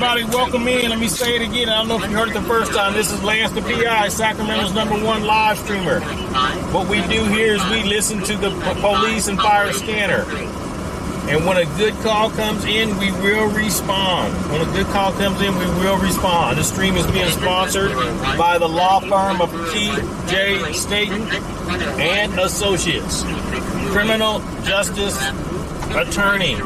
everybody, welcome in. Let me say it again. I don't know if you heard it the first time. This is LanceThePI, Sacramento's #1 live streamer. What we do here is we listen to the police and fire scanner. And when a good call comes in, we will respond. When a good call comes in, we will respond. This stream is being sponsored by the law firm of T.J. Staten and Associates, criminal justice attorney.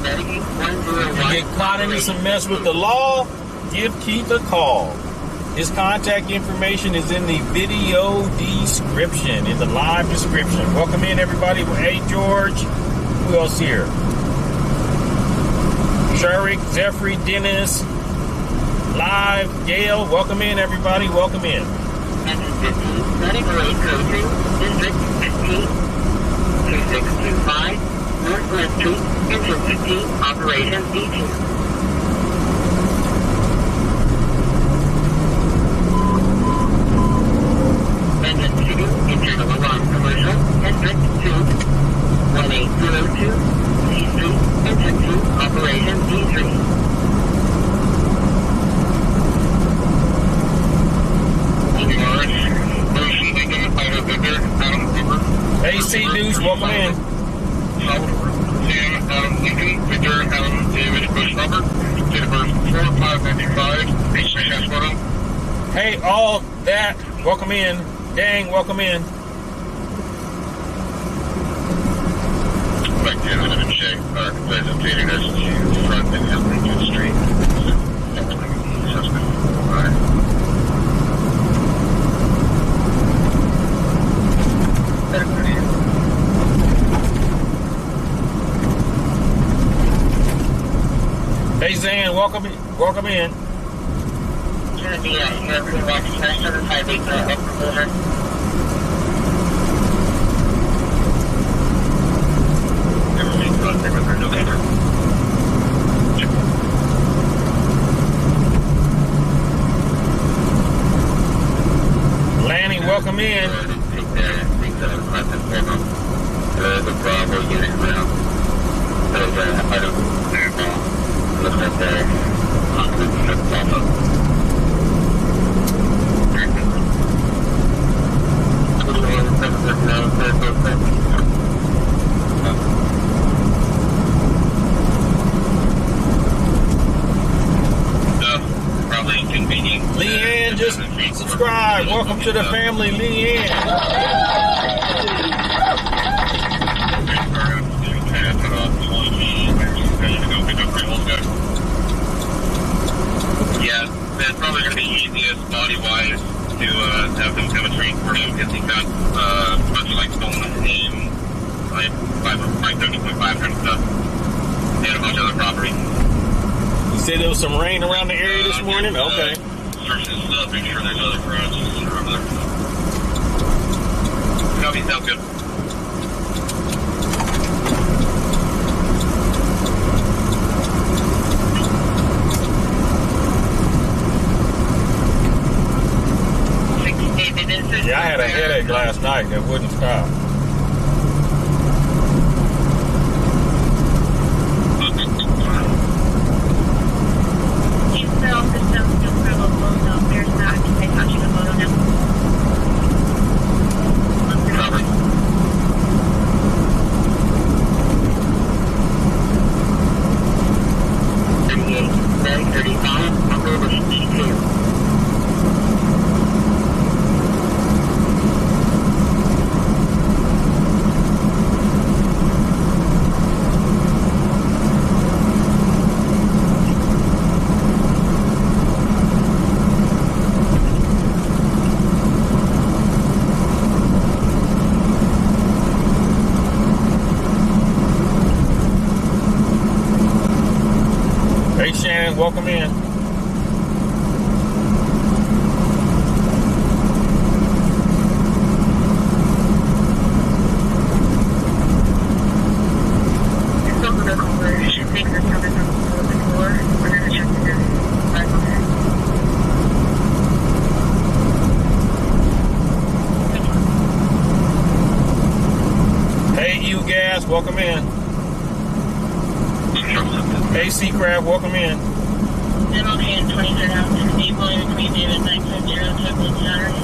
If you get caught in some mess with the law, give Keith a call. His contact information is in the video description, in the live description. Welcome in, everybody. Hey, George. Who else here? Shurik, Zephyr, Dennis, live, Gail. Welcome in, everybody. Welcome in. Northwest Street, Entrance 15, Operation D2. Engine 2, internal alarm commercial, Entrance 2, 1802, C3, Entrance 2, Operation D3. AC News, welcome in. Lincoln, Victor, Adam, David, Bush, Robert, date of birth 4/5/95, H-1. Hey, all that, welcome in. Dang, welcome in. Like, yeah, I'm going to check our designated as to front and Lincoln Street. Hey, Zan, welcome in. Welcome in. Lanny, welcome in. The Bravo unit around. I don't look at the probably inconvenient. Leanne, just subscribe. Welcome to the family, Leanne. Yeah, that's probably going to be easiest body-wise to have them come and train for him because he got a bunch of like stolen in like 70.5 and stuff. And a bunch of other property. You said there was some rain around the area this morning? Okay. Search his stuff, make sure there's other garages over there. Copy, sounds good. Yeah, I had a headache last night that wouldn't stop. Hey, Shannon, welcome in. Hey, you gas, welcome in. AC Crab, welcome in. MLK 23rd House, 8 William Queen David 950 Temple Saturday.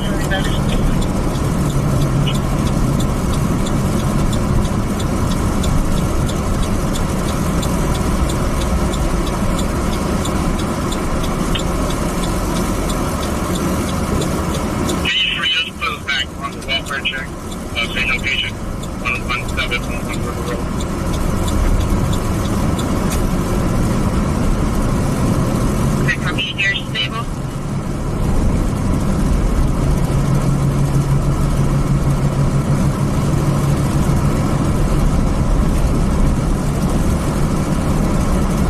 Check. Same location. 117 on River Road. Okay, copy. You're stable.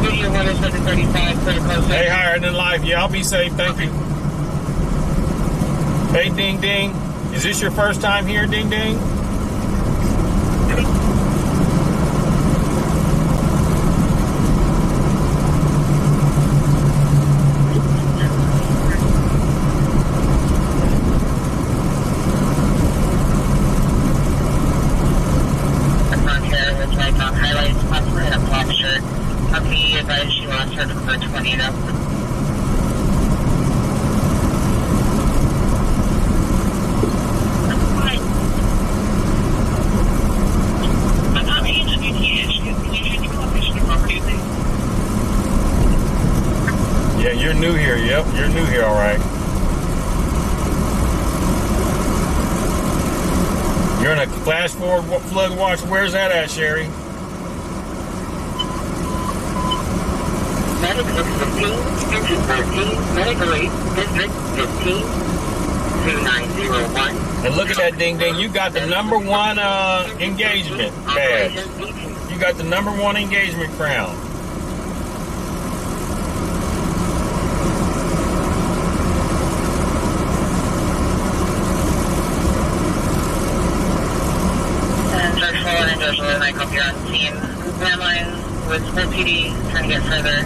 Studio 10735, pretty close. Hey, higher than life. Yeah, I'll be safe. Thank you. Hey, Ding Ding. Is this your first time here, Ding Ding? Highlights, possibly in a pop shirt. Company advised she wants her for 20 and up. Yeah, you're new here. Yep, you're new here, all right. You're in a flash forward flood watch. Where's that at, Sherry? Medic 615, engine 14, medical 8, district 15, 2901. And look at that, Ding Ding. You got the #1 engagement badge. You got the #1 engagement crown. I hope you're on scene. Landline with full PD, trying to get further.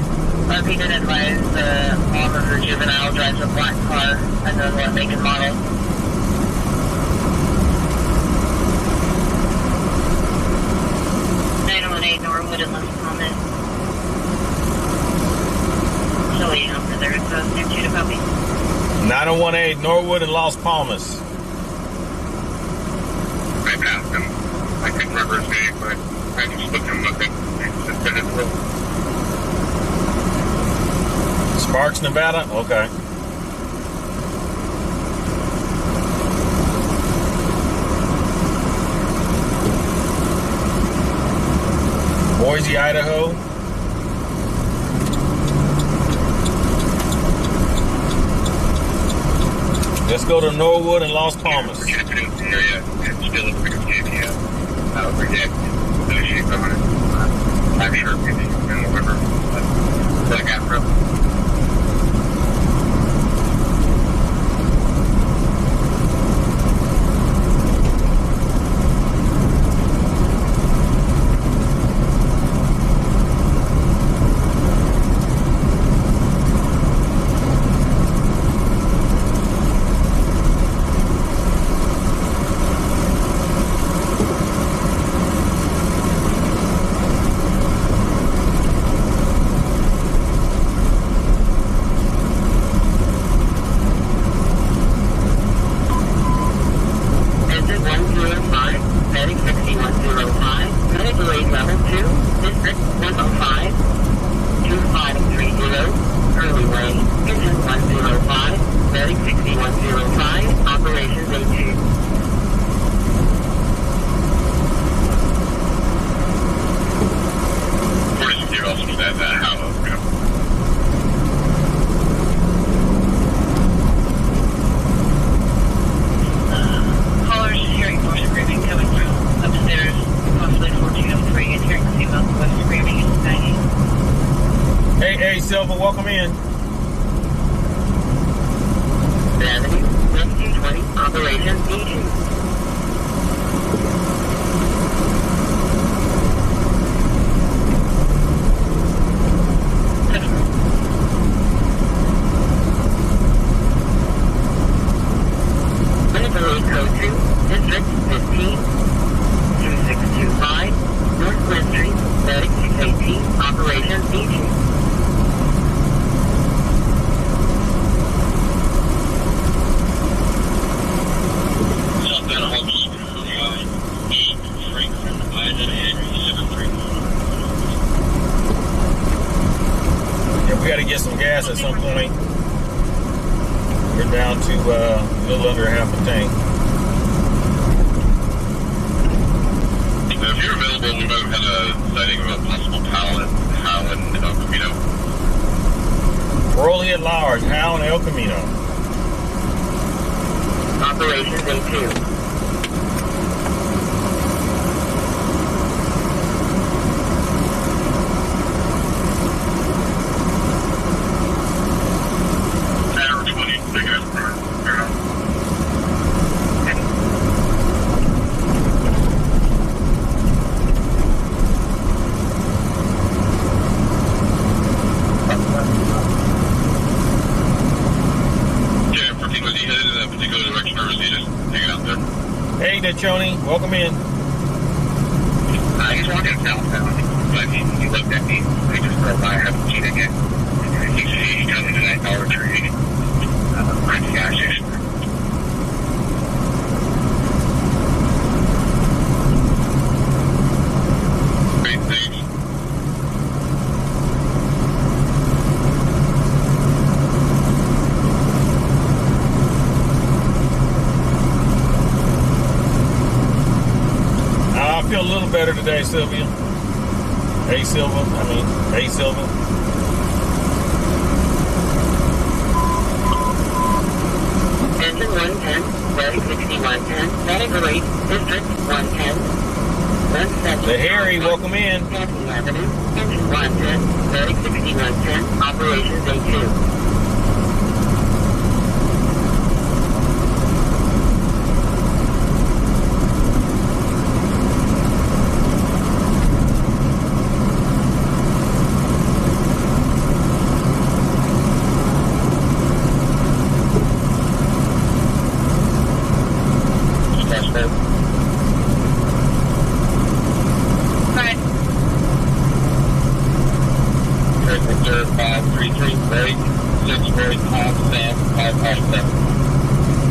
RP did advise the mom of her juvenile drives a black car. I know what make and model. Norwood and Los Palmas. Still waiting on further info. Stand 2 to copy. 901A Norwood and Las Palmas. I passed him. I couldn't remember his name, but I just looked him up and Sparks, Nevada? Okay. Boise, Idaho. Let's go to Norwood and Las Palmas. Yeah, it's still a pretty game, yeah. I would predict the shape on it. I'm sure maybe in November. But I got from. Welcome in. Avenue 1920, Operation D2. Manipulate Code 2, District 15, 2625, North Glen Street, Medic 618, Operation D2. little under half a tank. If you're available, we might have had a sighting of a possible Howland in El Camino. Broly at large, Hal and El Camino. Operation Day 2. Hey, Dechoni, welcome in. I just wanted to tell him. I mean, he looked at me. I just drove by. I haven't seen it yet. He's coming to that Dollar Tree. I'm the gas station. Great, thanks. I feel a little better today, Sylvia. Hey, Silva. Hey, Silva. Engine 110, Road 6110, Medical Rate, District 110, 170. The Harry, welcome in. Canton Avenue, Engine 110, Road 6110, Operation Day 2.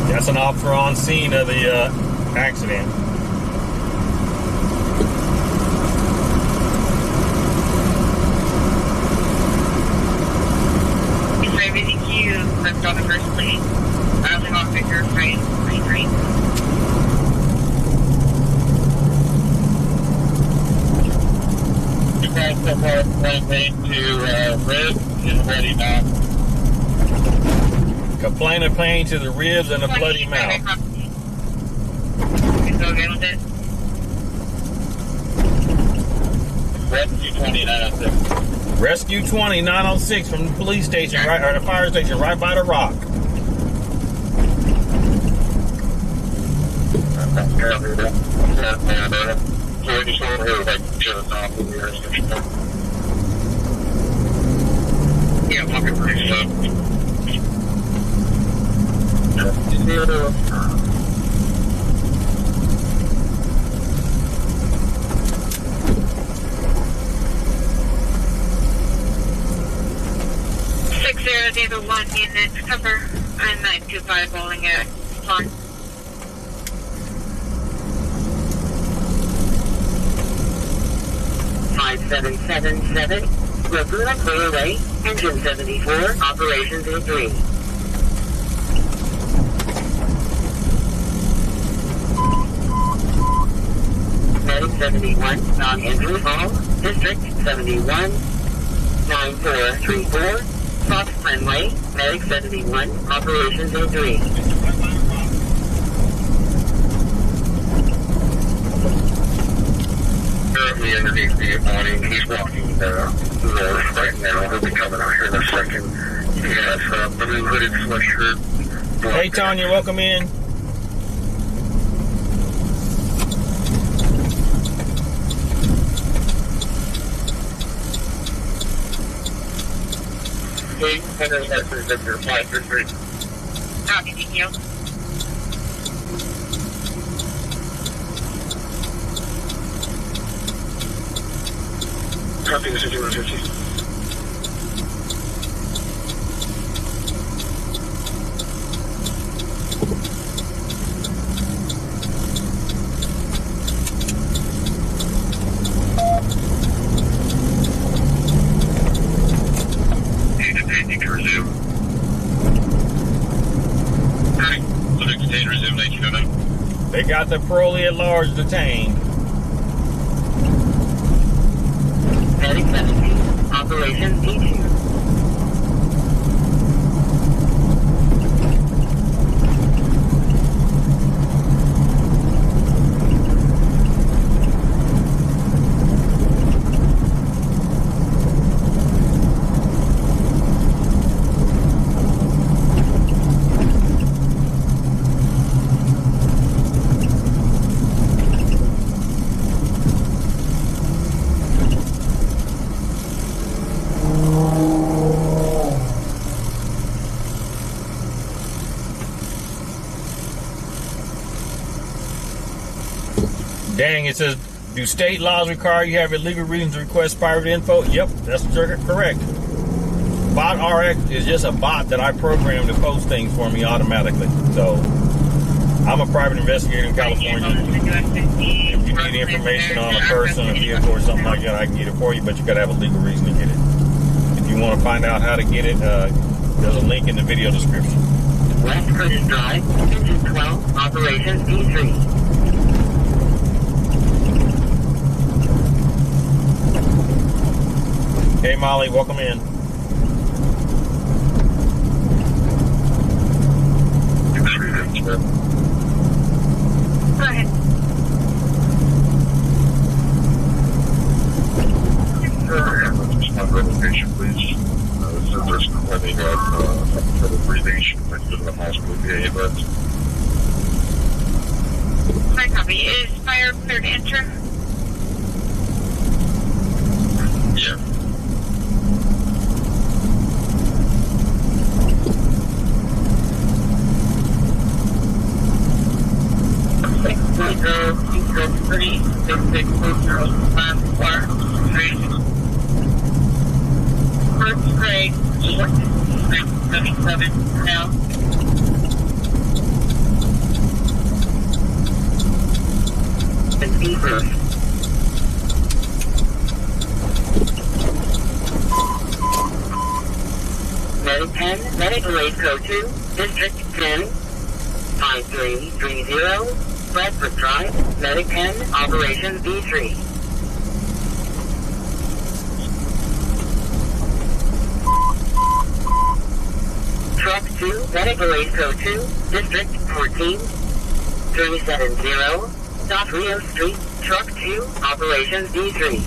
That's an officer on scene of the accident. He's everything you left on the first plane. I don't think I'll figure frame 33. You guys have our plane to Red and Bloody Mouth. Complain of pain to the ribs and a bloody mouth. You still good with it? Rescue 2906. Rescue 2906 from the police station, right, or the fire station, right by the rock. Yeah, walking pretty slow. David 1 units cover. I'm 925 bowling at Pond. 5777, Laguna Clearway, Engine 74, Operations in 3. Medic 71, non-injury hall, District 71, 9434, Fox Runway, Medic 71, Operations in 3. Currently underneath the awning, he's walking north right now. He'll be coming out here in a second. He has a blue hooded sweatshirt. Hey, Tanya, welcome in. Hey, Henry, that's Victor 533. Copy, DQ. Copy, this is 150. got the parolee at large detained. Medic 17, Operation D2. Dang, it says, do state laws require you have a legal reason to request private info? Yep, that's correct. BotRx is just a bot that I program to post things for me automatically. So, I'm a private investigator in California. If you need information on a person, a vehicle, or something like that, I can get it for you, but you got to have a legal reason to get it. If you want to find out how to get it, there's a link in the video description. West Coast Drive, Engine 12, Operation D3. Hey Molly, welcome in. Go ahead. Revocation, please. So there's plenty of abbreviation when you go to the hospital VA event. My copy. Is fire clear to enter? Yeah. First grade, 77 now. And be first. Medic 10, Medic Relay Code 2, District 10, 5330, Bradford Drive, Medic 10, Operation B3. Truck 2, Medic Relay Code 2, District 14, 370, South Rio Street, Truck 2, Operation B3.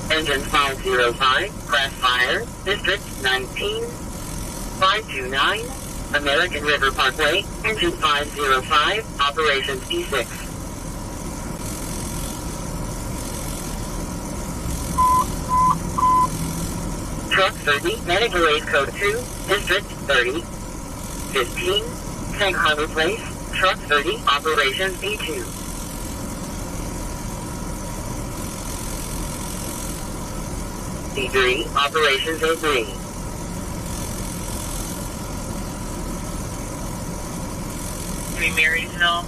Engine 505, press fire, District 19, 529, American River Parkway, Engine 505, Operations E6. Truck 30, Medic Relay Code 2, District 30, 15, Sag Harbor Place, Truck 30, Operations E2. D3, Operations A3. Marysville.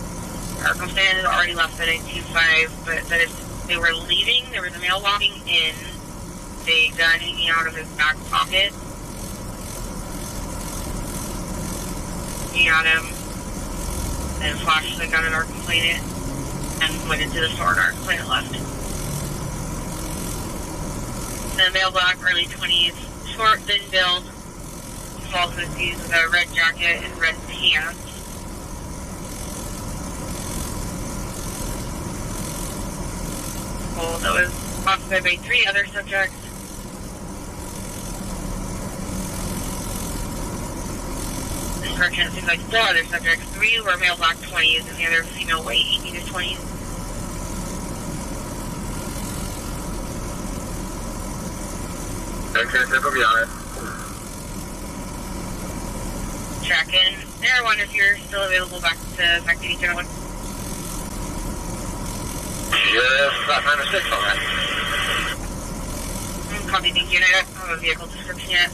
Our complainant had already left at 825, but that if they were leaving, there was a male walking in, a gun hanging out of his back pocket. He got him and flashed the gun at our complainant and went into the store and our complainant left. The male black, early 20s, short, thin build, small pussies with a red jacket and red pants. Well, that was occupied by 3 other subjects. Discretion, it seems like 4 other subjects. 3 were male black 20s and the other female white 18 to 20s. Okay, I'll be on it. Track in. There, I wonder if you're still available back to City General. Yes, 596 on that. Copy, thank you. And I don't have a vehicle description yet.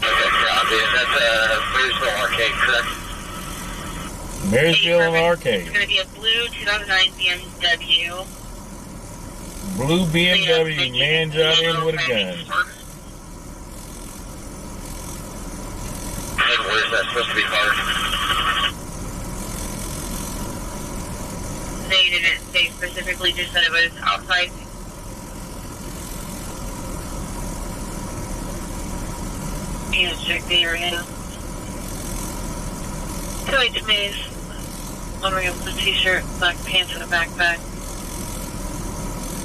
Okay, copy. That's Marysville Arcade, correct? Marysville Arcade. It's going to be a blue 2009 BMW. Blue BMW, man driving in with a gun. And where's that supposed to be parked? They didn't. They specifically just said it was outside. Yeah, check the area. 2H Maze. I'm wearing a blue t-shirt, black pants, and a backpack.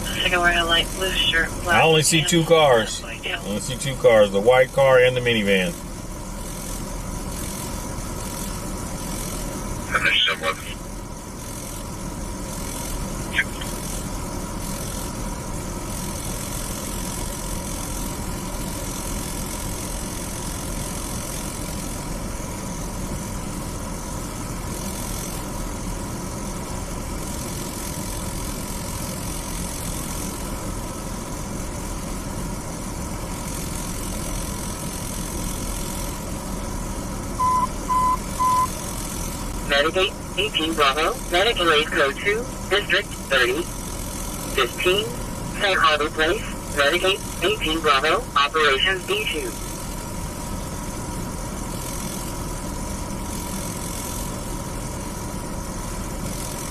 I think I'm wearing a light blue shirt. Black I only see pants, 2 cars. black I only see 2 cars, the white car and the minivan. And there's someone. Navigate 18 Bravo, Navigate Code 2, District 30, 15, St. Harbor Place, Navigate 18 Bravo, Operations B2.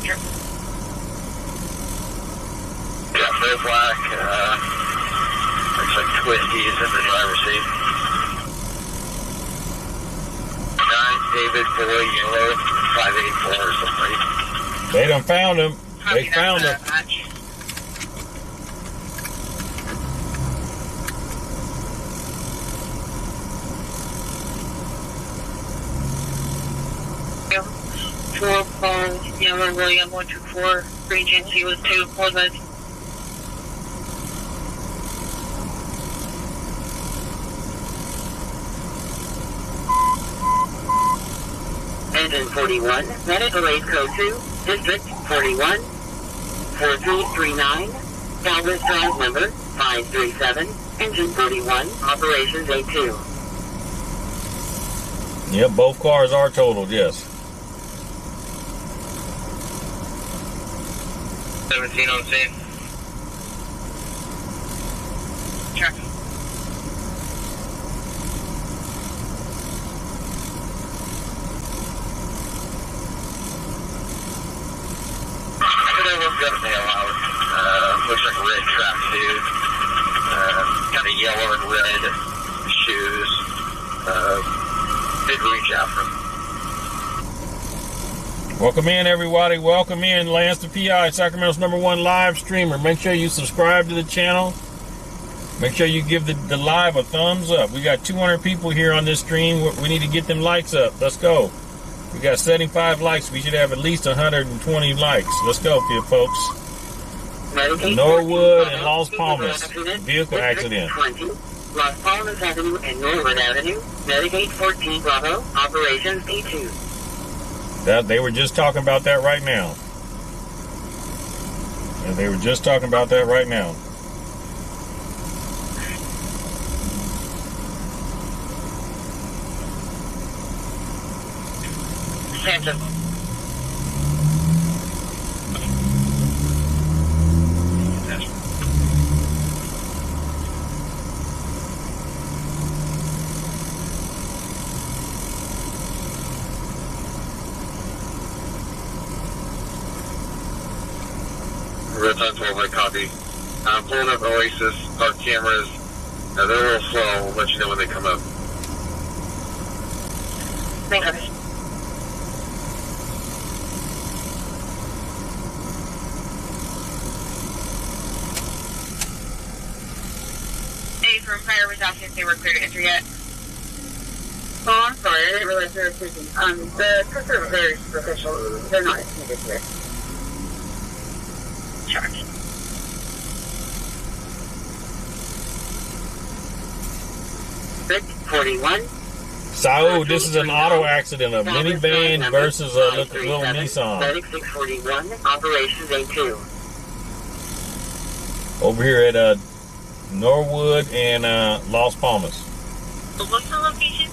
Yeah, Fred Black, looks like Twisties in the driver's seat. 9 David Boy Yellow, 584 or something. They done found him. They found him. Four calls, Yellow William 124, Regency was 2, Portland. Engine 41, Navigate Code 2, District 41, 4339, Dallas Drive number 537, Engine 41, Operations A2. Yep, both cars are totaled, yes. 17 on scene. Check. Everyone's got a mail out. Looks like a red tracksuit. Kind of yellow and red shoes. Did reach out from. Welcome in, everybody. Welcome in. LanceThePI, Sacramento's #1 live streamer. Make sure you subscribe to the channel. Make sure you give the live a thumbs up. We got 200 people here on this stream. We need to get them likes up. Let's go. We got 75 likes. We should have at least 120 likes. Let's go, folks. Norwood and Las Palmas. Vehicle accident. 20, Las Palmas Avenue and Norwood Avenue. Navigate 14 Bravo. Operations B2. They were just talking about that right now. And they were just talking about that right now. Hampton. Red Time 12, I copy. I'm pulling up Oasis, our cameras. They're a little slow. We'll let you know when they come up. Thank you. From prior was asking if they were clear to enter yet. Oh, I'm sorry. I didn't realize they were speaking. The customer are very superficial. They're not needed here. Check. Rick 41. So this is an auto accident, a minivan versus a little Nissan. Medic 641. Operations A2. Over here at Norwood and Las Palmas. So what's the location?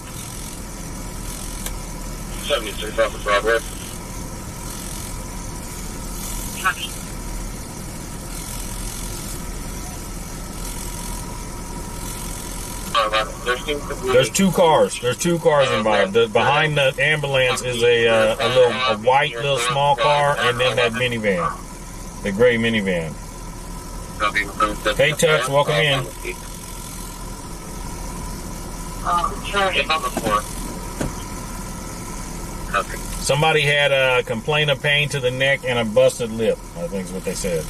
76 off of Broadway. Copy. There's two cars. There's two cars involved. Behind the ambulance is a white little small car, and then that minivan, the gray minivan. Hey, Tux, welcome in. Somebody had a complaint of pain to the neck and a busted lip, I think is what they said.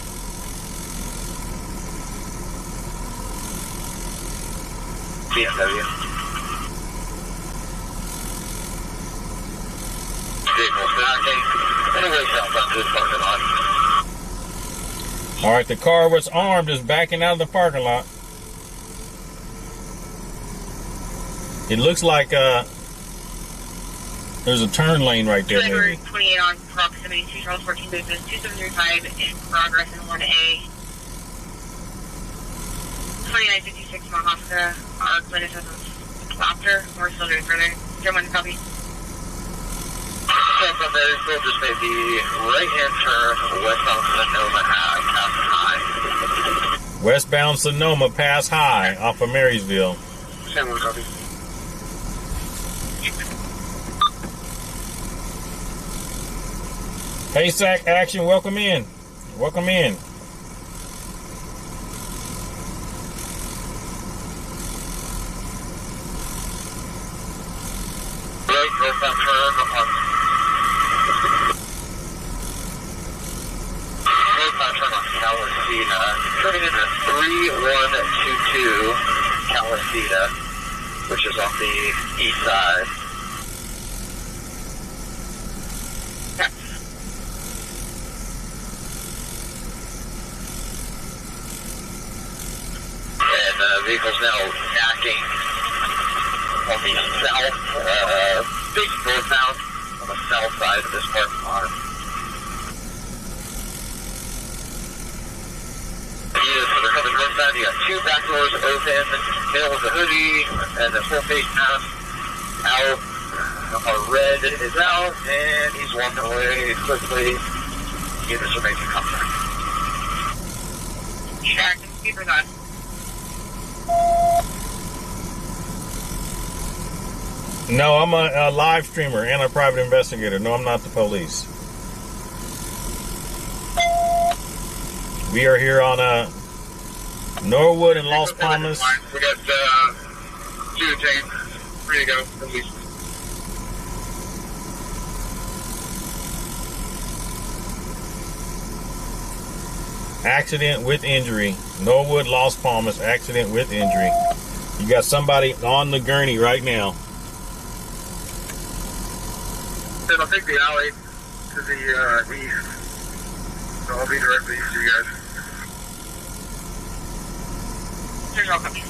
BMW. All right, the car was armed is backing out of the parking lot. It looks like there's a turn lane right there. Driver Maybe. 28 on proximity 2 Charles 14 business 2735 in progress in 1A. 2956 Mahafka, our clinic has a laughter. We're still doing further. German copy. Just made the right-hand turn westbound Sonoma High. Westbound Sonoma, pass high off of Marysville. Same one, copy. Hey, SAC Action, welcome in. Welcome in. Right, northbound turn on. Northbound turn on Calasita. Turning into 3122 Calasita, which is on the east side. And the vehicle's now acting on the south, big northbound on the south side of this parking lot. They're coming northbound. You got two back doors open, middle of the hoodie, and the full face mask out. Our red is out, and he's walking away quickly. Units are making contact. Check. Keep on. No, I'm a live streamer and a private investigator. No, I'm not the police. We are here on Norwood and Las Palmas. We got two teams ready to go. Release. Accident with injury. Norwood, Las Palmas, accident with injury. You got somebody on the gurney right now. Then I'll take the alley to the east. So I'll be directly east of you guys. There's all copies.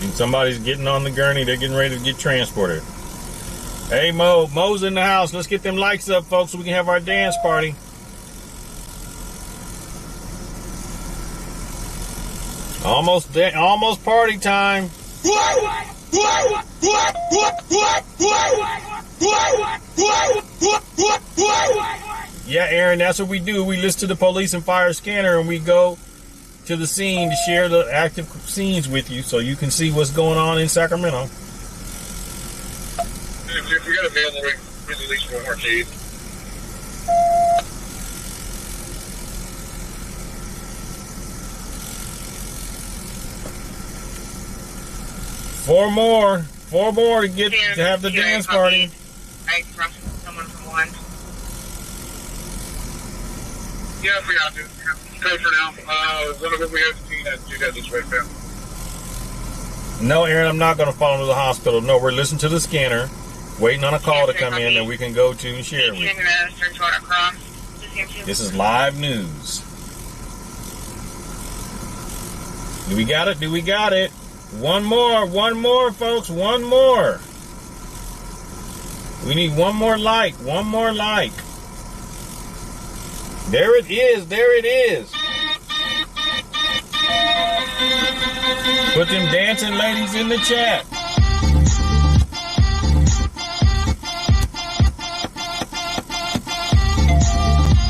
And somebody's getting on the gurney. They're getting ready to get transported. Hey, Mo's in the house. Let's get them lights up, folks, so we can have our dance party. Almost party time. Yeah, Aaron, that's what we do. We listen to the police and fire scanner, and we go to the scene to share the active scenes with you so you can see what's going on in Sacramento. If you got a vehicle, we can release one more to you. Four more to get to have the dance party. I crossed someone from one. Yeah, we got to. Pray for now. One of them we have seen that you got this right there. No, Aaron, I'm not going to follow him to the hospital. No, we're listening to the scanner, waiting on a call to come in that we can go to and share it with you. This is live news. Do we got it? Do we got it? One more, folks, one more. We need one more like. There it is. Put them dancing ladies in the chat.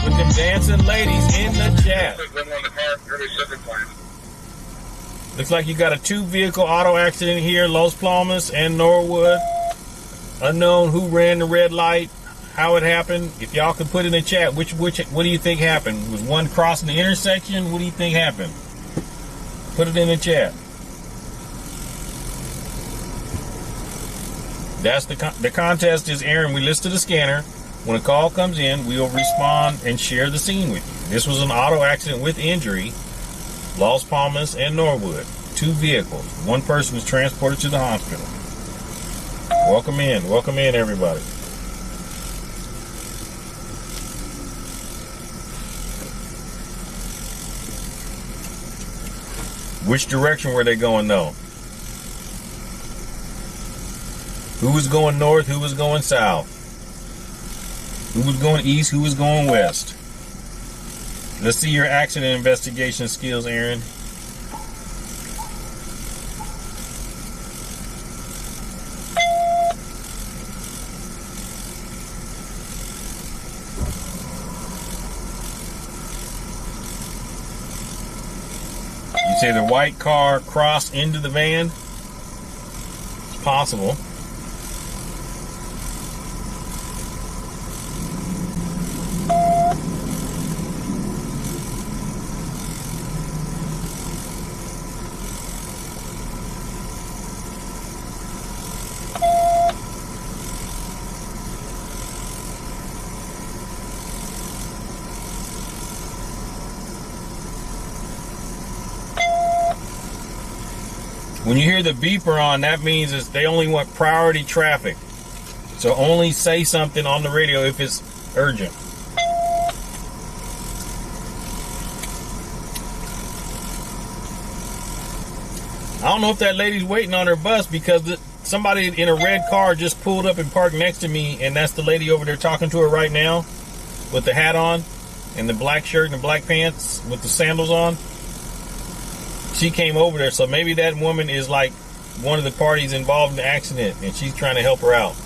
Put them dancing ladies in the chat. Looks like you got a 2-vehicle auto accident here, Los Palmas and Norwood. Unknown who ran the red light, how it happened. If y'all could put in the chat, what do you think happened? Was one crossing the intersection? What do you think happened? Put it in the chat. That's the contest is, Aaron, we listen to the scanner. When a call comes in, we will respond and share the scene with you. This was an auto accident with injury, Los Palmas and Norwood. 2 vehicles. One person was transported to the hospital. Welcome in, everybody. Which direction were they going, though? Who was going north? Who was going south? Who was going east? Who was going west? Let's see your accident investigation skills, Aaron. You say the white car crossed into the van? It's possible. When you hear the beeper on, that means they only want priority traffic. So only say something on the radio if it's urgent. I don't know if that lady's waiting on her bus because somebody in a red car just pulled up and parked next to me, and that's the lady over there talking to her right now with the hat on and the black shirt and the black pants with the sandals on. She came over there, so maybe that woman is like one of the parties involved in the accident, and she's trying to help her out.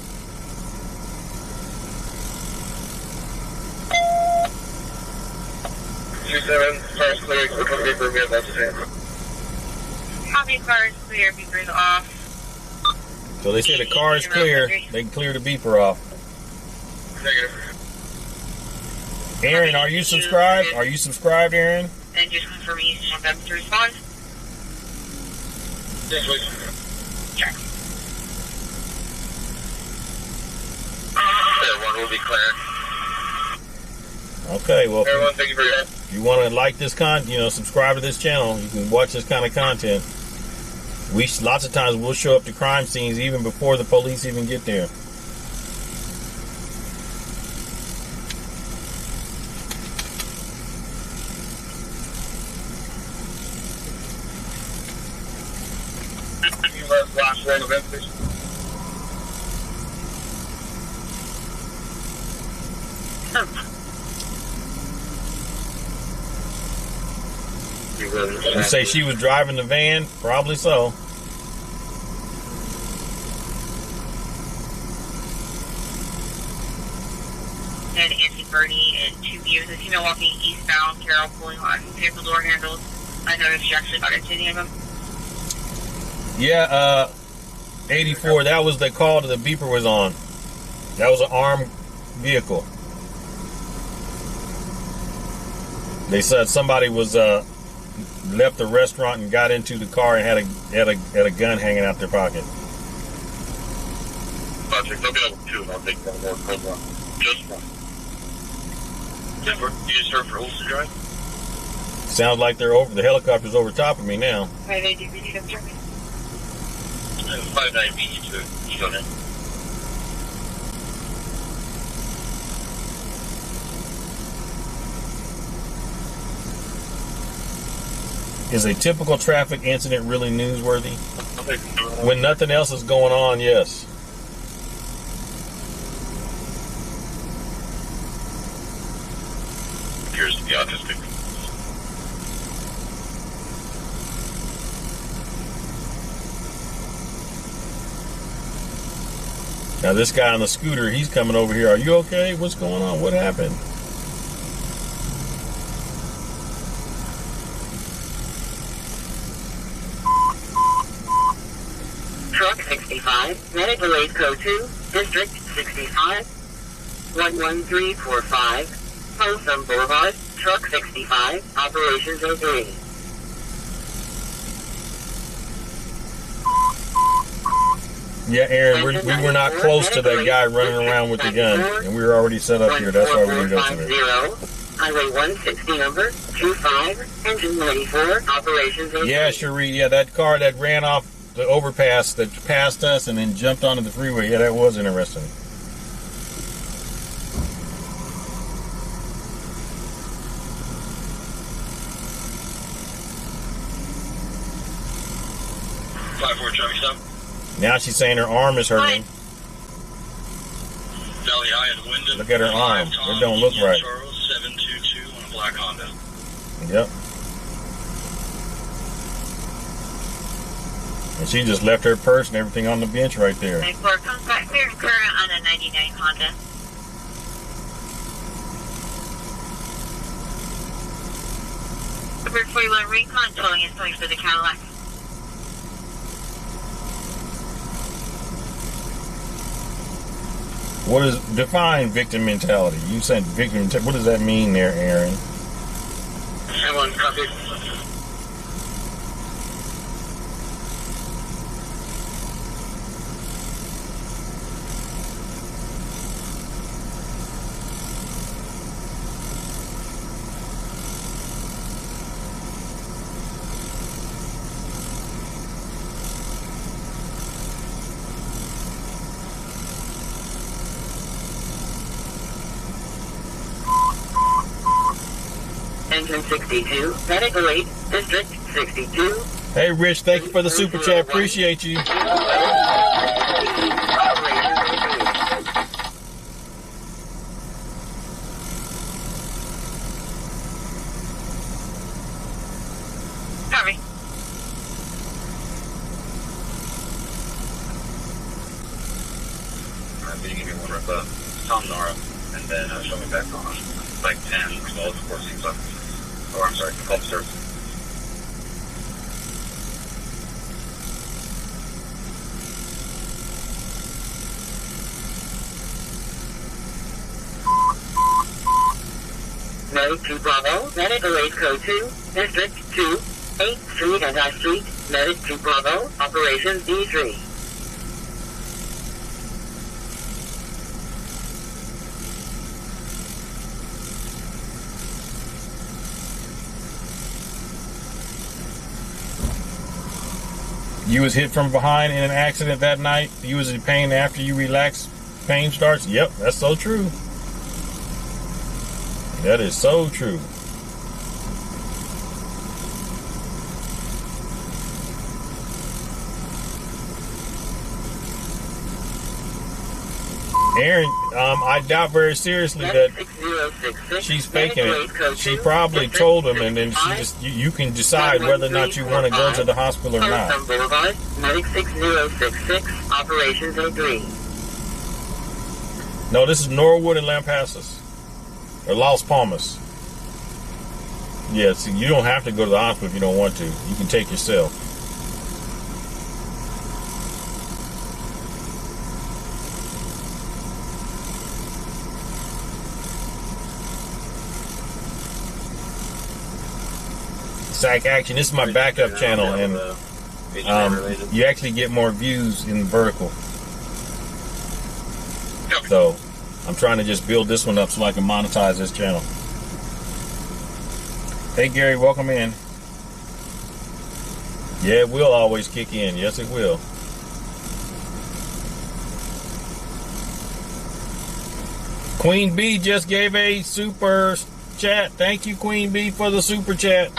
Copy, car is clear, beeper's off. So they say the car is clear, they can clear the beeper off. Negative. Aaron, are you subscribed? Are you subscribed, Aaron? And just confirm you want them to respond. Yes, please. Check. Everyone will be clear. Okay, well, Everyone, thank you for your help. if you want to like this subscribe to this channel, you can watch this kind of content. Lots of times we'll show up to crime scenes even before the police even get there. Last one event, please. You say she was driving the van? Probably so. And Anthony Bernie and 2 views. A female walking eastbound, Carol pulling on vehicle door handles. I noticed she actually got into any of them. Yeah, 84, that was the call that the beeper was on. That was an armed vehicle. They said somebody was left the restaurant and got into the car and had a gun hanging out their pocket. Project, I'll be able to, and I'll take one more code one. Just one. Denver, you just heard for Olsen Drive? Sounds like they're over. The helicopter's over top of me now. 580 ready to check. 59 beat you to it. You go in. Is a typical traffic incident really newsworthy? When nothing else is going on, yes. Appears to be autistic. Now this guy on the scooter, he's coming over here. Are you okay? What's going on? What happened? Truck 65, medical aid code 2, District 65, 11345, Folsom Boulevard, Truck 65, Operations 03. Yeah, Aaron, we were not close to that guy running around with the gun, and we were already set up here. That's why we didn't go to it. Highway 160 number 25, engine 94, Operations 03. Yeah, Cherie, yeah, that car that ran off the overpass that passed us and then jumped onto the freeway. Yeah, that was interesting. Traffic stop. Now she's saying her arm is hurting. Valley High and Wyndham. Look at her arm. It don't look right. Charles 722 on a black Honda. Yep. And she just left her purse and everything on the bench right there. 94 comes back clear and current on a 99 Honda. Number 41 Recon towing and towing for the Cadillac. What is define victim mentality? You said victim mentality. What does that mean there, Aaron? Everyone copy. Engine 62, medical aid, District 62. Hey, Rich, thank you for the super chat. Appreciate you. Copy. Alright, you give me one rep up. Tom Nora, and then show me back on like 10, 12, 14 bucks. Or I'm sorry, call the service. Medic 2 Bravo, medical aid code 2, District 2, 8th Street and I Street, Medic 2 Bravo, Operations D3. You was hit from behind in an accident that night. You was in pain after you relax. Pain starts. Yep, that's so true. That is so true. Aaron, I doubt very seriously that she's faking it. She probably told him, and then she just you can decide whether or not you want to go to the hospital or not. Folsom Boulevard, Medic 6066, Operations 03. No, this is Norwood and Lampasas. Or Las Palmas. Yeah, see, you don't have to go to the hospital if you don't want to. You can take yourself. Sac Action, this is my backup channel, and you actually get more views in vertical. So I'm trying to just build this one up so I can monetize this channel. Hey, Gary, welcome in. Yeah, it will always kick in. Yes, it will. Queen B just gave a super chat. Thank you, Queen B, for the super chat.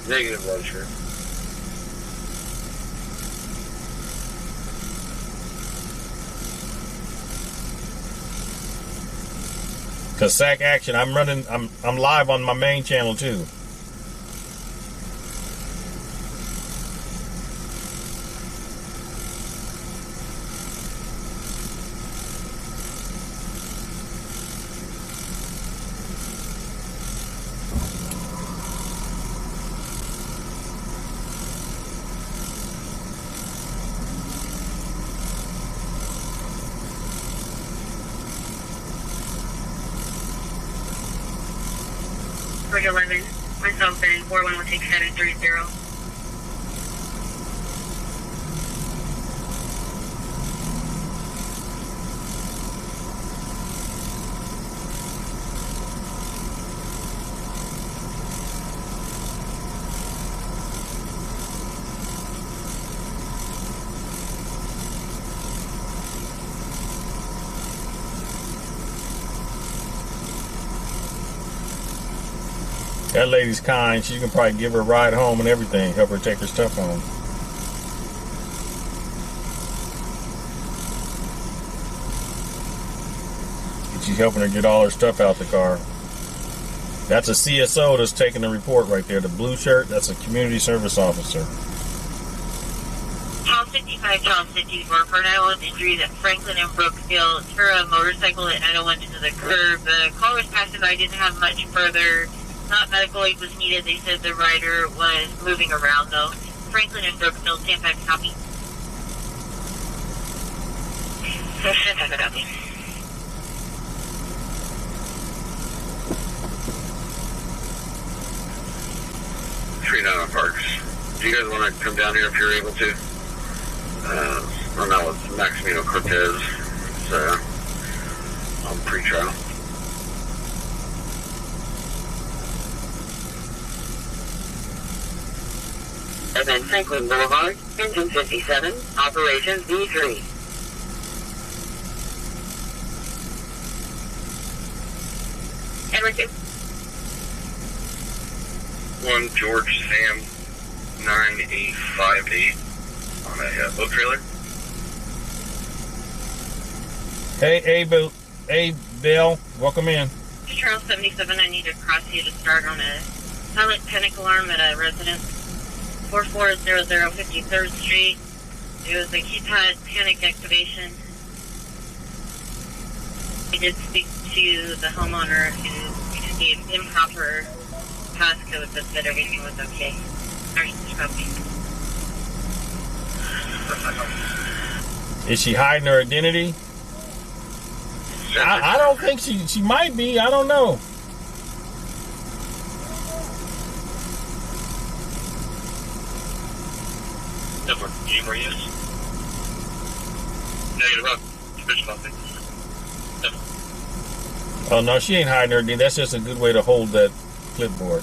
Negative one, sure. Cause Sac Action, I'm live on my main channel too. Bridge 11, myself and 41 will take 730. That lady's kind. She can probably give her a ride home and everything. Help her take her stuff home. She's helping her get all her stuff out the car. That's a CSO that's taking the report right there. The blue shirt, that's a community service officer. Charles 55, Charles 54, for an eyewitness injuries at Franklin and Brookfield. For a motorcycle that I went into the curb. The car was passive. I didn't have much further. Not medical aid was needed. They said the rider was moving around, though. Franklin and Brookfield, stand back, copy. Stand back, copy. 39 Parks. Do you guys want to come down here if you're able to? I'm out with Maximino Cortez. It's on pre-trial. And then Franklin Boulevard, engine 57, operations B3. Edward 2. 1 George Sam 9858 on a boat trailer. Hey, Bill, welcome in. Charles 77, I need to cross you to start on a silent panic alarm at a residence. 4400 53rd Street. It was a keypad panic activation. We did speak to the homeowner who gave improper passcode that said everything was okay. Nurse copy. Is she hiding her identity? I don't think she might be. I don't know. Gamer use. Negative. Fish nothing. Oh no, she ain't hiding her identity. That's just a good way to hold that clipboard.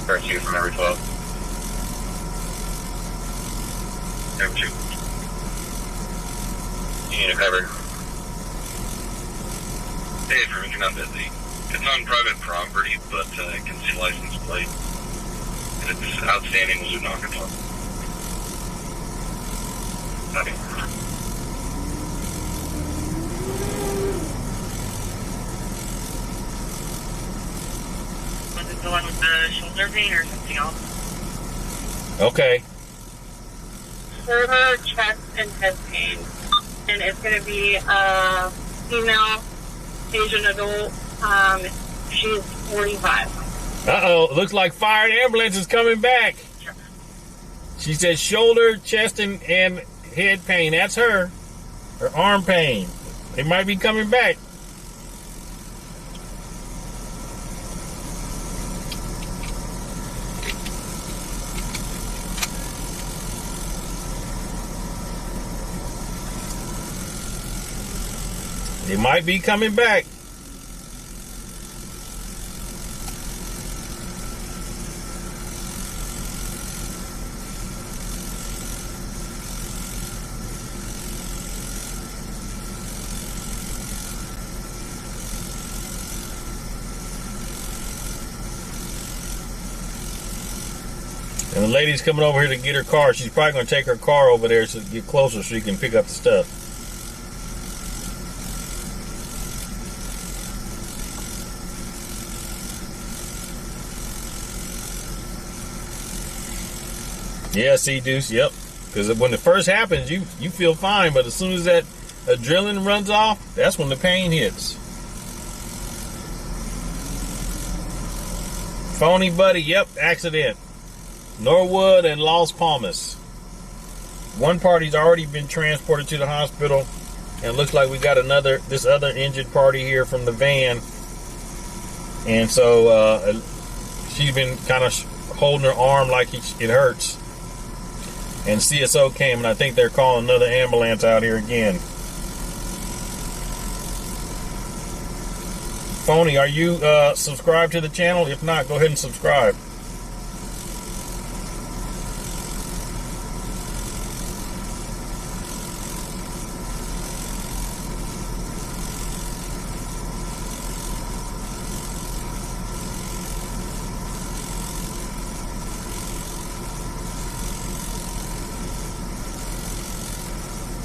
First you from every 12. Every 2. You need a cover. Hey, for if you're not busy. It's on private property, but it can see license plate. And it's outstanding Lunakata. Copy. Was it the one with the shoulder pain or something else? Okay. Shoulder, chest, and head pain. And it's going to be a female Asian adult. She's 45. Uh-oh, looks like fire and ambulance is coming back. She said shoulder, chest, and head pain. That's her. or arm pain. They might be coming back. They might be coming back. And the lady's coming over here to get her car. She's probably going to take her car over there to get closer so she can pick up the stuff. Yeah, see, Deuce, yep. Because when it first happens, you feel fine, but as soon as that adrenaline runs off, that's when the pain hits. Phony Buddy, yep, accident. Norwood and Las Palmas. One party's already been transported to the hospital, and it looks like we got this other injured party here from the van. And so she's been kind of holding her arm like it hurts. And CSO came, and I think they're calling another ambulance out here again. Phony, are you subscribed to the channel? If not, go ahead and subscribe.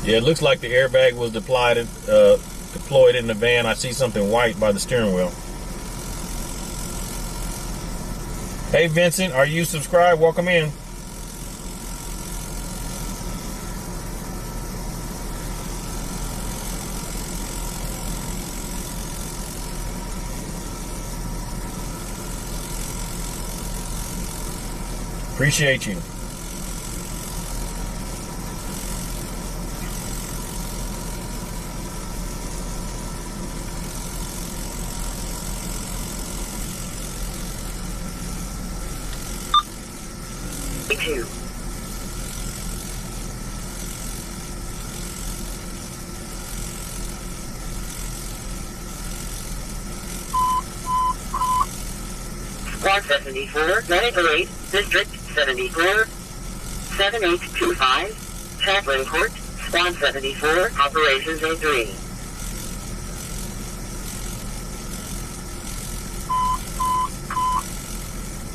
Yeah, it looks like the airbag was deployed in the van. I see something white by the steering wheel. Hey, Vincent, are you subscribed? Welcome in. Appreciate you. Squad 74, Medical Aid, District 74, 7825, Chaplain Court, Squad 74, Operations A3.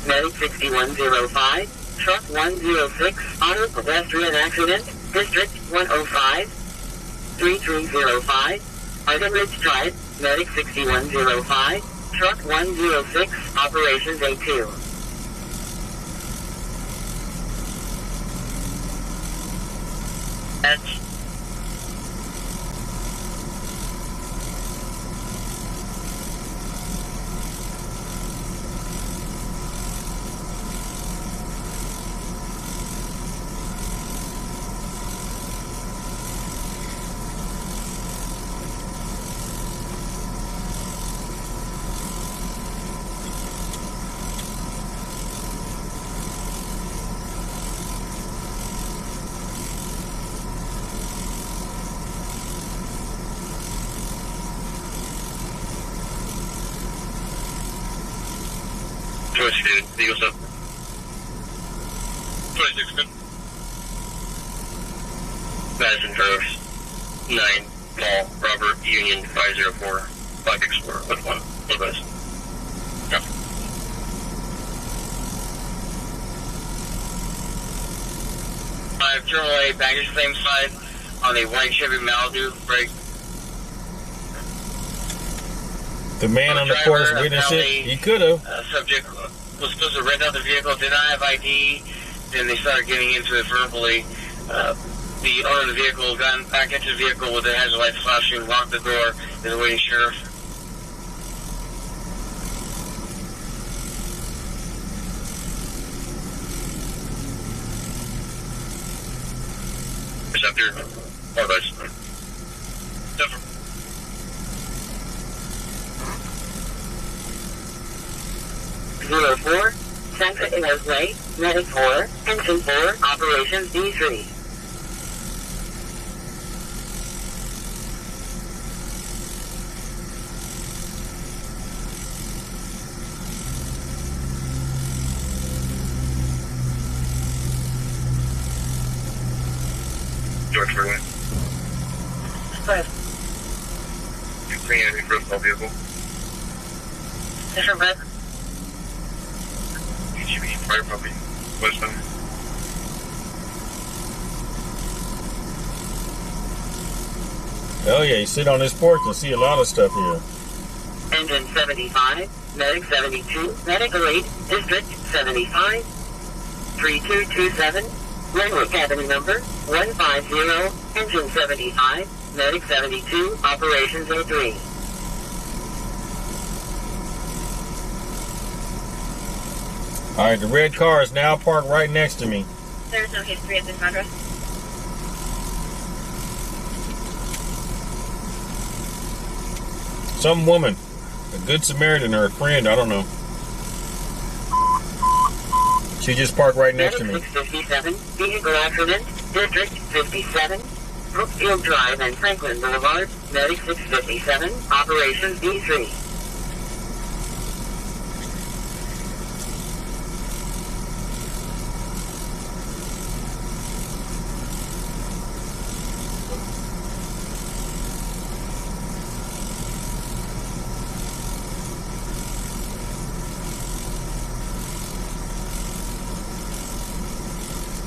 Medic 6105, Truck 106, Auto Pedestrian Accident, District 105, 3305, Arden Ridge Drive, Medic 6105, Truck 106, Operations A2. That's Eagles up. 26 good. Madison Groves. 9 Mall Robert Union 504 Black Explorer with 1. Otherwise. Yeah. Terminal A baggage claim side on a white Chevy Malibu break. The man on the course witnessed it. He could have. Subject was supposed to rent out the vehicle, did not have ID. Then they started getting into it verbally. The owner of the vehicle got back into the vehicle with the hazard lights flashing, locked the door, and waiting sheriff. Receptor. All right. 04, Santa Ynez Way, Medic 4, Engine 4, Operations D3. George Freeway. 5. You seeing any personal vehicle? Different red. HEB, fire puppy, westbound. Oh yeah, you sit on this porch and see a lot of stuff here. Engine 75, Medic 72, Medical 8, District 75, 3227, Runway Cabin number 150, Engine 75, Medic 72, Operations A3. Alright, the red car is now parked right next to me. There's no history at this address. Some woman, a good Samaritan or a friend, I don't know. She just parked right next to me. Medic 657, vehicle accident, District 57, Brookfield Drive and Franklin Boulevard, Medic 657, Operations D3.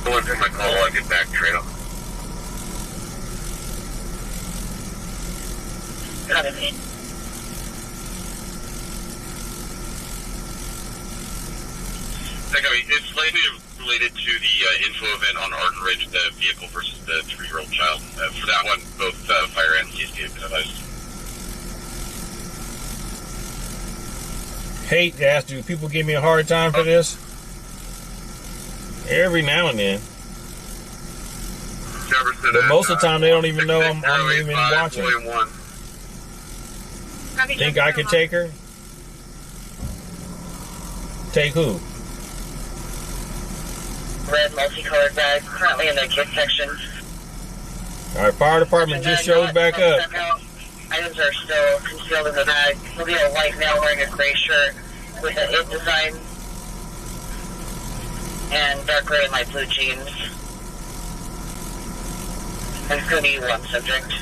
Go into my call while I get back trail. Got it. It's slightly related to the info event on Arden Ridge, the vehicle versus the 3-year-old child. For that one, both fire and CSD have been advised. Hate to ask, do people give me a hard time for this? Every now and then. Jefferson But most of the time they don't even know I'm 66085, even watching. William 1. Think I could take her? Take who? Red multicolored bag, currently in the kids section. Alright, fire department just showed back up. Items are still concealed in the bag. There'll be a white male wearing a gray shirt with an IT design and dark gray and light blue jeans. And it's going to be one subject.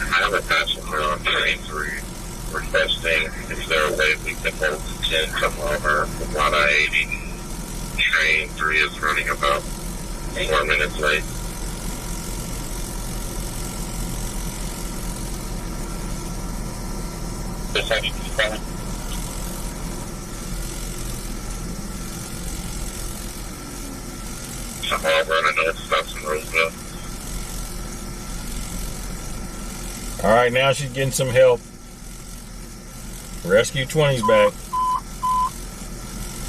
I have a passenger on train 3 requesting, is there a way we can hold the 10 come over from Line 80? Train 3 is running about 4 minutes late. Just having to spell it. Somehow running north, stops in Roseville. Alright, now she's getting some help. Rescue 20's back.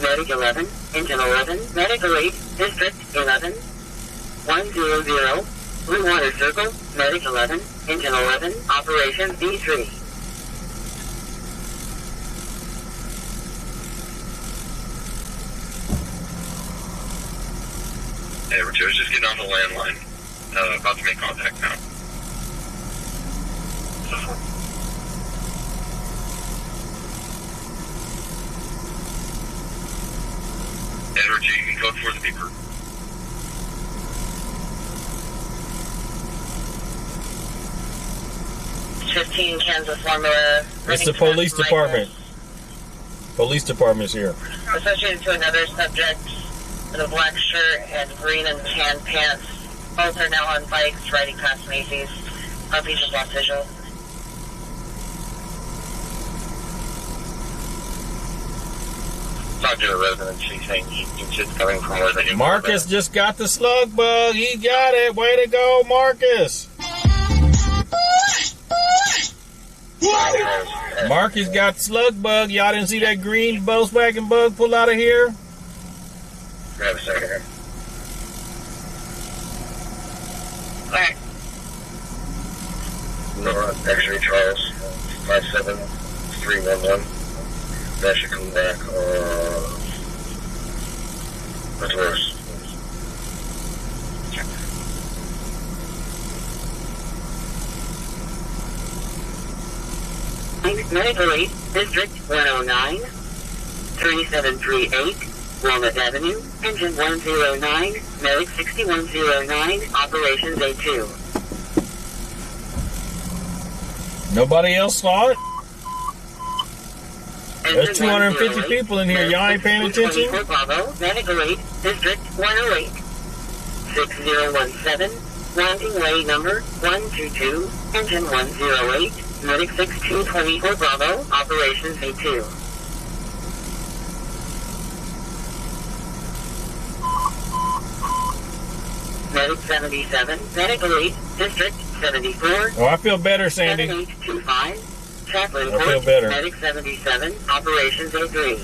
Medic 11, Engine 11, Medical 8, District 11, 100, Blue Water Circle, Medic 11, Engine 11, Operations D3. Hey, Richard, I was just getting on the landline. About to make contact now. Edward, you can code for the beeper. '15 Kansas Formula. It's the police department. Police department's here. Associated to another subject with a black shirt and green and tan pants. Both are now on bikes riding past Macy's. He just lost visual. talked to a resident. She's saying he thinks it's coming from where they. Marcus just got the slug bug. He got it. Way to go, Marcus. Marcus got the slug bug. Y'all didn't see that green Volkswagen bug pull out of here? Grab a second here. Alright. Nora, X-ray Charles, 57311. That should come back. That's worse. Medical Aid, District 109, 3738, Walnut Avenue, Engine 109, Medic 6109, Operations A2. Nobody else saw it? There's Engine 250 108, people in here. Y'all ain't paying attention? 24 Bravo, Medical Aid, District 108, 6017, landing way number 122, Engine 108, Medic 6224 Bravo, Operations A2. Medic 77, Medical Aid, District 74. Oh, I feel better, Sandy. 7825, Chaplain I feel Court, better. Medic 77, Operations A3.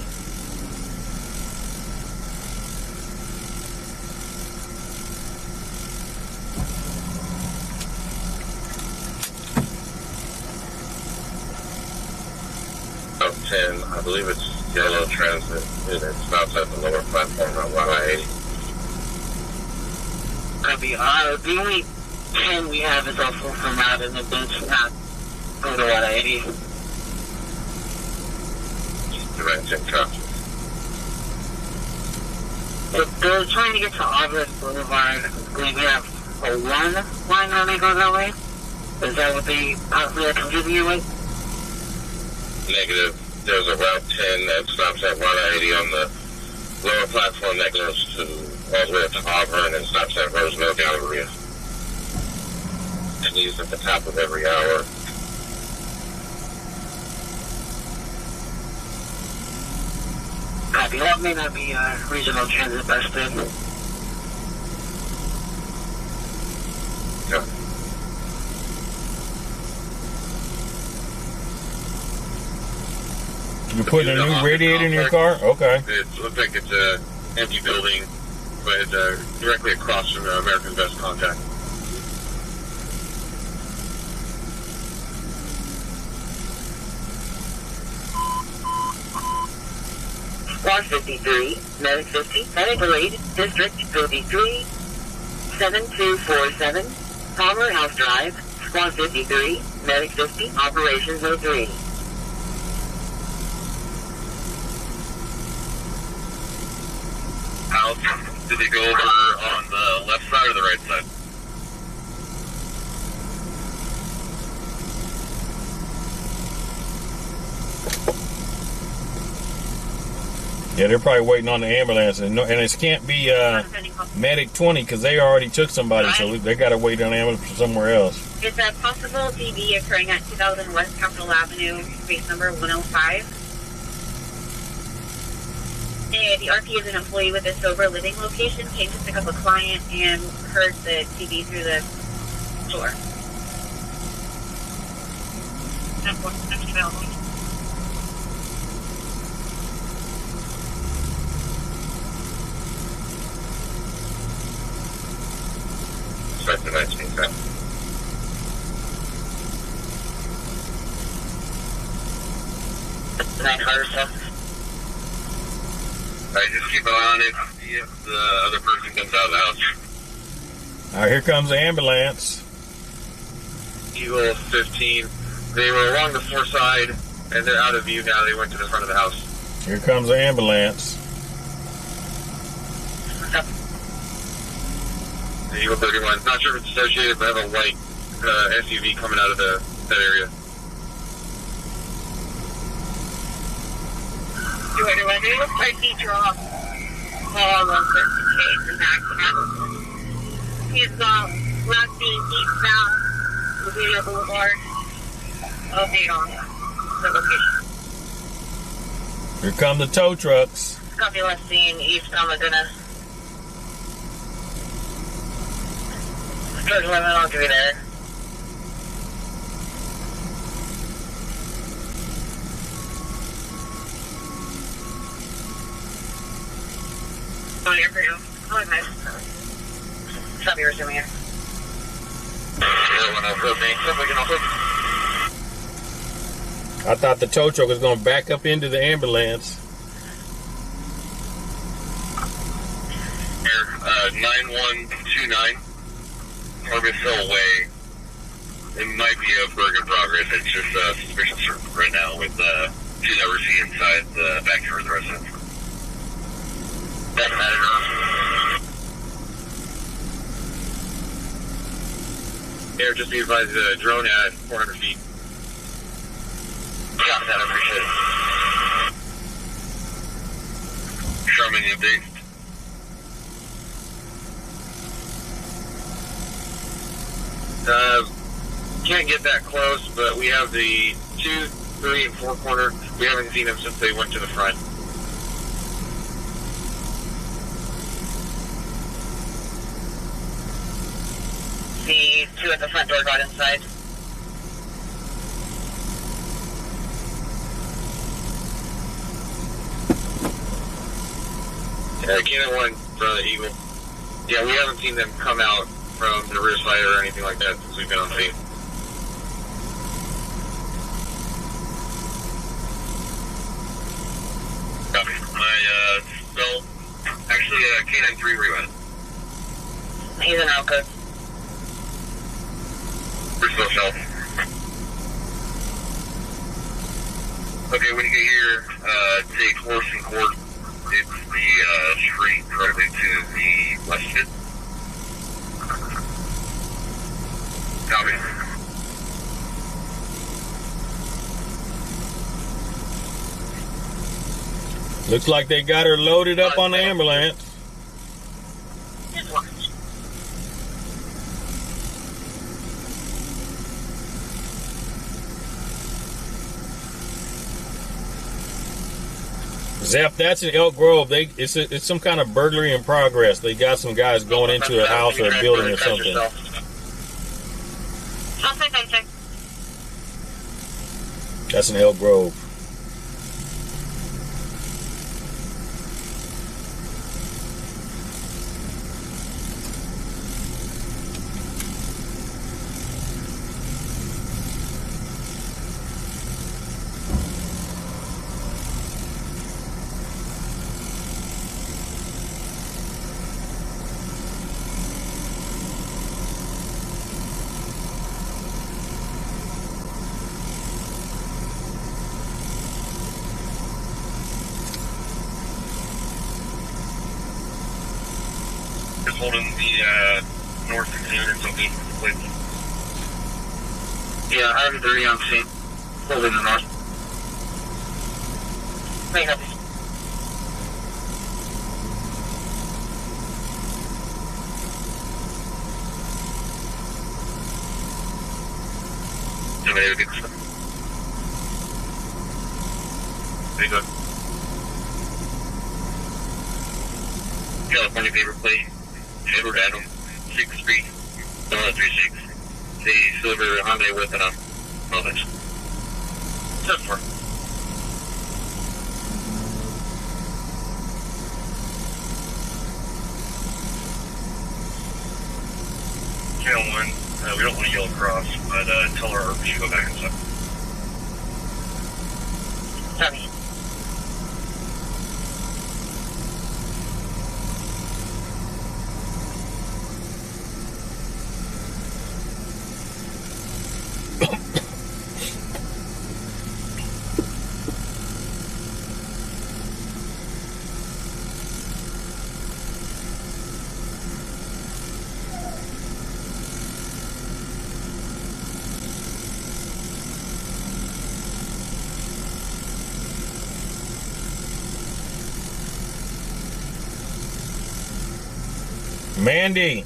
Up 10, I believe it's yellow transit. It stops at the lower platform on 180. Copy. The only 10 we have is also from out in the bench, not go to 180. Direct in traffic. If they're trying to get to Auburn Boulevard, I believe we have a 1 line only go that way. Is that what they possibly are confusing you with? Negative. There's a Route 10 that stops at 180 on the lower platform that goes to all the way up to Auburn and stops at Roseville Galleria. And used at the top of every hour. Copy. That may not be regional transit bus then. Yeah. You putting a new radiator in your car? Okay. It looks like it's an empty building, but it's directly across from America's Best Contact. Squad 53, Medic 50, Medical Aid, District 53, 7247, Palmer House Drive, Squad 53, Medic 50, Operations 03. House, did they go over on the left side or the right side? Yeah, they're probably waiting on the ambulance. And it can't be Medic 20 because they already took somebody, so they got to wait on the ambulance for somewhere else. It's a possible DV occurring at 2000 West Capitol Avenue, space number 105. The RP is an employee with a sober living location, came to pick up a client and heard the TV through the door. Next available. Start the 1910. Tonight, harder stuff. Alright, just keep an eye on it. See if the other person comes out of the house. All right, here comes the ambulance. Eagle 15. They were along the floor side, and they're out of view now. They went to the front of the house. Here comes the ambulance. The Eagle 31. Not sure if it's associated, but I have a white SUV coming out of that area. It looks like he dropped all of the case in the accident. He's not being eastbound Louisiana Boulevard. Update on the location. Here come the tow trucks. Copy, last seen East Almadena. George 11, I'll give you there. On here for you. Oh, nice. Stop your resuming here. I thought the tow truck was going to back up into the ambulance. Here, 9129, Harvestville Way. It might be a work in progress. It's just suspicious right now with two that we're seeing inside the back door of the residence. Doesn't matter. Here, just be advised, drone at 400 feet. Got that, I appreciate it. Sherman, you update? Can't get that close, but we have the 2, 3, and 4 corner. We haven't seen them since they went to the front. The 2 at the front door got inside. Cannon 1 in front of the Eagle. Yeah, we haven't seen them come out from the rear side or anything like that since we've been on scene. Copy. Still, actually, Canine 3 rewind. He's an out code. We're still south. Okay, when you get here, take horse and court. It's the street directly to the west of it. Copy. Looks like they got her loaded up on the ambulance. Just watch. Zep, that's in Elk Grove. It's some kind of burglary in progress. They got some guys going into a house or a building or something. I'll check. That's in Elk Grove. Just holding the north container until we complete. Yeah, I have a 30 on scene. Holding the north. Wait, help me. Somebody have a good stuff. Very good. California paper plate. Edward Adam, 6th Street, 1036. The silver Hyundai with it on. Oh, that's. That's for. Channel 1, we don't want to yell across, but tell her we should go back and stuff. Copy. Mandy,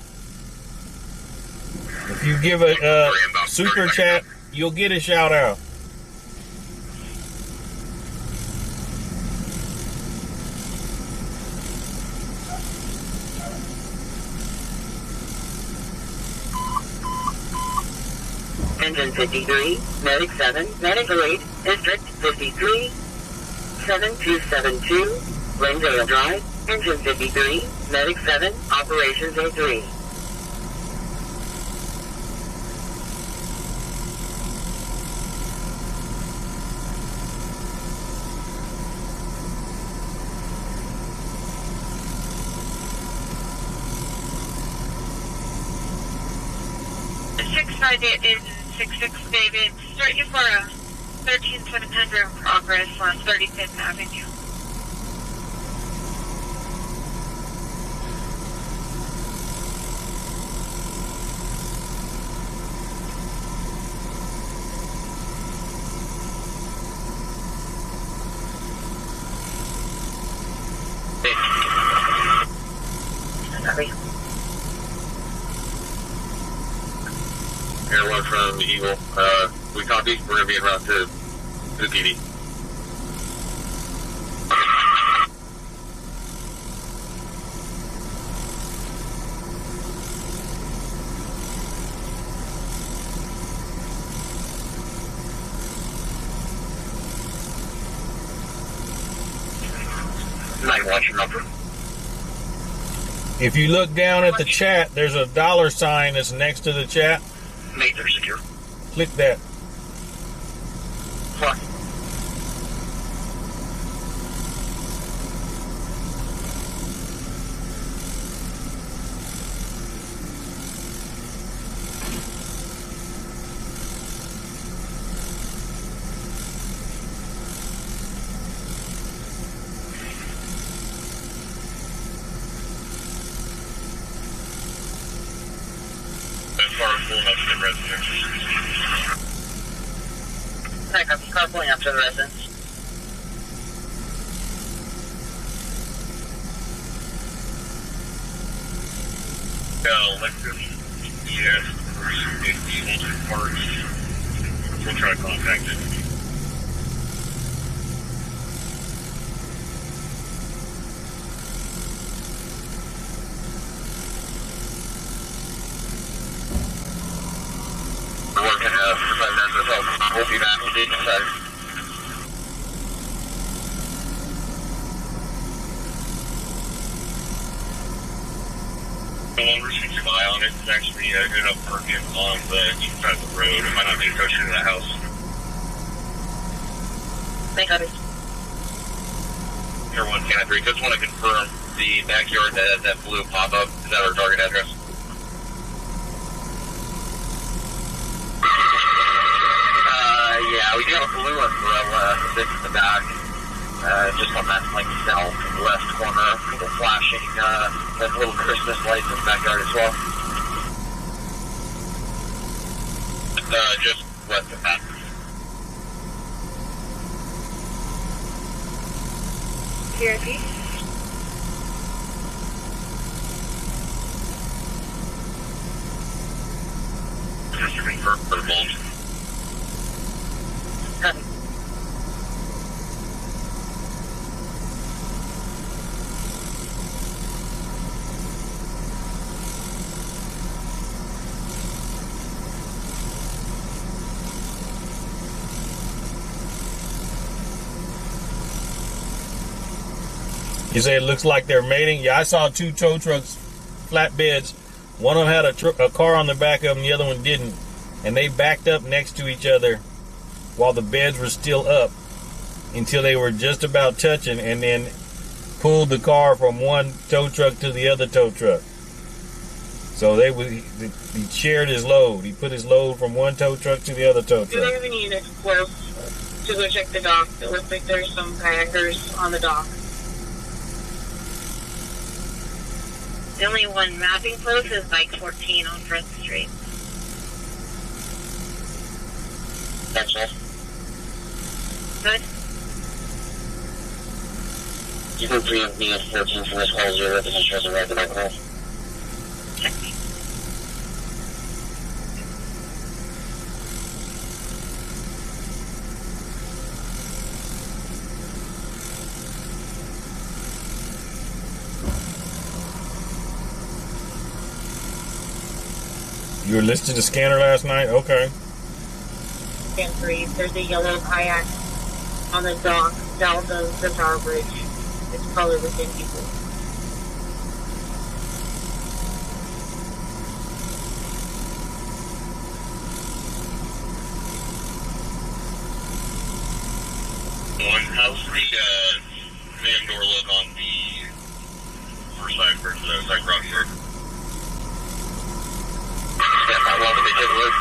if you give a super chat, you'll get a shout out. Engine 53, Medic 7, Medical Aid, District 53, 7272, Glendale Drive, Engine 53, Medic 7, Operations A3. In 66 David, searching for a 13700 in progress on 35th Avenue. Airline from Eagle. We copy. We're going to be en route to the PD. Night watch number. If you look down at the chat, there's a $sign that's next to the chat. Major secure. Click that. Plus. Car pulling up to the residence. Yes, we'll try to contact it. We're working we'll be back to the inside. No longer seems to eye on it. It's actually good up parking on the east side of the road. It might not be associated to the house. Thank God. Air 1 Canada 3, just want to confirm the backyard that has that blue pop-up. Is that our target address? Yeah, we do have a blue umbrella that's in the back, just on that, like, southwest corner, with flashing, that little Christmas lights in the backyard as well. Just west of that. PRP? Just to confirm for the bulge. Copy. You say it looks like they're mating? Yeah, I saw two tow trucks, flatbeds. One of them had a car on the back of them, the other one didn't. And they backed up next to each other while the beds were still up until they were just about touching, and then pulled the car from one tow truck to the other tow truck. So he shared his load. He put his load from one tow truck to the other tow Do they truck. have any units close to go check the dock? It looks like there's some kayakers on the dock. The only one mapping close is bike 14 on Front Street. That's all. Good. You can free up me at 14 for this call 0 represents resident right to my call. Check. You were listed to scanner last night? Okay. 10 3. There's a yellow kayak on the dock south of the Tower Bridge. It's probably with 10 people. How's the man door look on the first side versus the side cross here? Yeah, I love it. They did work.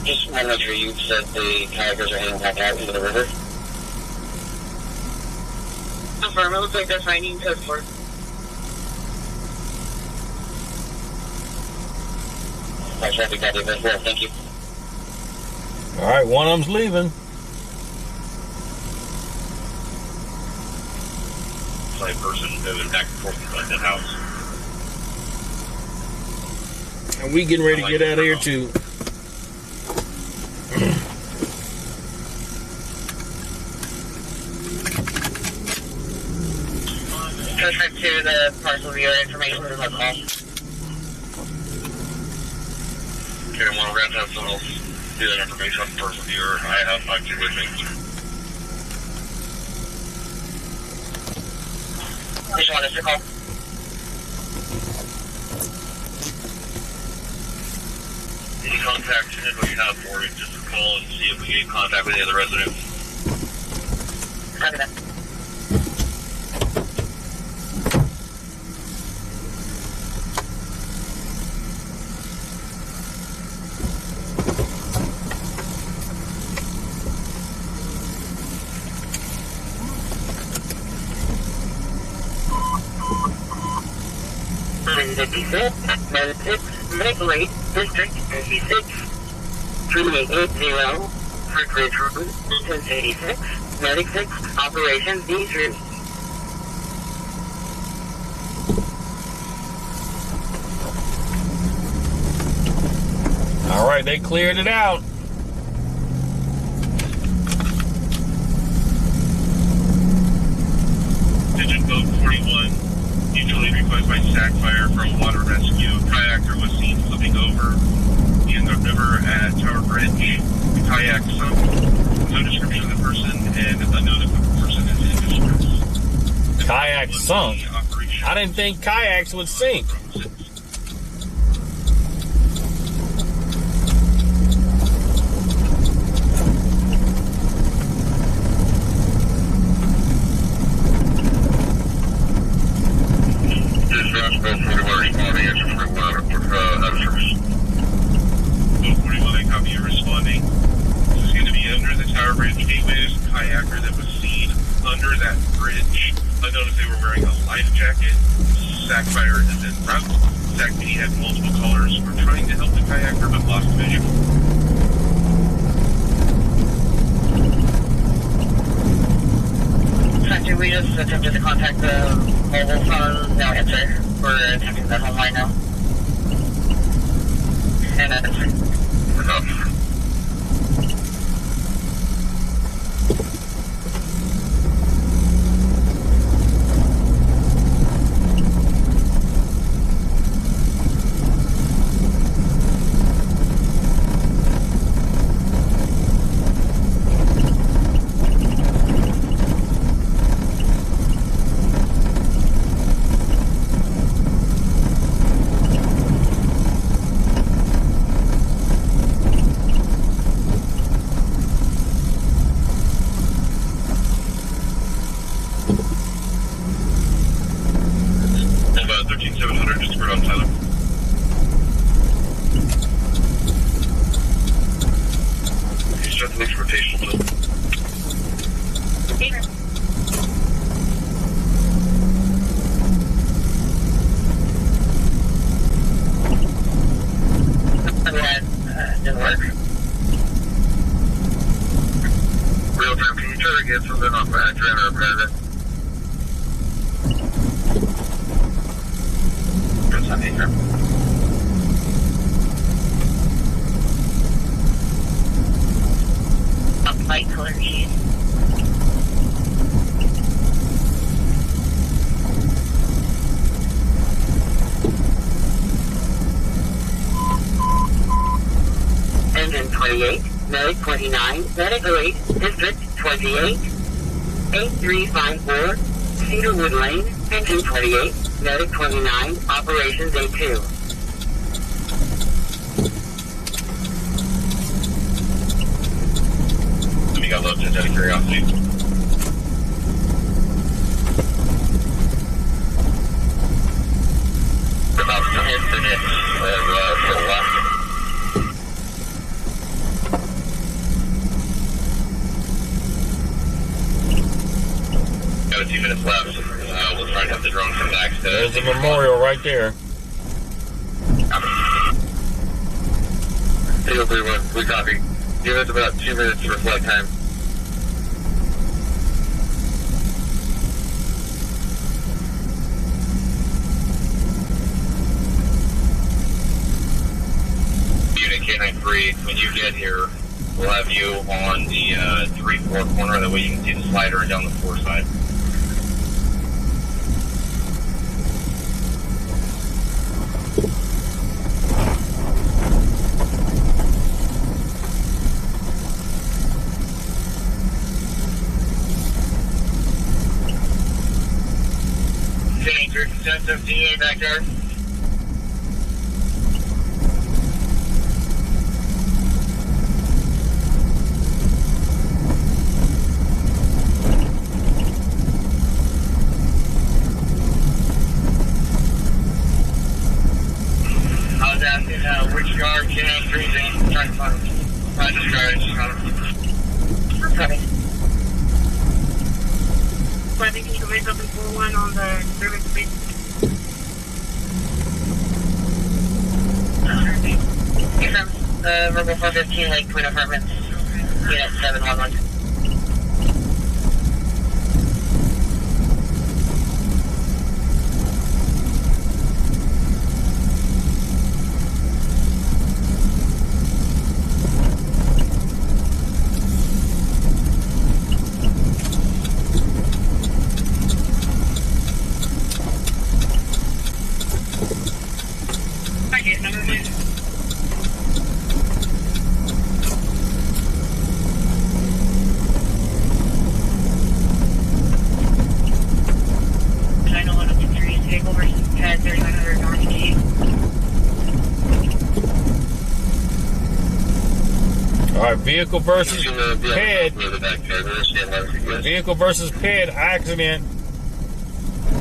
Just want to make sure you said the kayakers are heading back out into the river. Confirm, it looks like they're finding code 4. That's right, we got it as well. Thank you. All right, one of them's leaving. Side person moving back and forth inside the house. And we getting ready to get out of here too. Transfer to the parcel viewer information is what call. Okay, I want to wrap up someone else do that information on the person viewer. I have 5-2 with me. Which one is the call? Any contact info you have for me, just call and see if we get in contact with any of the residents. Copy that. Medical Aid, District 56, 3880, Park Ridge Road, 1086, Medic 6, Operation D3. All right, they cleared it out. Digit code 41. Utility request by Sac Fire for a water rescue. Kayaker was seen flipping over in the river at Tower Bridge. The kayak sunk. No description of the person, and a note that the person is in distress. Kayak sunk. I didn't think kayaks would sink. Attempted to contact the mobile phone, no answer. We're attempting the home line now. And answer. Real time, can you try to to get something off that trailer up there. That's on nature. Light color sheet. Engine 28, Medic 29, Medical 8, District 28, 8354, Cedarwood Lane, Engine 28, Medic 29, Operations A2. Let me go look just out of curiosity. About 10 minutes to the left. Got a few minutes left. We'll try and have the drone come back. There's the memorial right there. Eagle 3-1, we copy. Give us about 2 minutes for flight time. Unit K93, when you get here, we'll have you on the 3-4 corner. That way you can see the slider down the 4 side. Consensus DA back there. I was asking which yard K93 is in. Trying to find Okay. So I think you can raise up and 41 on the service space. Verbal 415, Lake Twin Apartments, Unit 711. Vehicle versus PED. Vehicle versus PED accident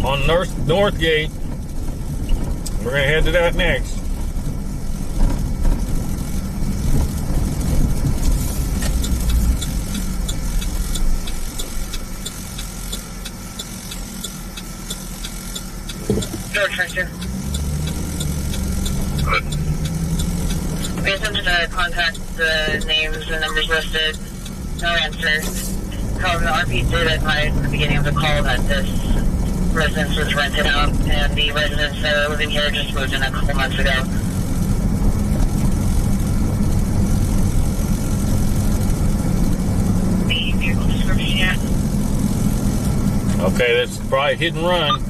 on North Gate. We're going to head to that next. George Fisher. We attempted to contact the names and numbers listed. No answer. However, the RP did advise at the beginning of the call that this residence was rented out, and the residents that are living here just moved in a couple months ago. The vehicle description yet? Okay, that's probably hit and run.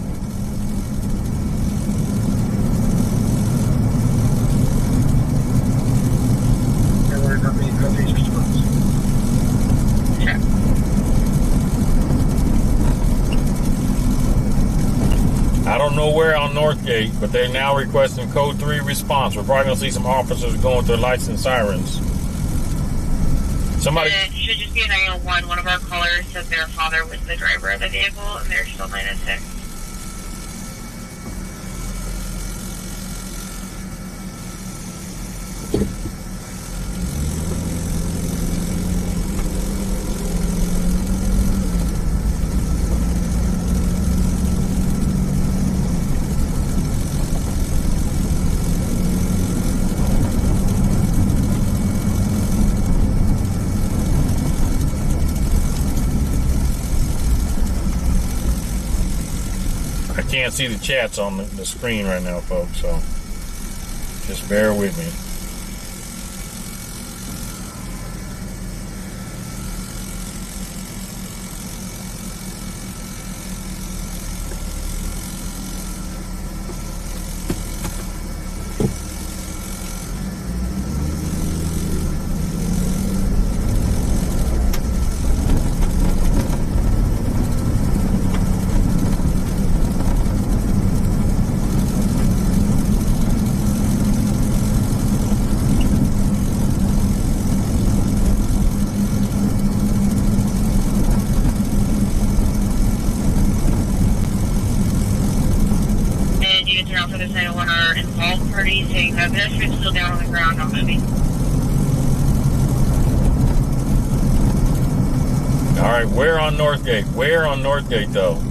I don't know where on Northgate, but they're now requesting code 3 response. We're probably going to see some officers going through lights and sirens. Somebody. It should just be a 901. One of our callers said their father was the driver of the vehicle, and they're still 906. can't see the chats on the screen right now, folks, so just bear with me. Pedestrians still down on the ground, not moving. All right, where on Northgate? Where on Northgate, though?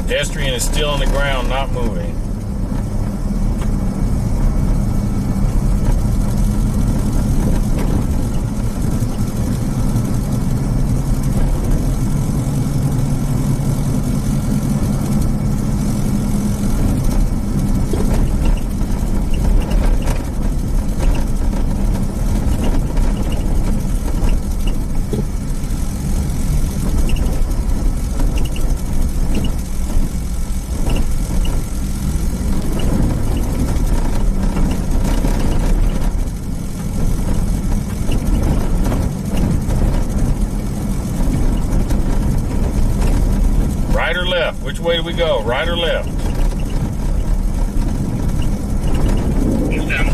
Pedestrian is still on the ground, not moving. Right or left? Which way do we go? Right or left? East down.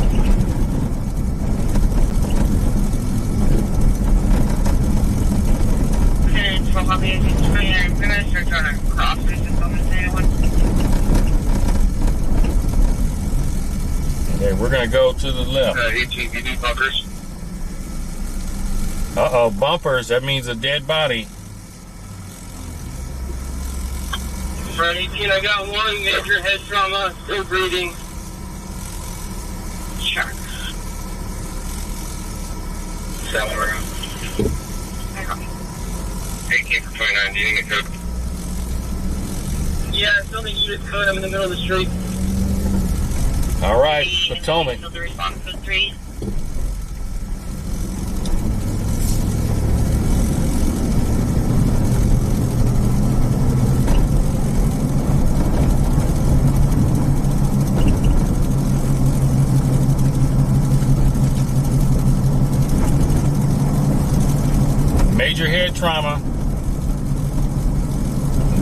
And from Hobby, I'm gonna start trying to cross this if I'm gonna say anyone. Okay, we're gonna go to the left. 18, you need bumpers. Uh-oh, bumpers. That means a dead body. Front 18, I got one major head trauma, still breathing. Sure. South around. I got 18 for 29, do you need a code? Yeah, I still need unit code, I'm in the middle of the street. All right, Potomac. The response code 3. Major head trauma.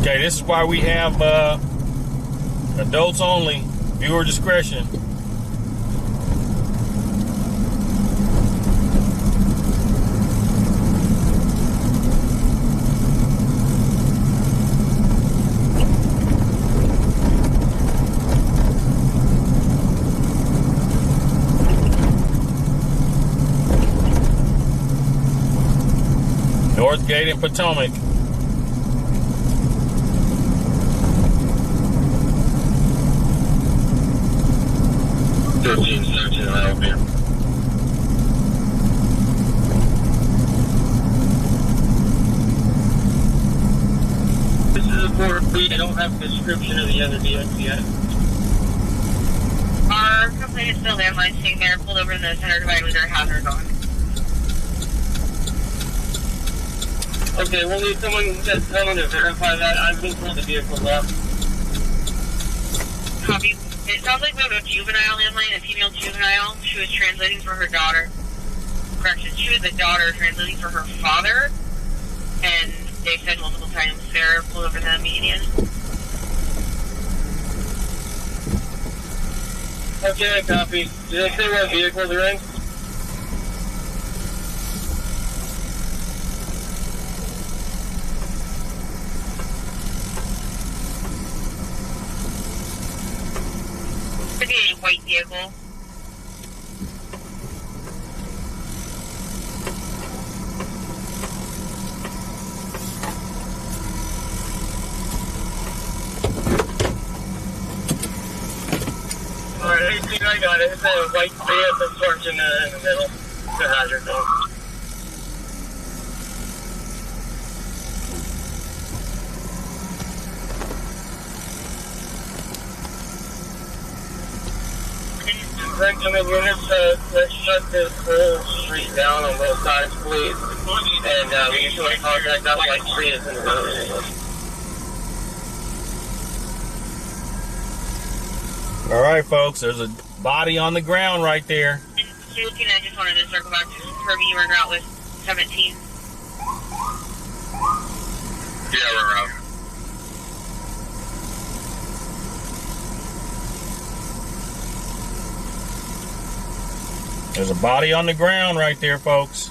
Okay, this is why we have adults only, viewer discretion. Northgate and Potomac. Thirteen, 17, and I will be here. This is a border fleet, I don't have a description of the other vehicles yet. Our complaint is still there. Mine's sitting there, pulled over in the center divide with their hazards on. Okay, we'll need someone that's coming to verify that. I've been told the vehicle left. Copy. It sounds like we have a juvenile landline, a female juvenile. She was translating for her daughter. Correction, she was the daughter translating for her father. And they said multiple times Sarah pulled over the median. Okay, copy. Did they say what vehicle they're in? Could be a white vehicle. I got it. It's a white Prius with torch in the middle. It's a hazard though. Recommend units let's shut this whole street down on both sides, please. And we usually contact that white Prius in the middle. All right, folks, there's a body on the ground right there. And Susan, I just wanted to circle back to confirm you were out with 17. Yeah, we're out. There's a body on the ground right there, folks.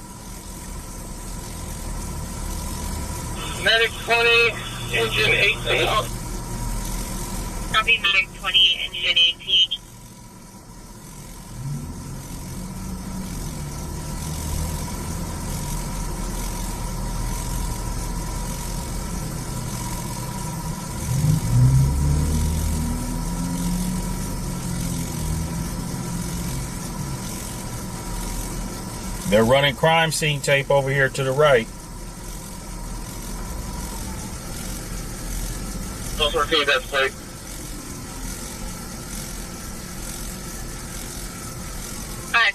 Medic 20, engine 18. Copy, Medic 20, Engine 18. They're running crime scene tape over here to the right. Let's repeat that plate. Hi.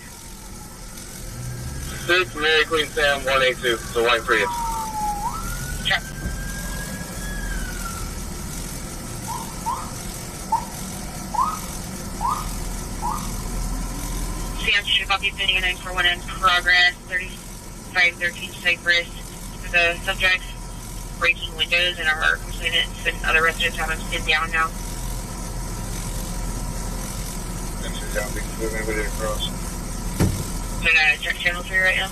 6, Mary Queen Sam 182. It's a white Prius. Check. Sam, should copy pending 941 in progress, 3513 Cypress. The subjects breaking windows and our complainants and other residents have them pinned down now. Sensors down, we can move anybody across. Can I check channel 3 right now?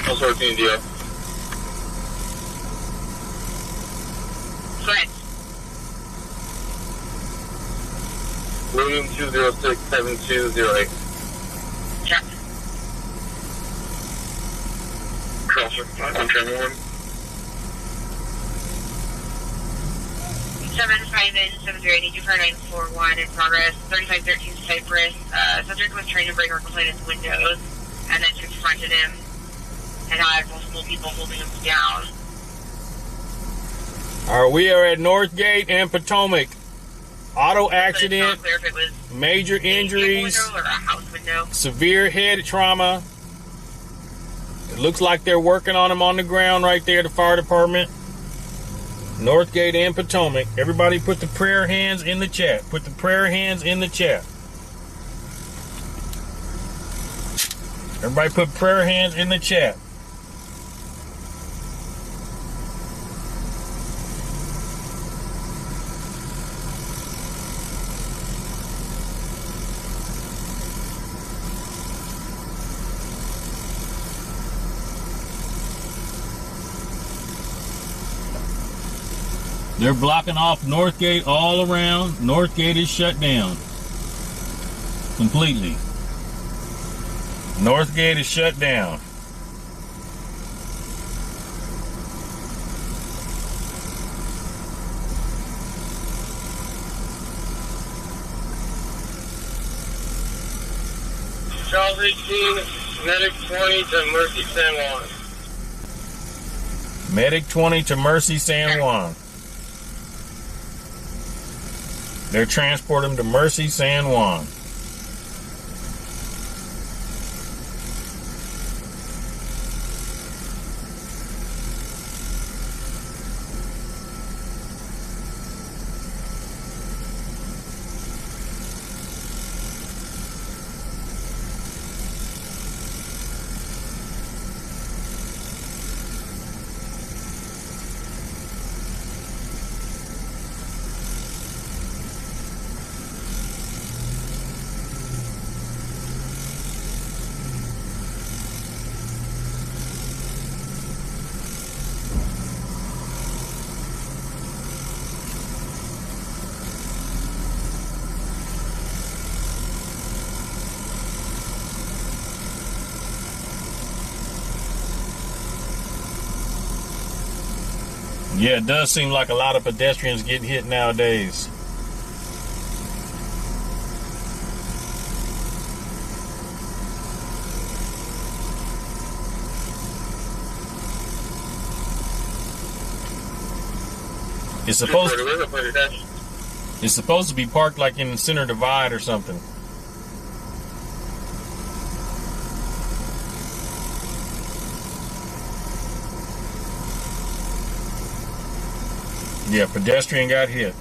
Let's 14 deal. Correct. William 206-7208. Check. Crosser, I'm turning one. 758 need you for 941 in progress, 3513 Cypress. Subject was trying to break our complainant's windows and then confronted him and had multiple people holding him down. All right, we are at Northgate and Potomac. Auto accident, It's not clear if it was major a vehicle injuries, window or a house window. severe head trauma. It looks like they're working on him on the ground right there, the fire department. Northgate and Potomac. Everybody put the prayer hands in the chat. Put the prayer hands in the chat. Everybody put prayer hands in the chat. They're blocking off Northgate all around. Northgate is shut down completely. Northgate is shut down. Charles 18, Medic 20 to Mercy San Juan. Medic 20 to Mercy San Juan. They're transporting him to Mercy San Juan. Yeah, it does seem like a lot of pedestrians get hit nowadays. It's supposed to be parked like in the center divide or something. Yeah, pedestrian got hit.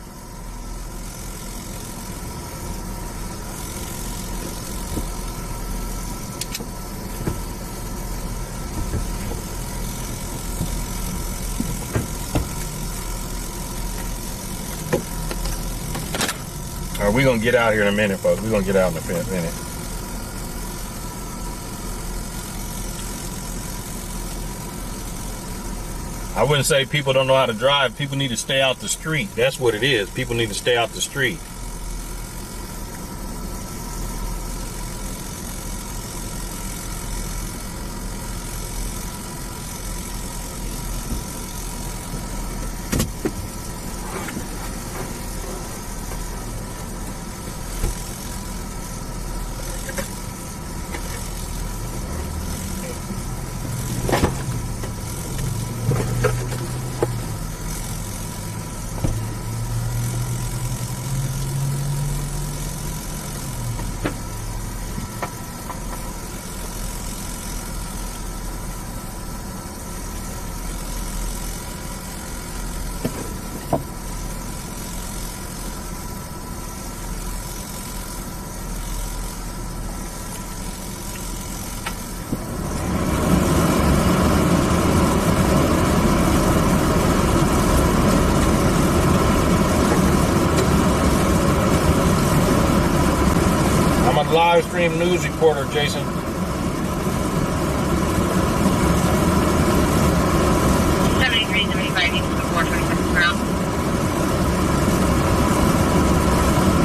All right, we're going to get out here in a minute, folks. We're going to get out in a minute. I wouldn't say people don't know how to drive. People need to stay out the street. That's what it is. People need to stay out the street. Live stream news reporter, Jason.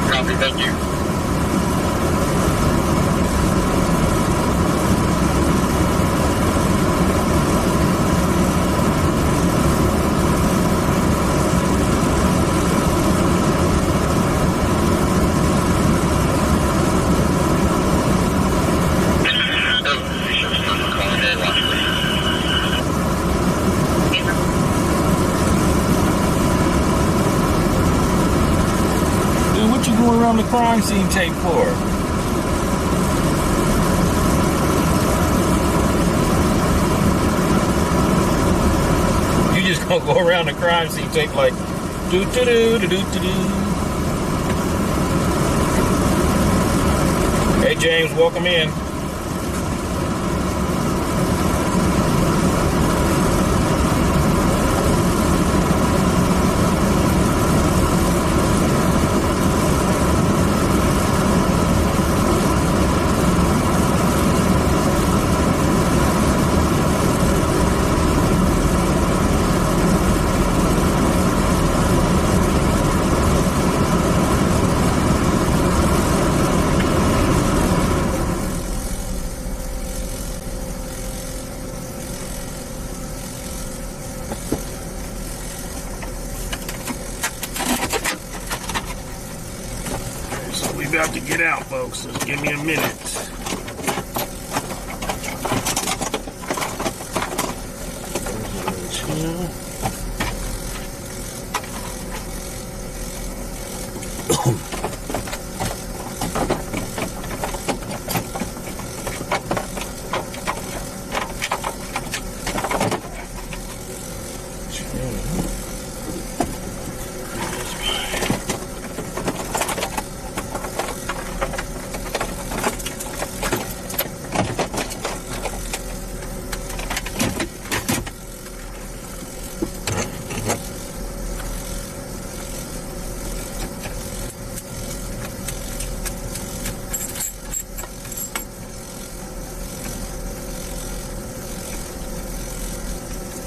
Copy, thank you. The crime scene tape for? You just gonna go around the crime scene tape like do do do do do do. Hey James, welcome in. About to get out, folks. Just give me a minute.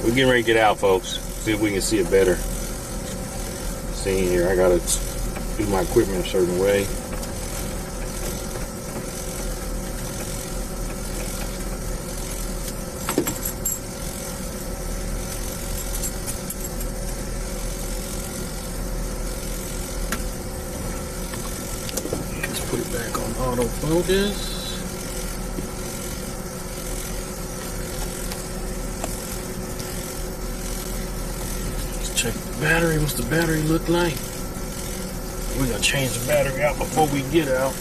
We're getting ready to get out, folks. See if we can see it better. See here, I gotta do my equipment a certain way. Autofocus. Let's check the battery. What's the battery look like? We're gonna change the battery out before we get out.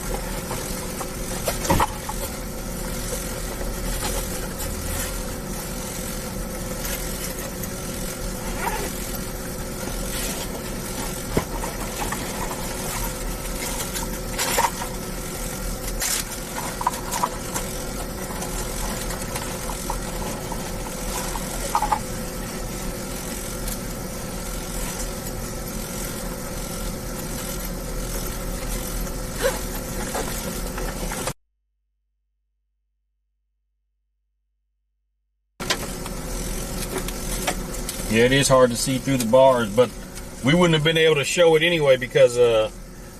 Yeah, it is hard to see through the bars, but we wouldn't have been able to show it anyway because the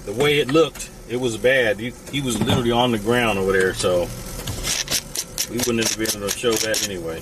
way it looked, it was bad. He was literally on the ground over there, so we wouldn't have been able to show that anyway.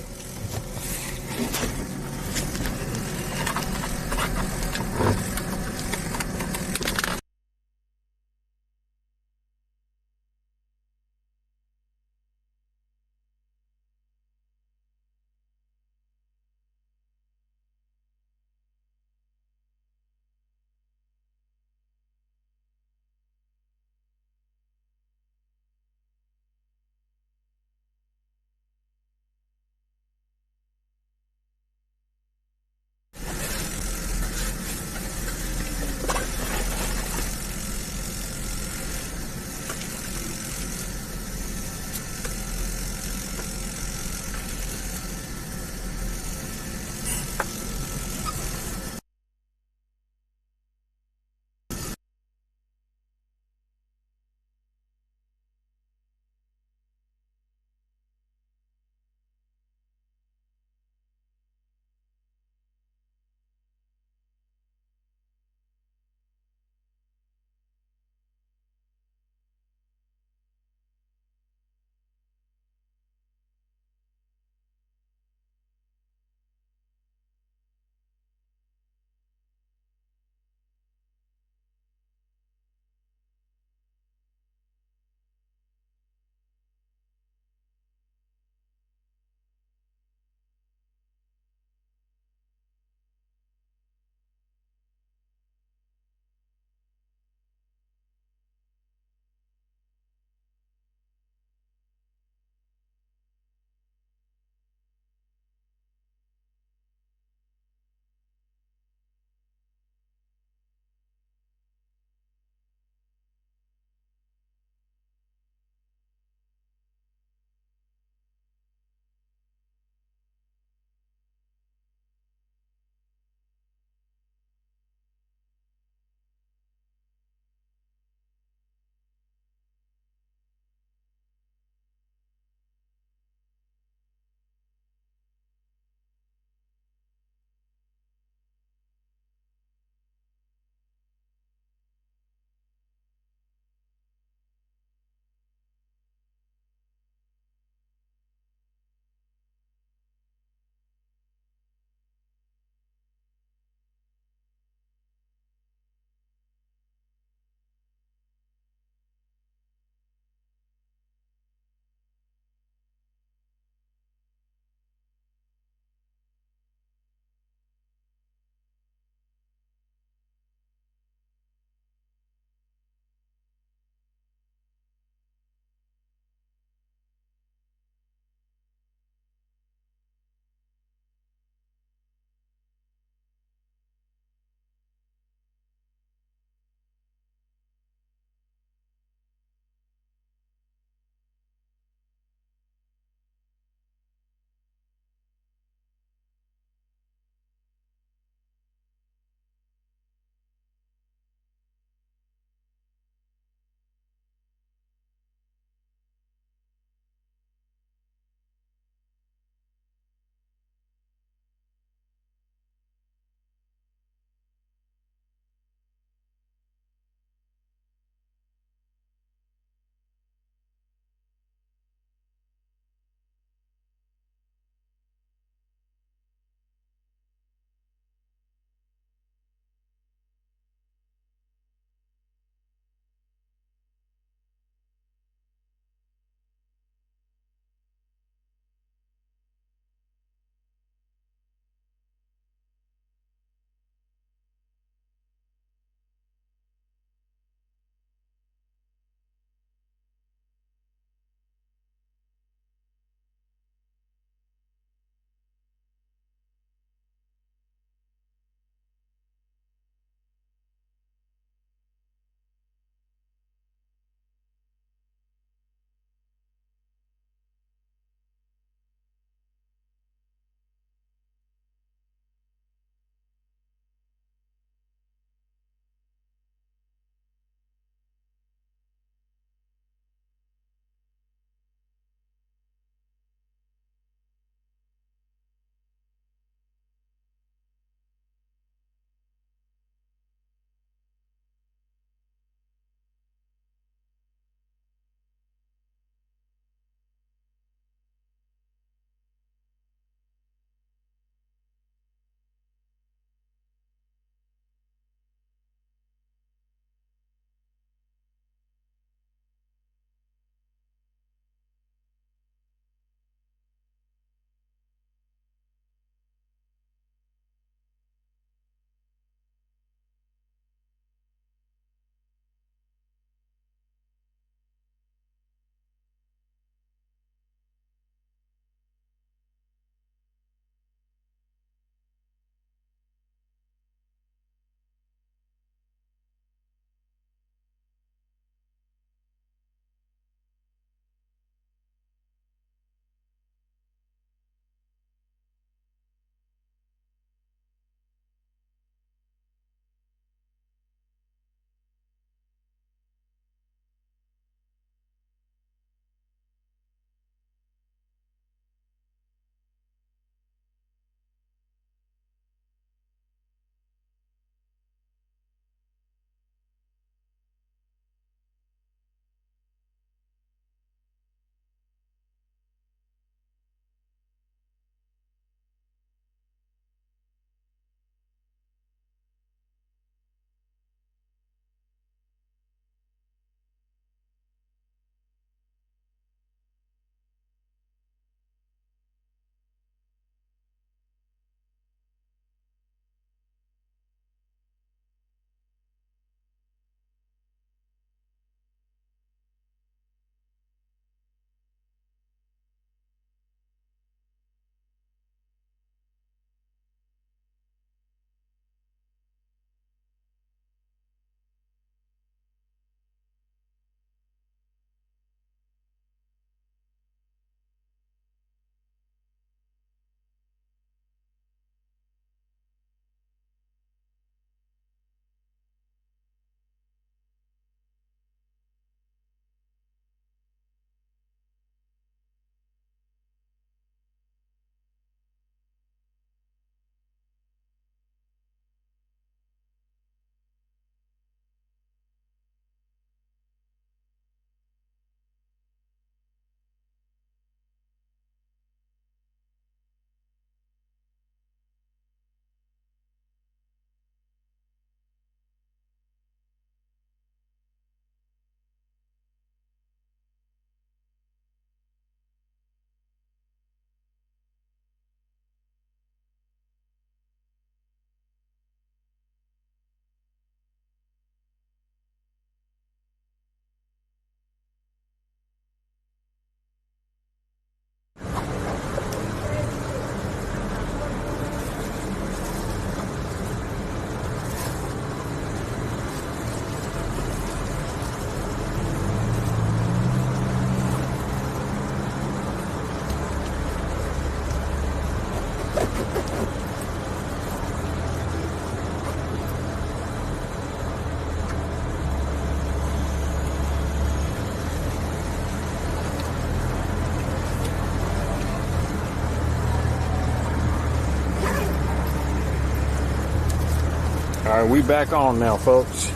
Alright, we back on now, folks.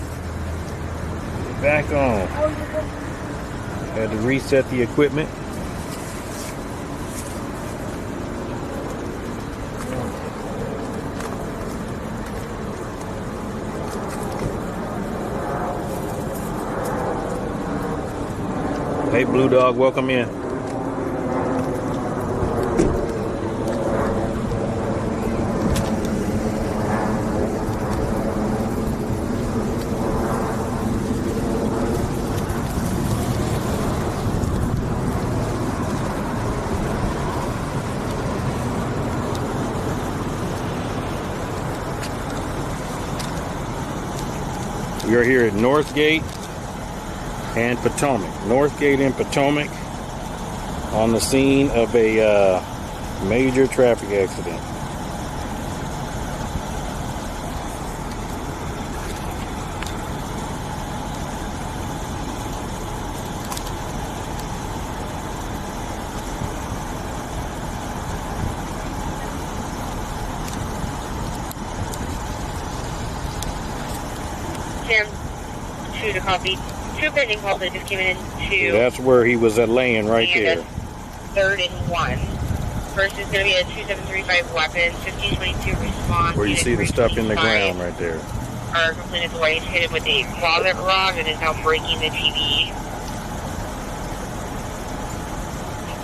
Back on. Had to reset the equipment. Hey, Blue Dog, welcome in. We are here at Northgate and Potomac. Northgate and Potomac on the scene of a major traffic accident. Sam, 2 to copy. 2 pending calls that just came in to... That's where he was at laying right there. 3rd and 1. First is going to be a 2735 weapon, 1522 response. Where you see the stuff in the ground right there. Our complainant's wife hit it with a closet rod and is now breaking the TV.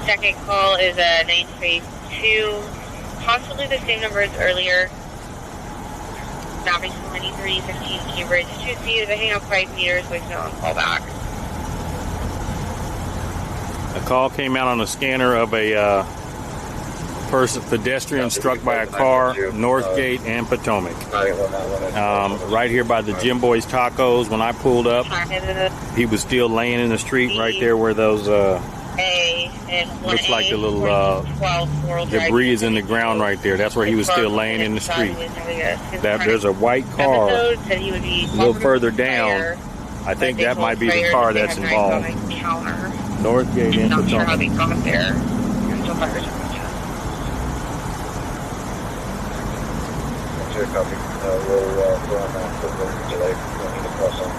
Second call is a 952, possibly the same number as earlier. Mapping 2315 Cambridge, 2 feet of a hangout 5 meters, with no call back. A call came out on a scanner of a pedestrian struck by a car, Northgate and Potomac. Right here by the Jim Boy's Tacos. When I pulled up, he was still laying in the street right there where those looks like the little debris is in the ground right there. That's where he was still laying in the street. There's a white car a little further down. I think that might be the car that's involved. Northgate and Not sure how Potomac. they got there. Still fires. Copy. We'll go on now for the delay. We'll need to cross on.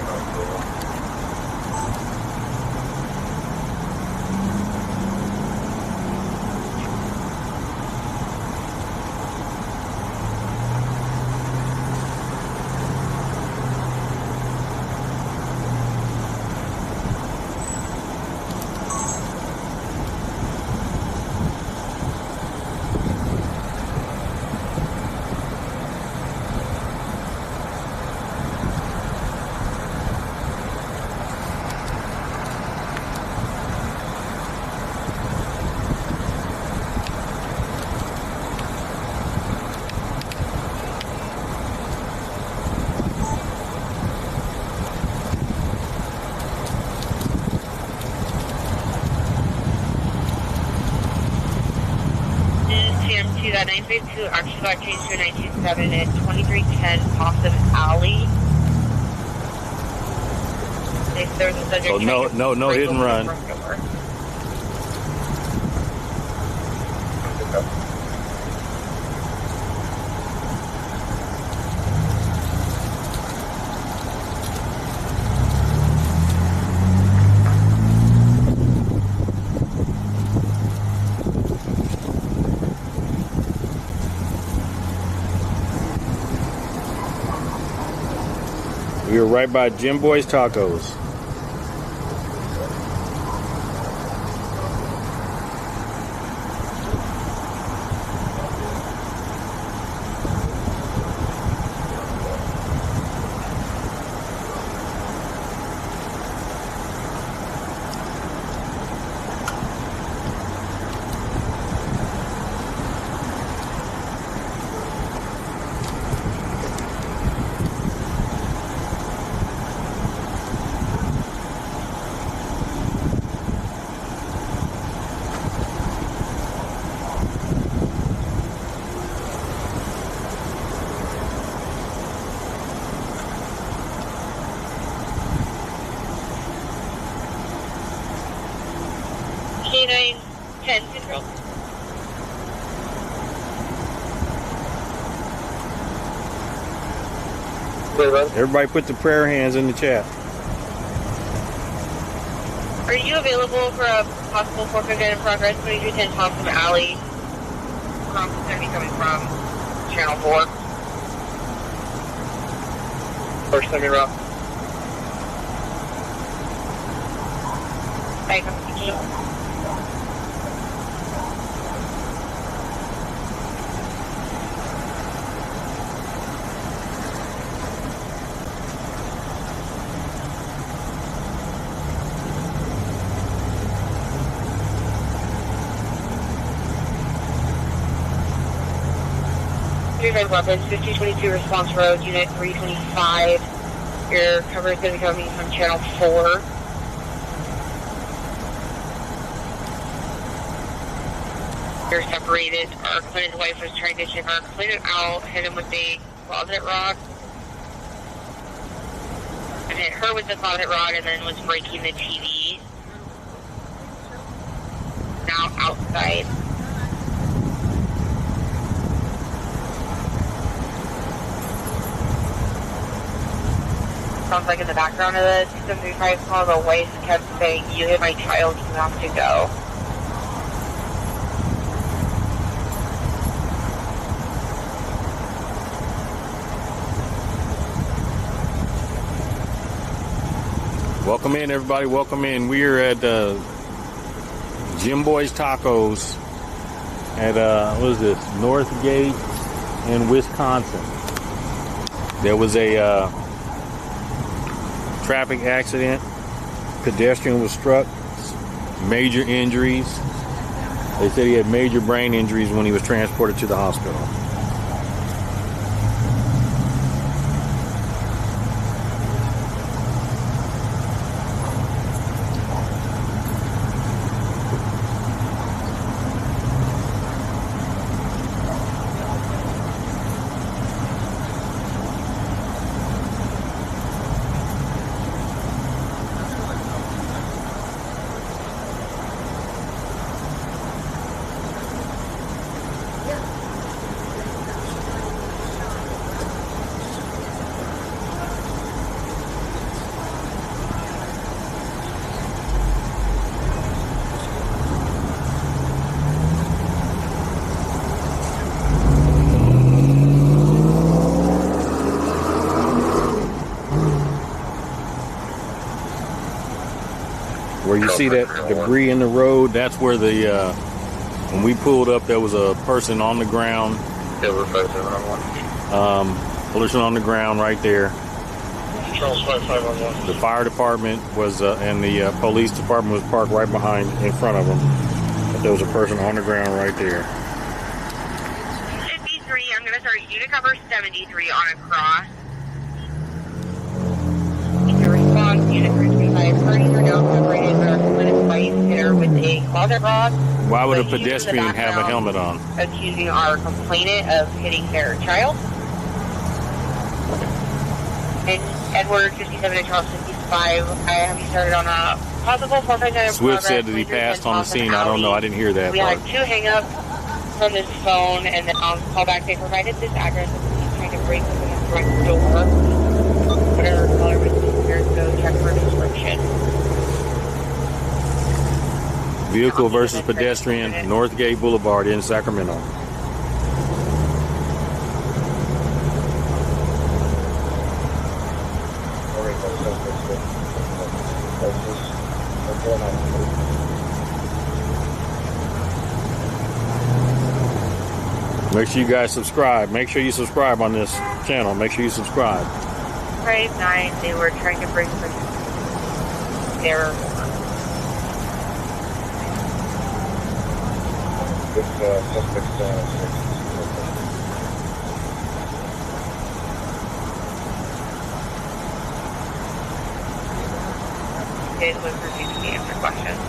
That 952 actually got changed to a 927 at 2310 Possum Alley. There's a subject. So no hit and run. We were right by Jim Boy's Tacos. K9 10 control. Everybody put the prayer hands in the chat. Are you available for a possible 400 in progress? 2210 Thompson Alley. Cross is going to be coming from Channel 4. First semi route. Hi, come to you. 35 weapons, 5022 response road, unit 325. Your cover is going to be coming from channel 4. You're separated. Our complainant's wife was trying to check our complainant out, hit him with a closet rod. And hit her with the closet rod and then was breaking the TV. Now outside. Sounds like in the background of the 275 call, the wife kept saying, "You hit my child, you have to go." Welcome in, everybody. Welcome in. We are at Jim Boy's Tacos at what is this? Northgate in Wisconsin. There was a traffic accident. Pedestrian was struck. Major injuries. They said he had major brain injuries when he was transported to the hospital. Where you see that debris in the road, that's where the when we pulled up, there was a person on the ground. Person on the ground right there. The fire department was and the police department was parked right behind, in front of them. But there was a person on the ground right there. 53, I'm going to start unit cover 73 on a cross. Your response, unit 325, parties are now separated, but our complainant's wife hit her with a closet rod. Why would a pedestrian have a helmet on? Accusing our complainant of hitting their child. And Edward 57 and Charles 55, I have you started on a possible 459. Swift said that he passed on the scene. I don't know. I didn't hear that We part. had 2 hang-ups from this phone, and then on callback they provided this address and he's trying to break open the front door. Whatever color was here, so check for description. Vehicle versus pedestrian, Northgate Boulevard in Sacramento. Make sure you guys subscribe. Make sure you subscribe on this channel. Make sure you subscribe. 5-9, they were trying to bring their it was refusing to answer questions.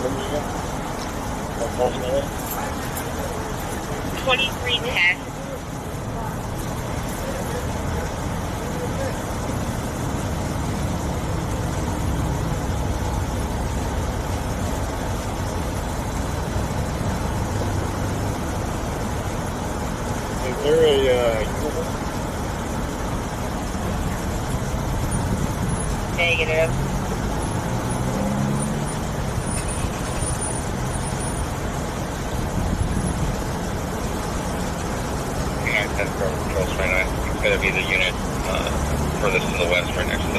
numbers again? What calls number? 2310. Is there a uniform? Negative. Yeah, 10 from Control right now. It's going to be the unit furthest to the west, right next to the.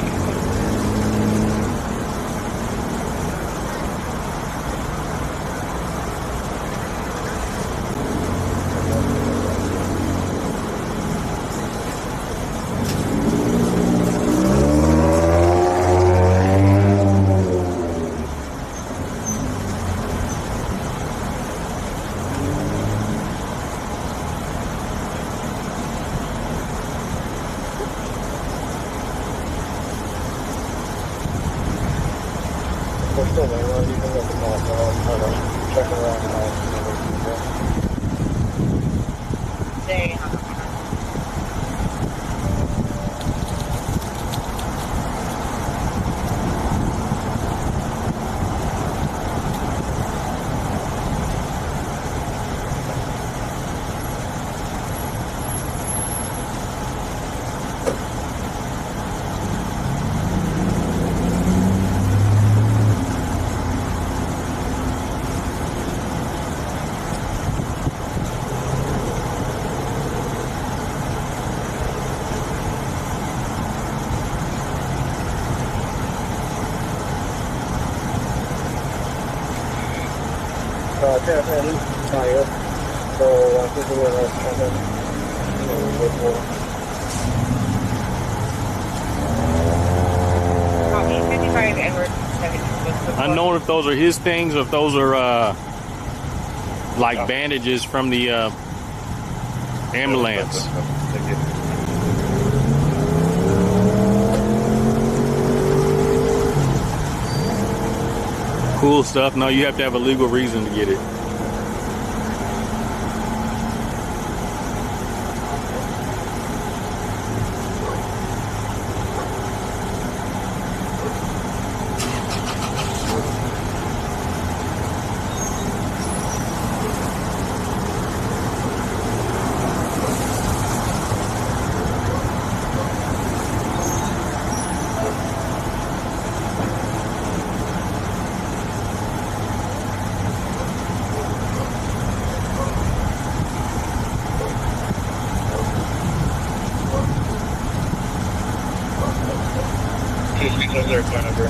We're still there, right? You can look at the map, I'm trying to check around the house. They, Catherine, he's not here. So I think we're going to come in a bit more. copy 55 Edward 7. Unknown if those are his things or if those are like bandages from the ambulance. Thank you. Cool stuff. No, you have to have a legal reason to get it. What's their phone number?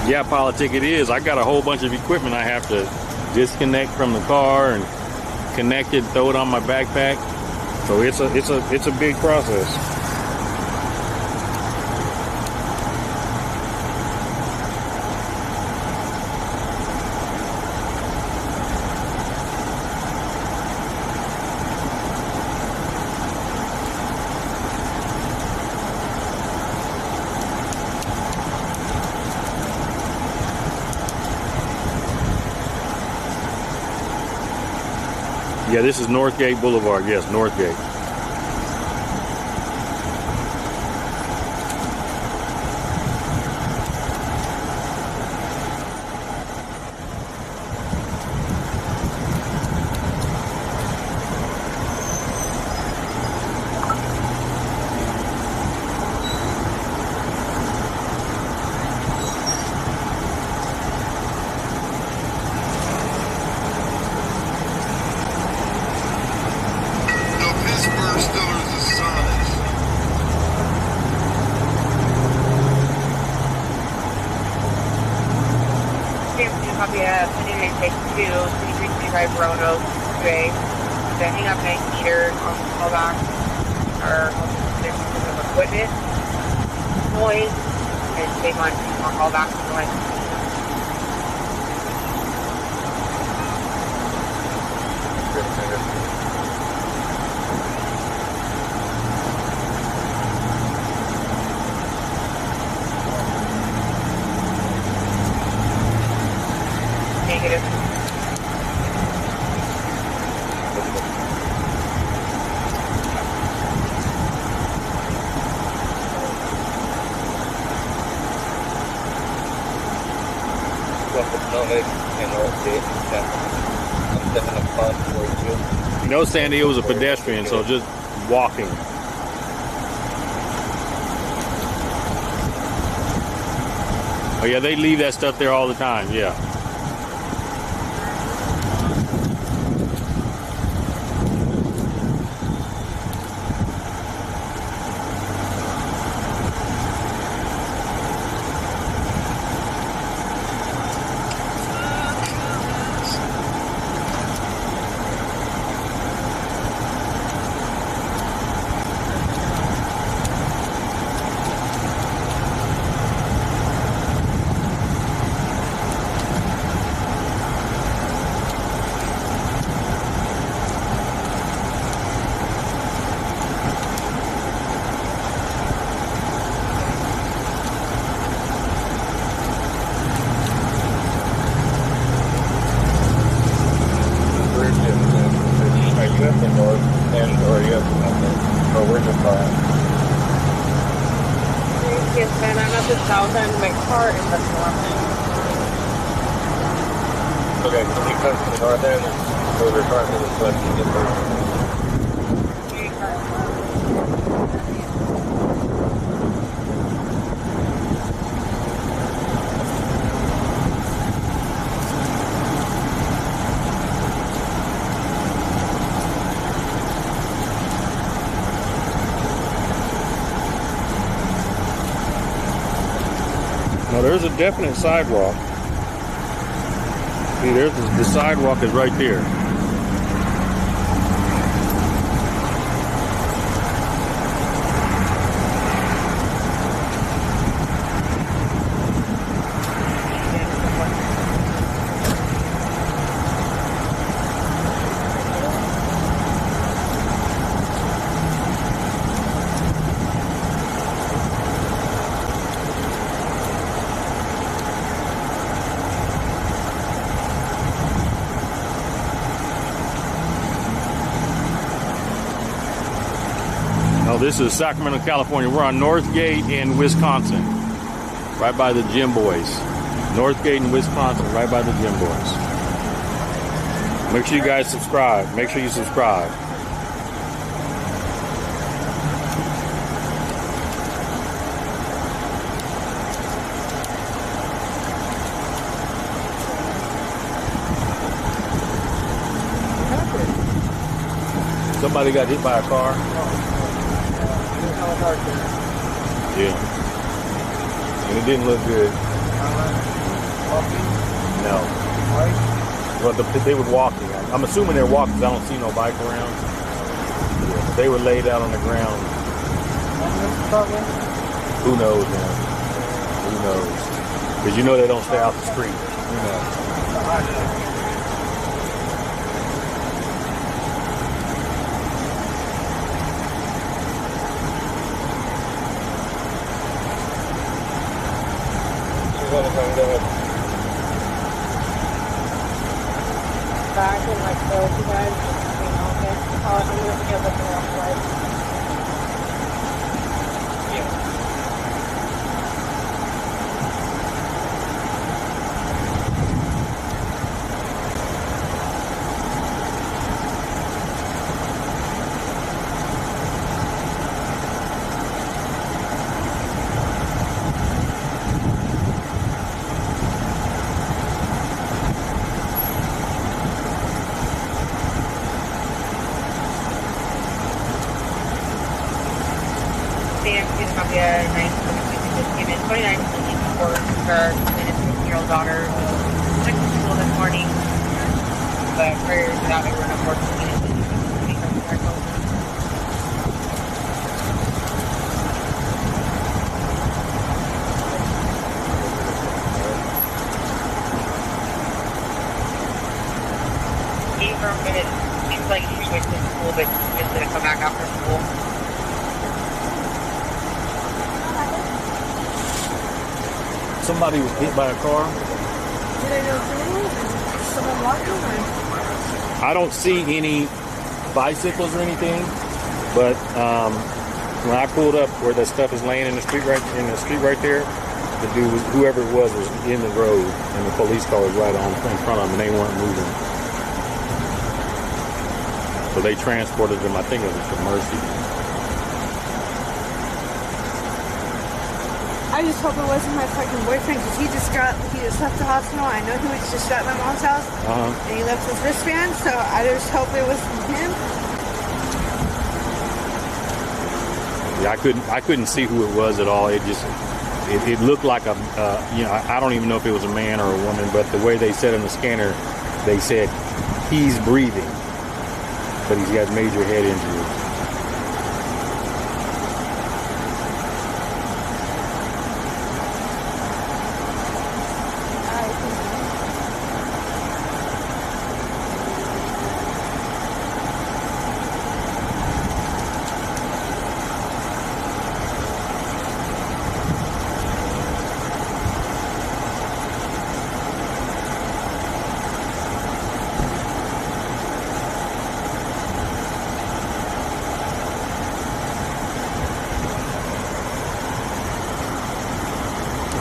Yeah, politic it is. I got a whole bunch of equipment I have to disconnect from the car and connect it, throw it on my backpack. So it's a big process. Yeah, this is Northgate Boulevard. Yes, Northgate. Copy of 2962, 2325 Roanoke, Bay. The hang up 9 meter on the callback or of equipment noise and take on callback noise. Negative. You know, Sandy, it was a pedestrian, so just walking. Oh yeah, they leave that stuff there all the time. Yeah. Yes, man, I'm at the south end of my car in the north end. Okay, can you come to the north end and go to the car to the west and get there? No, there's a definite sidewalk. See, there's the sidewalk is right there. No, this is Sacramento, California. We're on Northgate in Wisconsin, right by the Gym Boys. Northgate in Wisconsin, right by the Gym Boys. Make sure you guys subscribe. Make sure you subscribe. Somebody got hit by a car. Yeah. And it didn't look good. No. Well, they were walking. I'm assuming they're walking because I don't see no bike around. Yeah. They were laid out on the ground. Who knows, man? Who knows? Because you know they don't stay out the street. Who knows? Back and like both you guys I'm going to feel looking outside. Copy 2964 for his 15-year-old daughter. Took to school this morning, but prayers without everyone on board. It seems like she went to school, but she just didn't come back after school. Somebody was hit by a car. Did I go through? Someone walking? I don't see any bicycles or anything, but when I pulled up where that stuff is laying in the street right there, the dude, whoever it was in the road, and the police car was right on in front of them, and they weren't moving. So they transported them. I think it was to Mercy. I just hope it wasn't my fucking boyfriend, because he just left the hospital. I know he was just at my mom's house, and he left his wristband, so I just hope it was him. Yeah, I couldn't see who it was at all. It looked like I don't even know if it was a man or a woman, but the way they said in the scanner, they said he's breathing, but he's got major head injuries.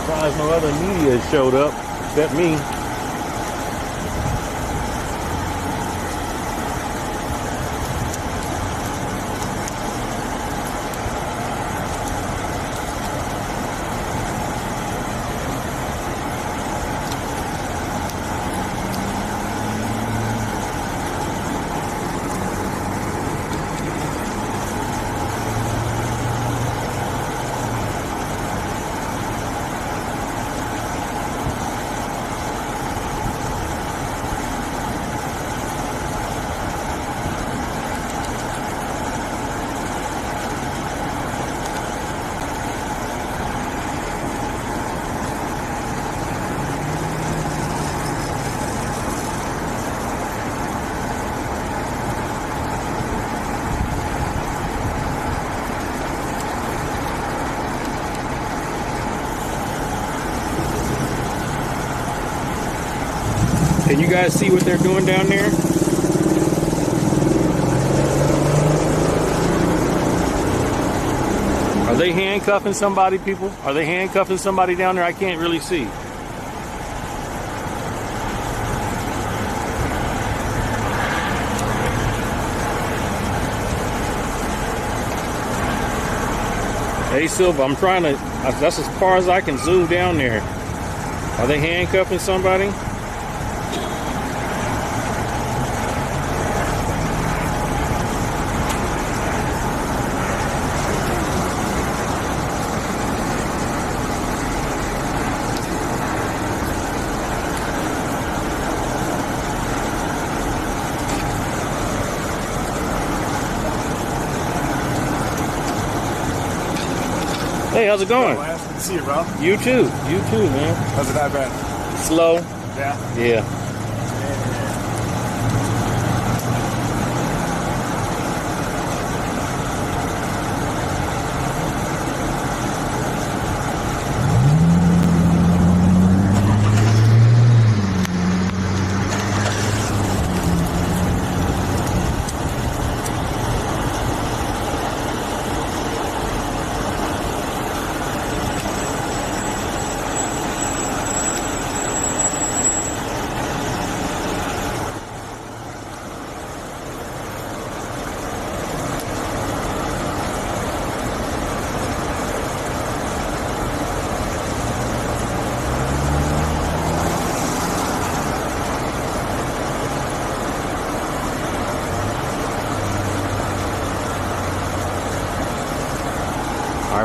Surprised no other media showed up except me. Can you guys see what they're doing down there? Are they handcuffing somebody, people? Are they handcuffing somebody down there? I can't really see. Hey, Silva, I'm trying to, that's as far as I can zoom down there. Are they handcuffing somebody? Hey, how's it going? Good to see you, bro. You too, man. How's it that bad? Slow? Yeah. Yeah.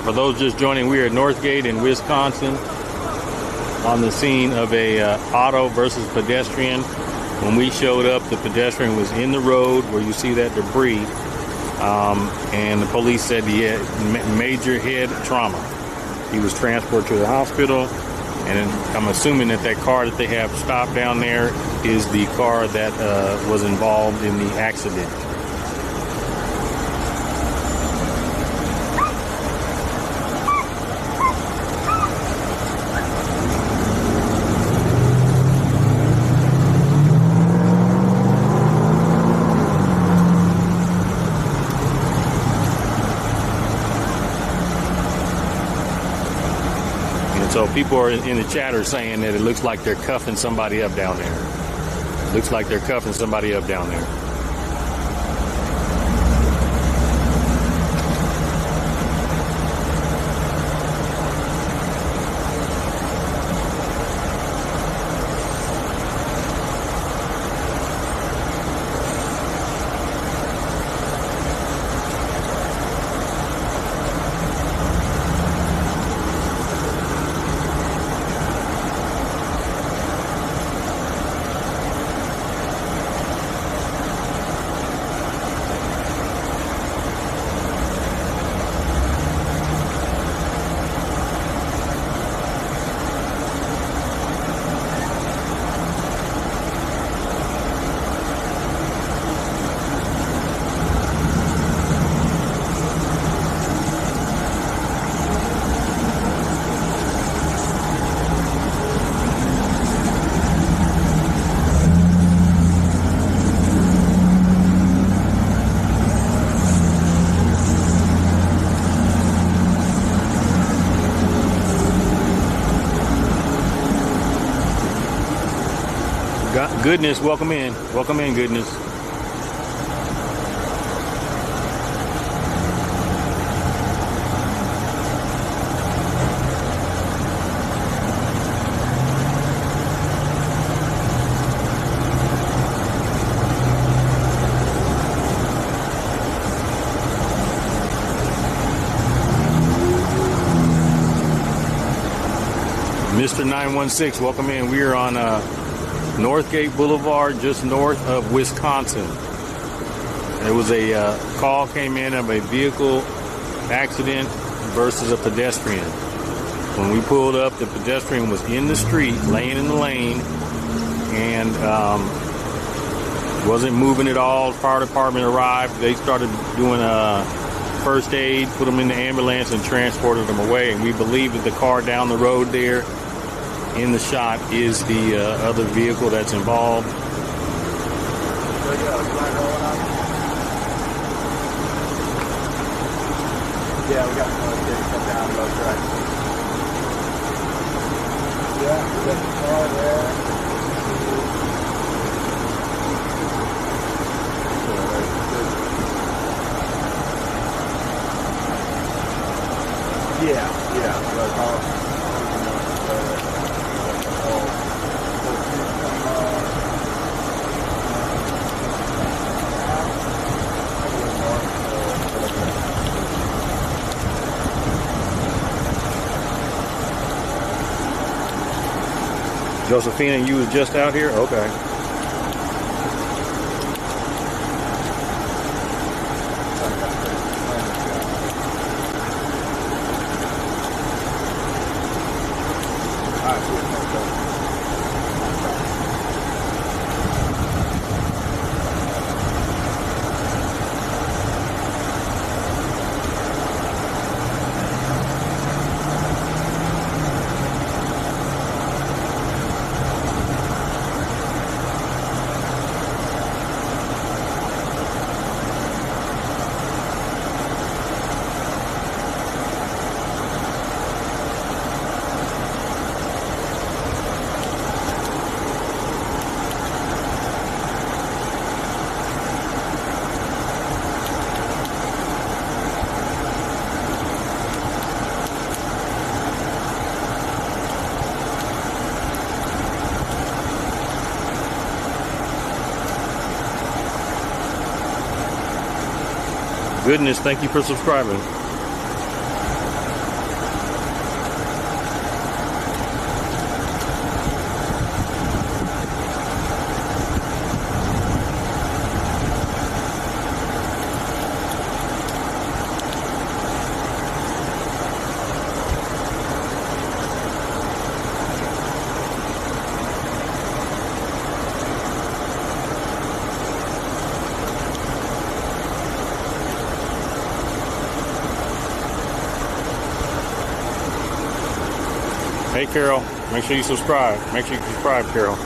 right, for those just joining, we are at Northgate in Wisconsin on the scene of a auto versus pedestrian. When we showed up, the pedestrian was in the road where you see that debris, and the police said he had major head trauma. He was transported to the hospital, and I'm assuming that car that they have stopped down there is the car that was involved in the accident. So people are in the chat are saying that it looks like they're cuffing somebody up down there. Looks like they're cuffing somebody up down there. Goodness, welcome in. Welcome in, Goodness. Mr. 916, welcome in. We are on Northgate Boulevard, just north of Wisconsin. There was a call came in of a vehicle accident versus a pedestrian. When we pulled up, the pedestrian was in the street, laying in the lane, and wasn't moving at all. Fire department arrived. They started doing first aid, put them in the ambulance, and transported them away. And we believe that the car down the road there in the shot is the other vehicle that's involved. Yeah, we got come down both tracks. Yeah, we got the car there. Yeah. Josephina, you was just out here? Okay. Goodness, thank you for subscribing. Hey, Carol. Make sure you subscribe. Make sure you subscribe, Carol.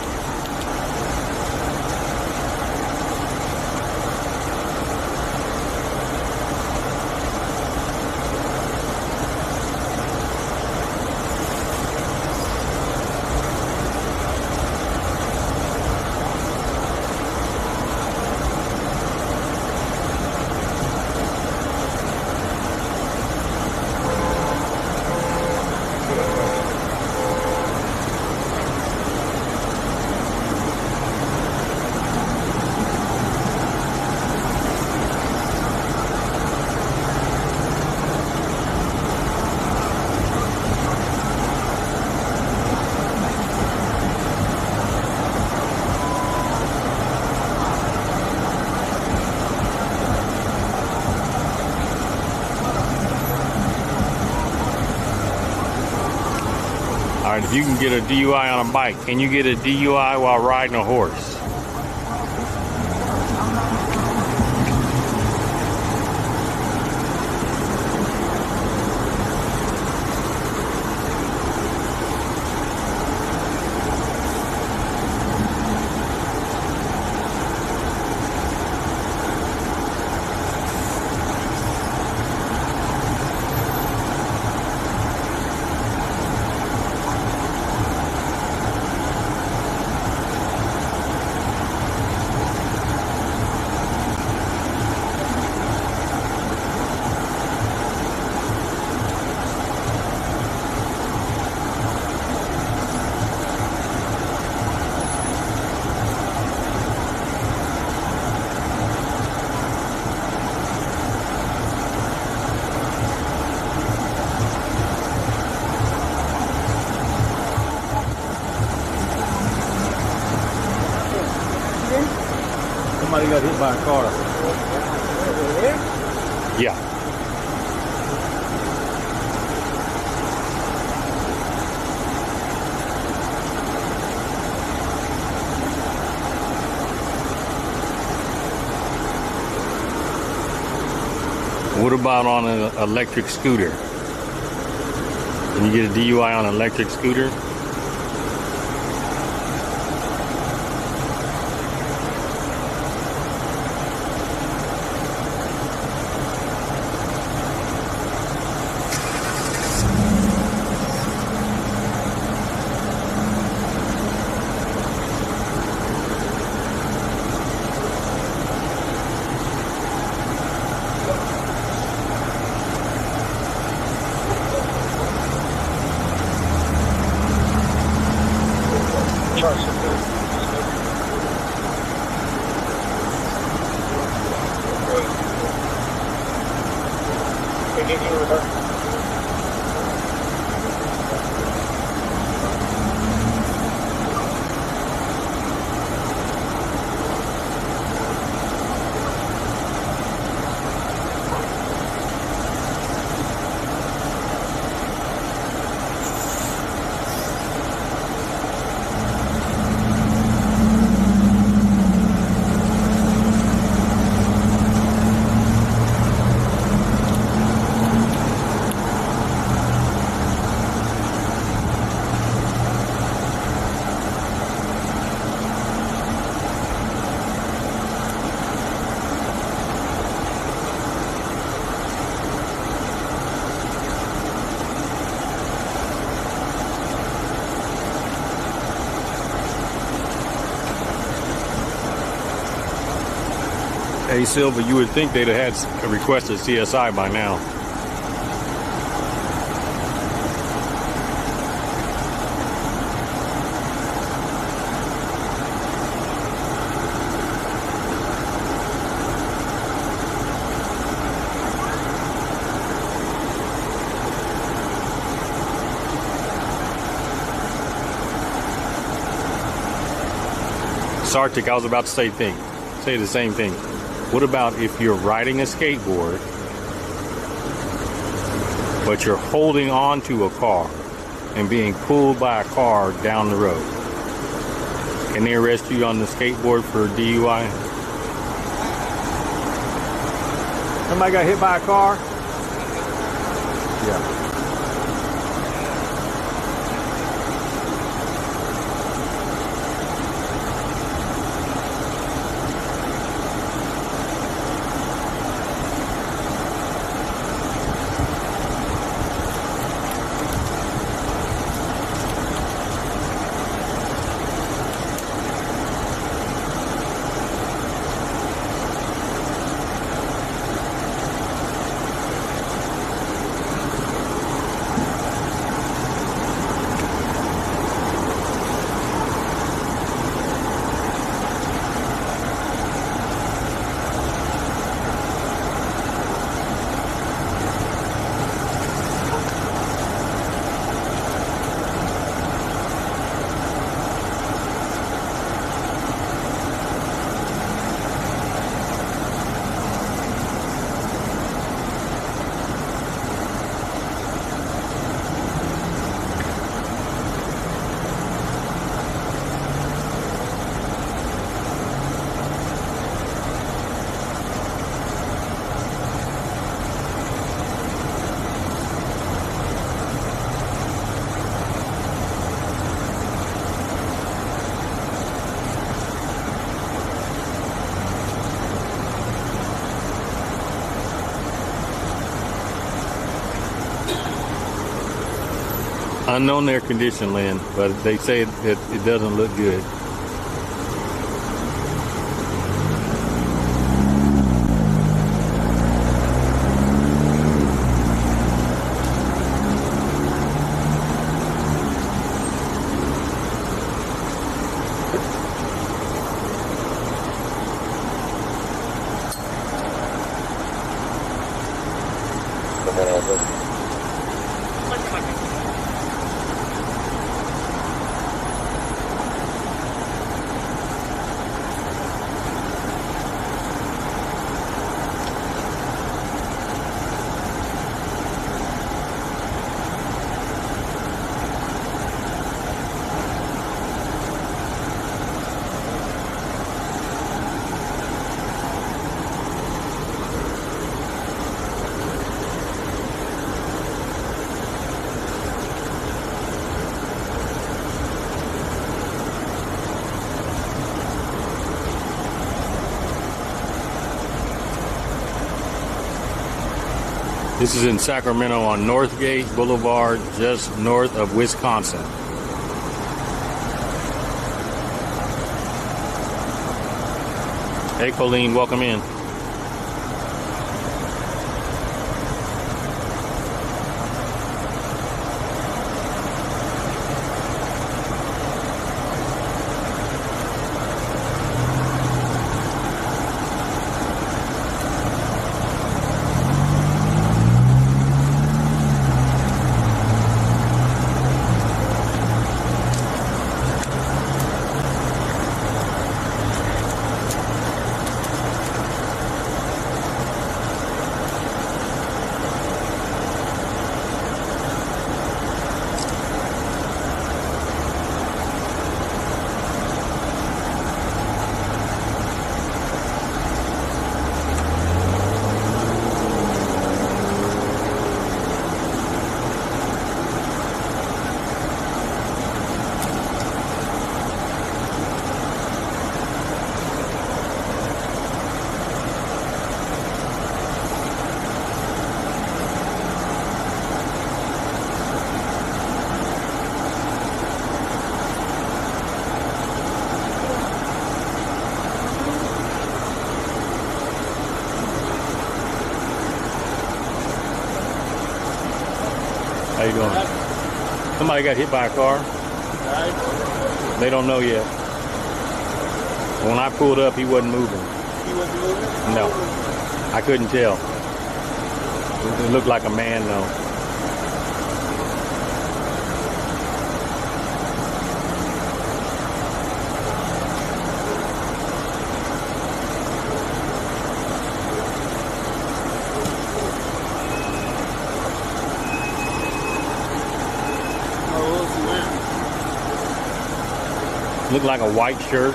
All right, if you can get a DUI on a bike, can you get a DUI while riding a horse? Somebody got hit by a car. Yeah. What about on an electric scooter? Can you get a DUI on an electric scooter? Hey, Silva, you would think they'd have had requested CSI by now. Sartic, I was about to say the same thing. What about if you're riding a skateboard, but you're holding on to a car and being pulled by a car down the road? Can they arrest you on the skateboard for DUI? Somebody got hit by a car? Yeah. Unknown air condition, Lynn, but they say that it doesn't look good. This is in Sacramento on Northgate Boulevard, just north of Wisconsin. Hey, Colleen, welcome in. How you doing? Somebody got hit by a car. They don't know yet. When I pulled up, he wasn't moving. He wasn't moving? No, I couldn't tell. It looked like a man though. Looked like a white shirt.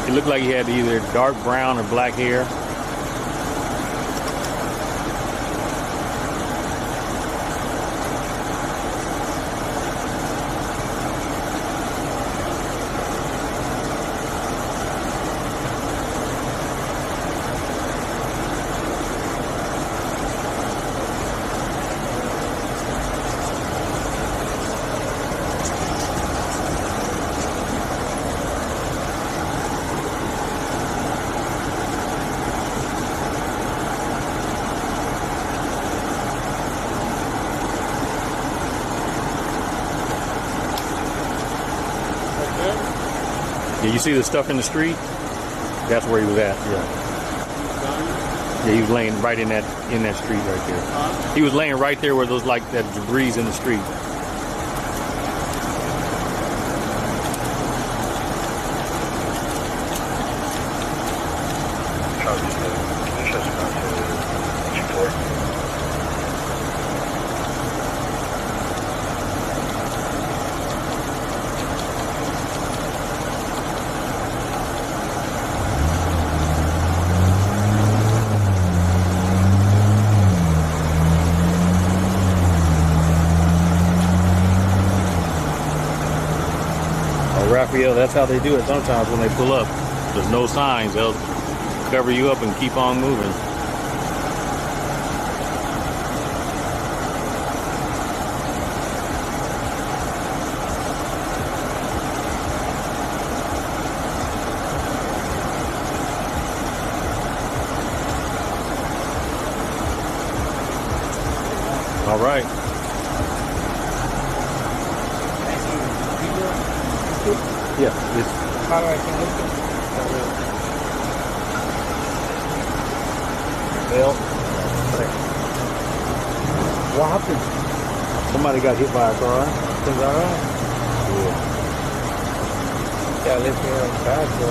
It looked like he had either dark brown or black hair. Yeah, you see the stuff in the street? That's where he was at, yeah. Yeah, he was laying right in that street right there. He was laying right there where those like that debris in the street. Raphael, that's how they do it sometimes when they pull up. There's no signs. They'll cover you up and keep on moving. All right. Yeah. How do I can look at Well, what happened? somebody got hit by a car. Is that right? Yeah, I live here in Bad, so.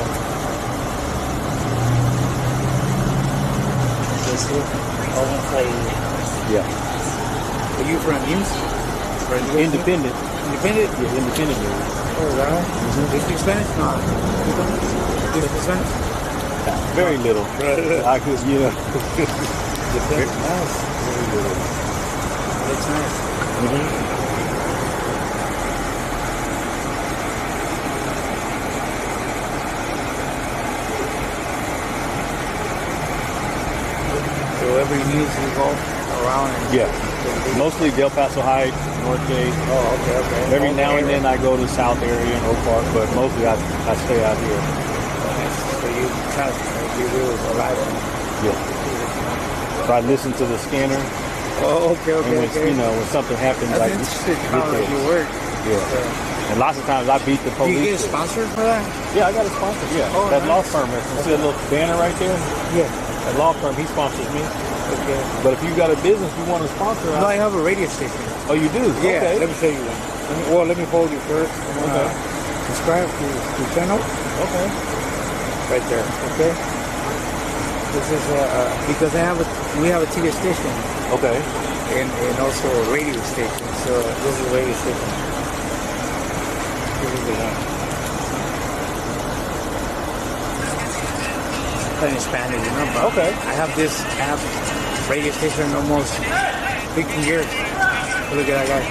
This here? Almost like. Yeah. Are you from News? Independent. Independent? Yeah, independent news. Oh, is that right? Do you speak Spanish? No. Do you speak Spanish? Very little. I could, you know. Depends. Nice. Very little. Looks nice. So every news you go around and Yeah. Mostly Del Paso Heights, Northgate. Oh, okay. Every now and then I go to South area and Oak Park, but mostly I stay out here. So you kind of be real alive. Yeah. So I listen to the scanner, Oh, okay. and when, you know, when something happens, That's like interesting how you work. yeah. And lots of times I beat the Do you police. get sponsored for that? Yeah, I got a sponsor. Yeah, Oh, that law nice. firm. You see that little banner right there? Yeah. That law firm, he sponsors me. Okay. But if you got a business you want to sponsor, No, I have a radio station. oh, you do? Yeah. Okay. Let me show you one. Let me hold you first. Okay. Subscribe to channel. Okay. Right there. Okay. This is because we have a TV station Okay. and also a radio station. So this is a radio station. This is the one. In Spanish, you know, but Okay. I have radio station almost 15 years. Look at that guy.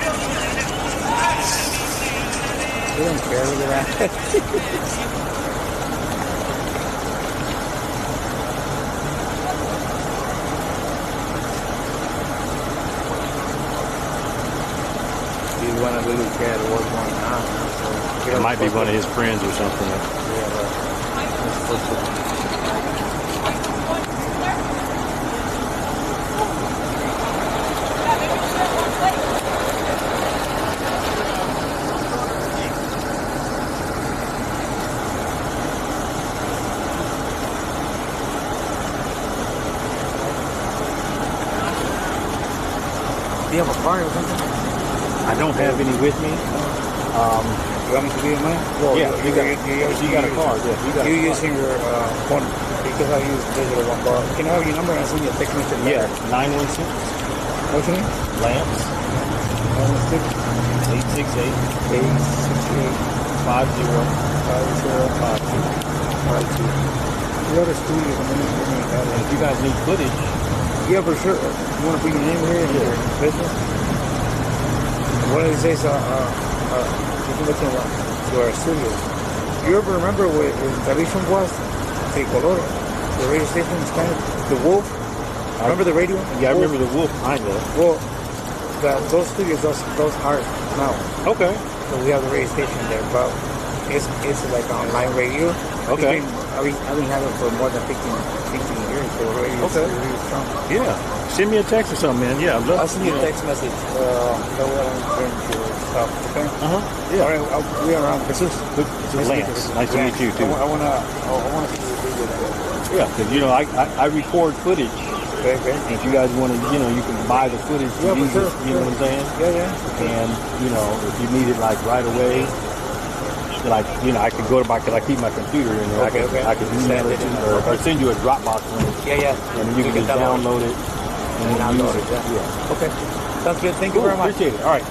He don't care, look at that. He's one of the little cat what's going on. So, It might be one of his friends or something. yeah, but it's supposed to. Do you have a car or something? I don't have any with me. You want me to be in mine? Well, Yeah, you got a car. Yeah, you got a You're car. using your phone because I use digital one bar. Can I have your number and send you a text message? Yeah, 916 What's your name? Lance 868 5052. You have a studio. And if you guys need footage, Yeah, for sure. You want to put your name here and your business? One of these days, you can look to our studio. You ever remember when Discretion was? Tricolor, the radio station in Spanish? The Wolf? Remember the radio? yeah, I Wolf? remember the wolf behind that. Well, those studios, those are now. Okay. So we have the radio station there, but it's like online radio. Okay. I've been having it for more than 15 years. So radio is Okay. really strong. Yeah. Send me a text or something, man. Yeah, I'd love I'll send you a text message. That way I don't turn to stuff. Okay. Yeah. All right. We are around. Jesus. This is Lance. Nice to meet you too. I want to see the video. Yeah, because you know I record footage. Okay. And if you guys want to, you know, you can buy the footage to Yeah, for use sure. it. You know what I'm saying? Yeah. And you know, if you need it like right away, like you know, I could go to my, because I keep my computer in there. Okay. I can email it to you, or send you a Dropbox link, Yeah. and you can just download it and then Download use it. it. Yeah. Okay. Sounds good. Thank you Cool. very much. Appreciate it. All right.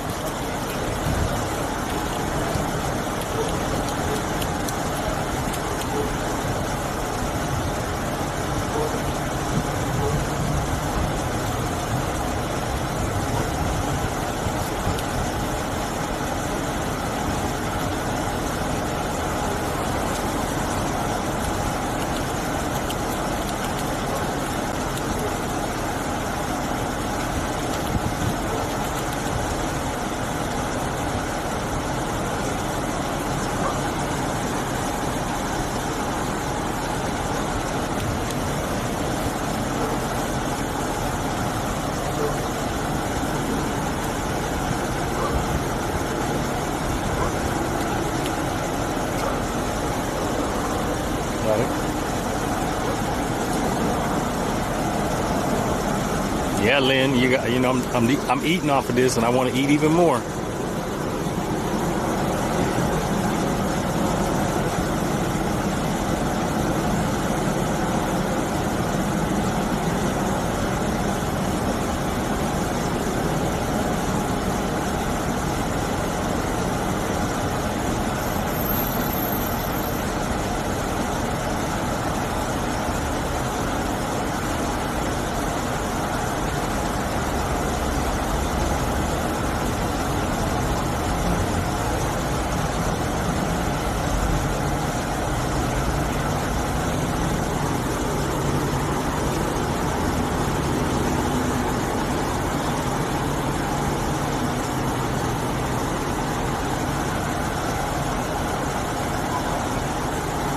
Yeah, Lynn, you know, I'm eating off of this, and I want to eat even more.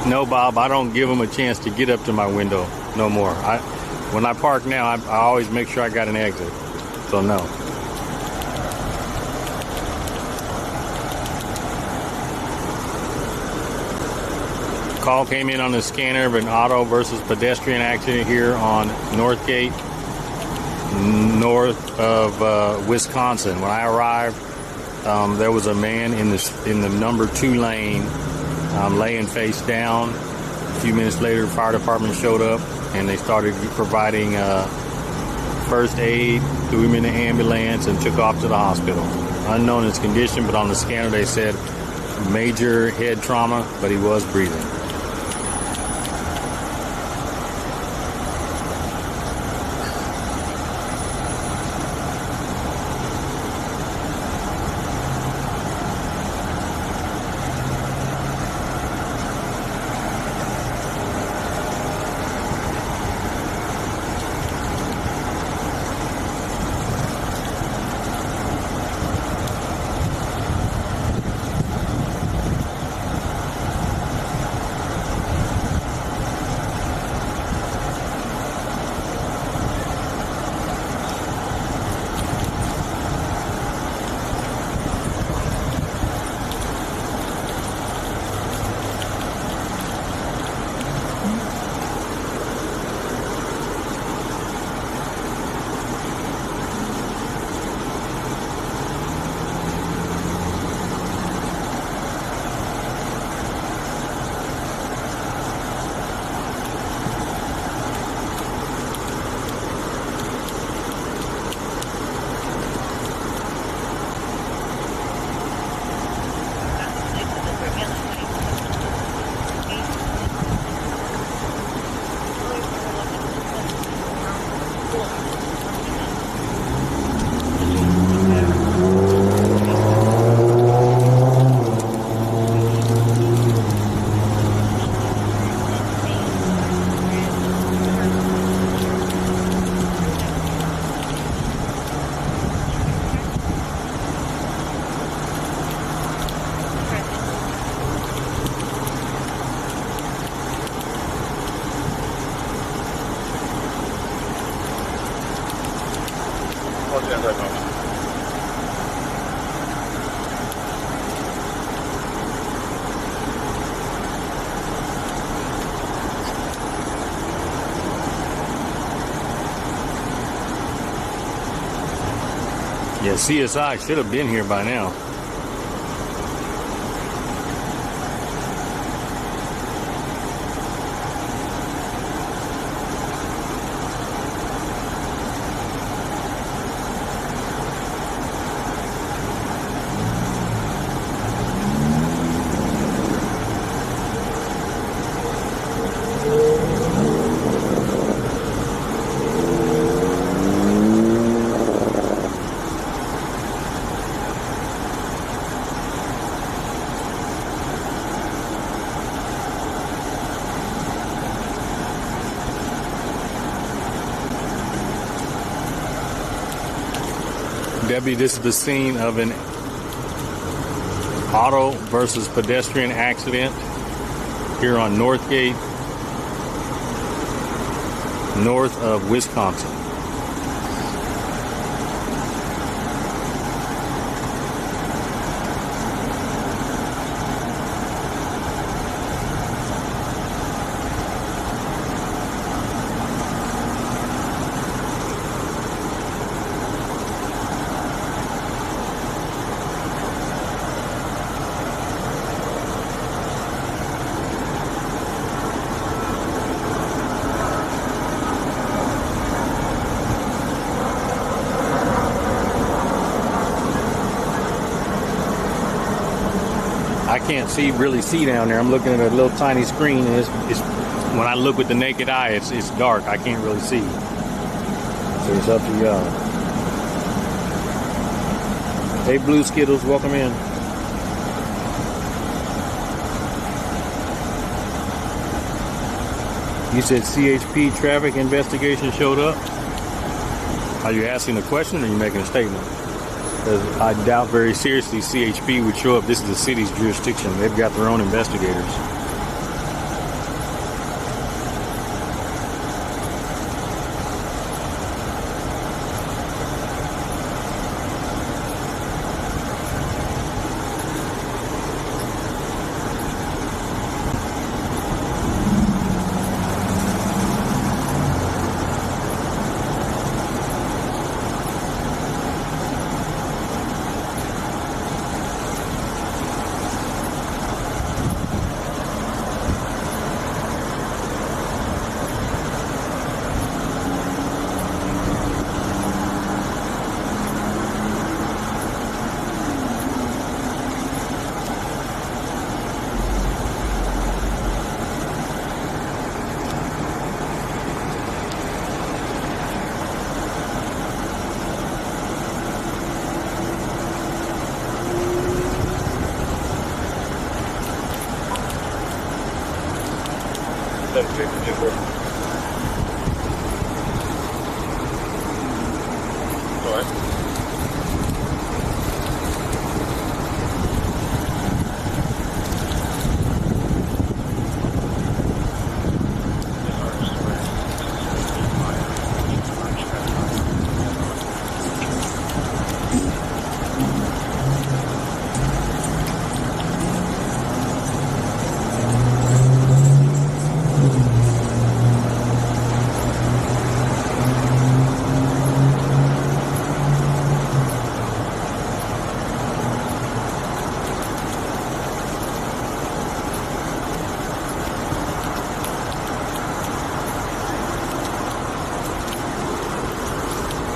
No, Bob, I don't give them a chance to get up to my window no more. When I park now, I always make sure I got an exit. So no. Call came in on the scanner of an auto versus pedestrian accident here on Northgate, north of Wisconsin. When I arrived, there was a man in the number 2 lane. Laying face down. A few minutes later, the fire department showed up and they started providing first aid, threw him in the ambulance, and took off to the hospital. Unknown his condition, but on the scanner they said major head trauma, but he was breathing. Yeah, CSI should have been here by now. Debbie, this is the scene of an auto versus pedestrian accident here on Northgate, north of Wisconsin. can't really see down there. I'm looking at a little tiny screen, and it's when I look with the naked eye, it's dark. I can't really see. So it's up to y'all. Hey, Blue Skittles, welcome in. You said CHP traffic investigation showed up. Are you asking a question or are you making a statement? Because I doubt very seriously CHP would show up. This is the city's jurisdiction. They've got their own investigators.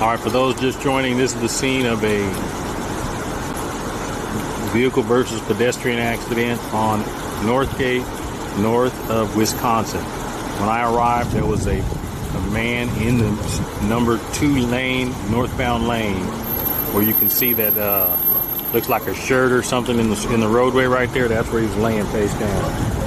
All right, for those just joining, this is the scene of a vehicle versus pedestrian accident on Northgate, north of Wisconsin. When I arrived, there was a man in the number 2 lane, northbound lane, where you can see that looks like a shirt or something in the roadway right there. That's where he was laying face down.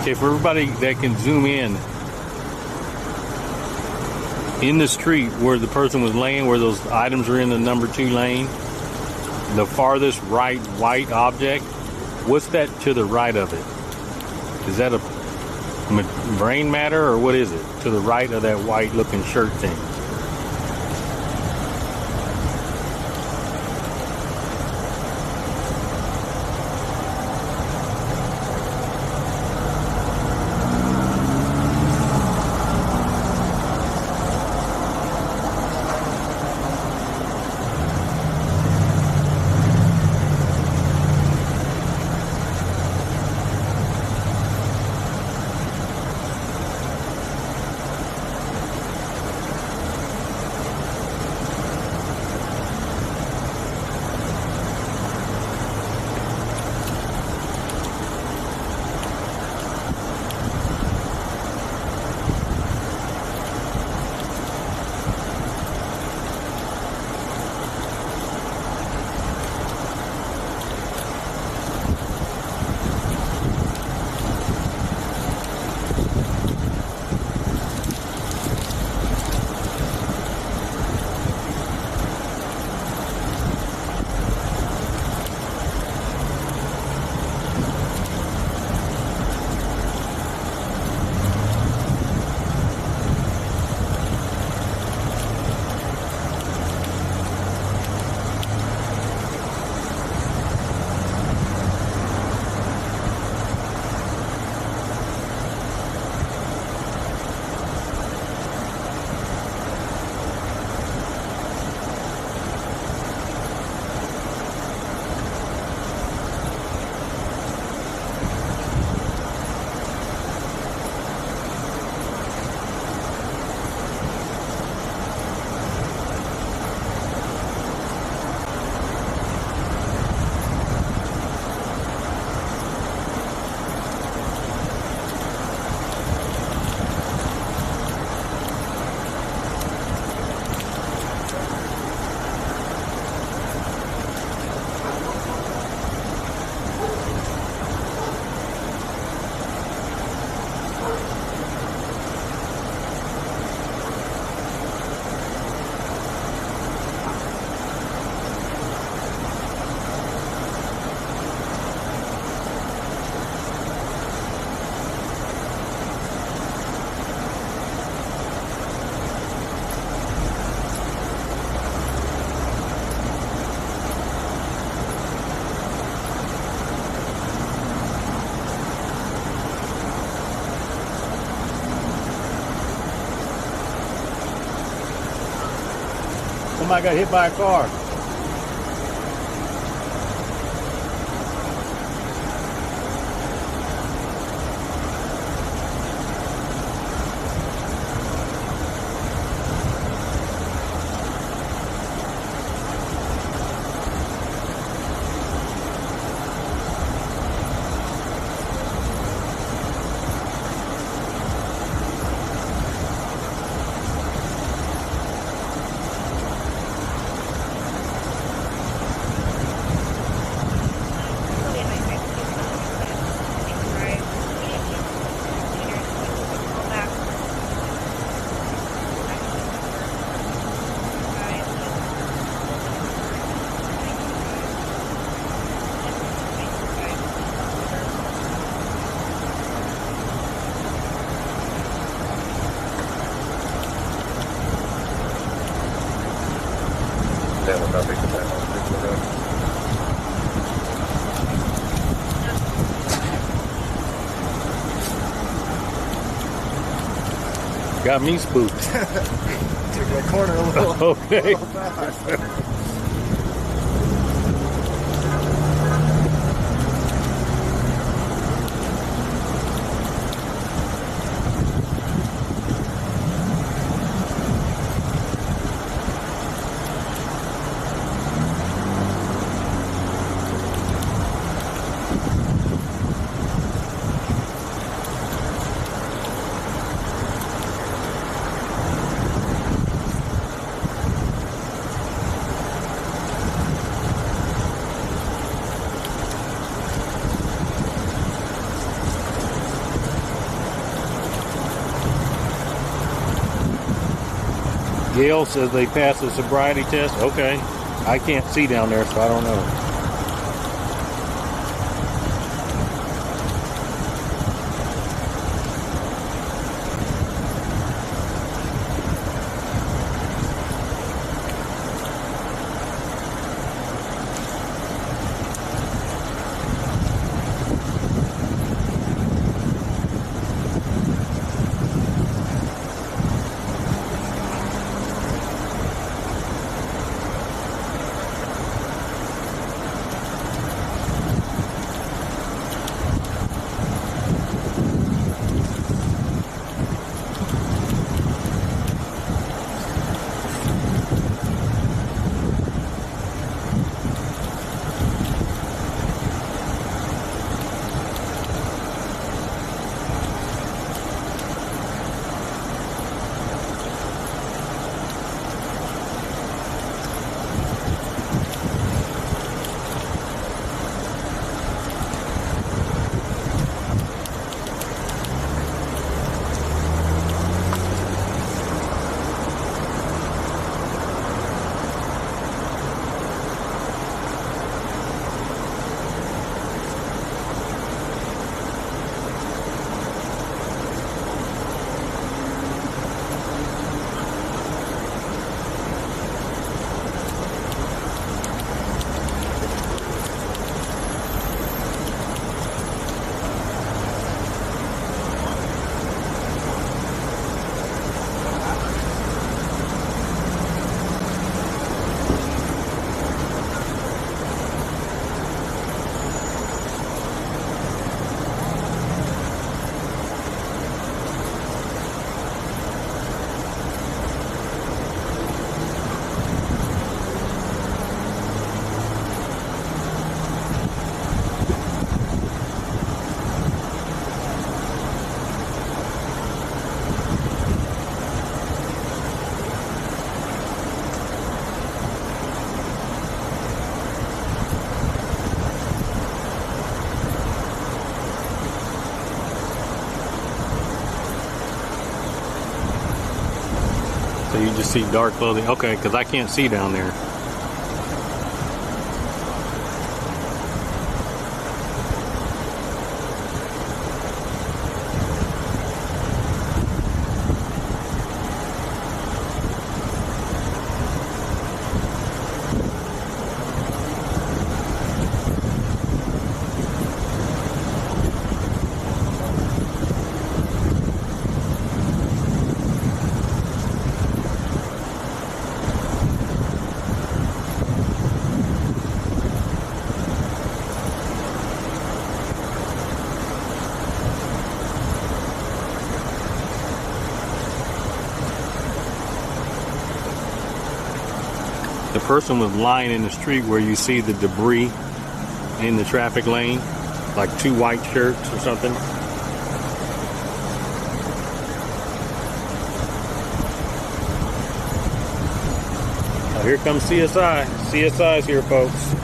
Okay, for everybody that can zoom in the street where the person was laying, where those items are in the number 2 lane, the farthest right white object, what's that to the right of it? Is that a brain matter or what is it? To the right of that white looking shirt thing. Somebody got hit by a car. Got me spooked. Took that corner a little, Okay. a little fast. Gail says they passed the sobriety test. Okay. I can't see down there, so I don't know. So you just see dark clothing. Okay, because I can't see down there. The person was lying in the street where you see the debris in the traffic lane, like two white shirts or something. Oh, here comes CSI. CSI's here, folks.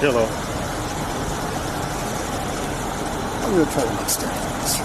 Hello. I'm going to try to not stand for this.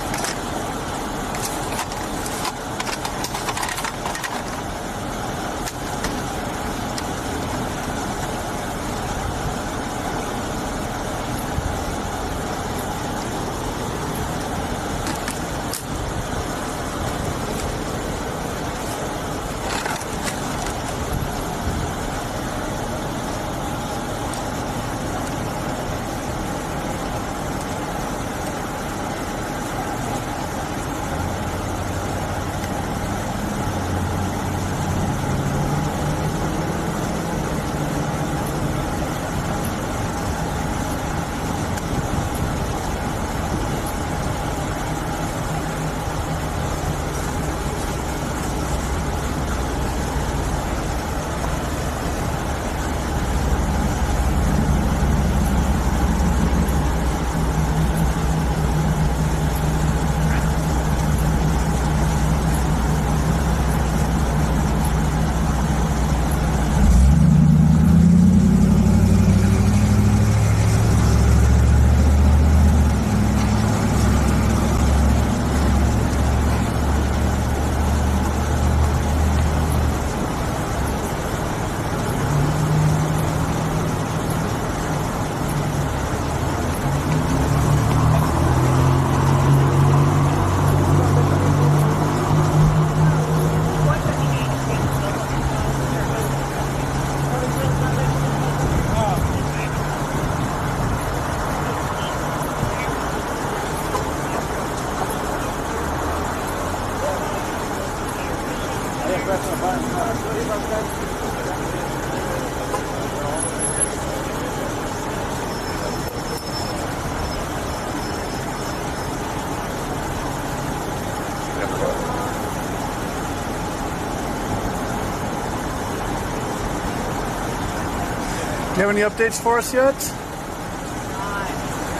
Do you have any updates for us yet?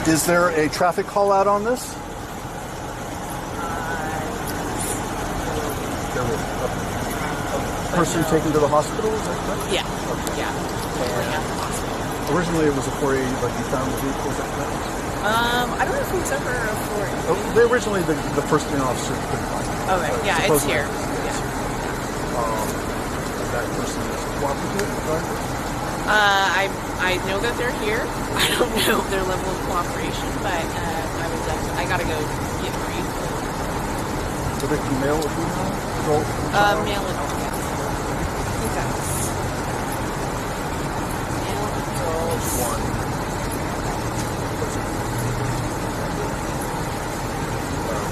Is there a traffic call out on this? A person taken to the hospital, is that correct? Yeah. Okay. Yeah. Originally it was a 480, but you found the vehicle, is that correct? I don't know if it's ever a 480. Originally the first in officer couldn't find it. Okay, yeah, it's here. Yeah. That person is cooperative, right? I know that they're here. I don't know their level of cooperation, but I gotta go get briefed. The victim male or female? Male adult, yes. I think that's male adult. One.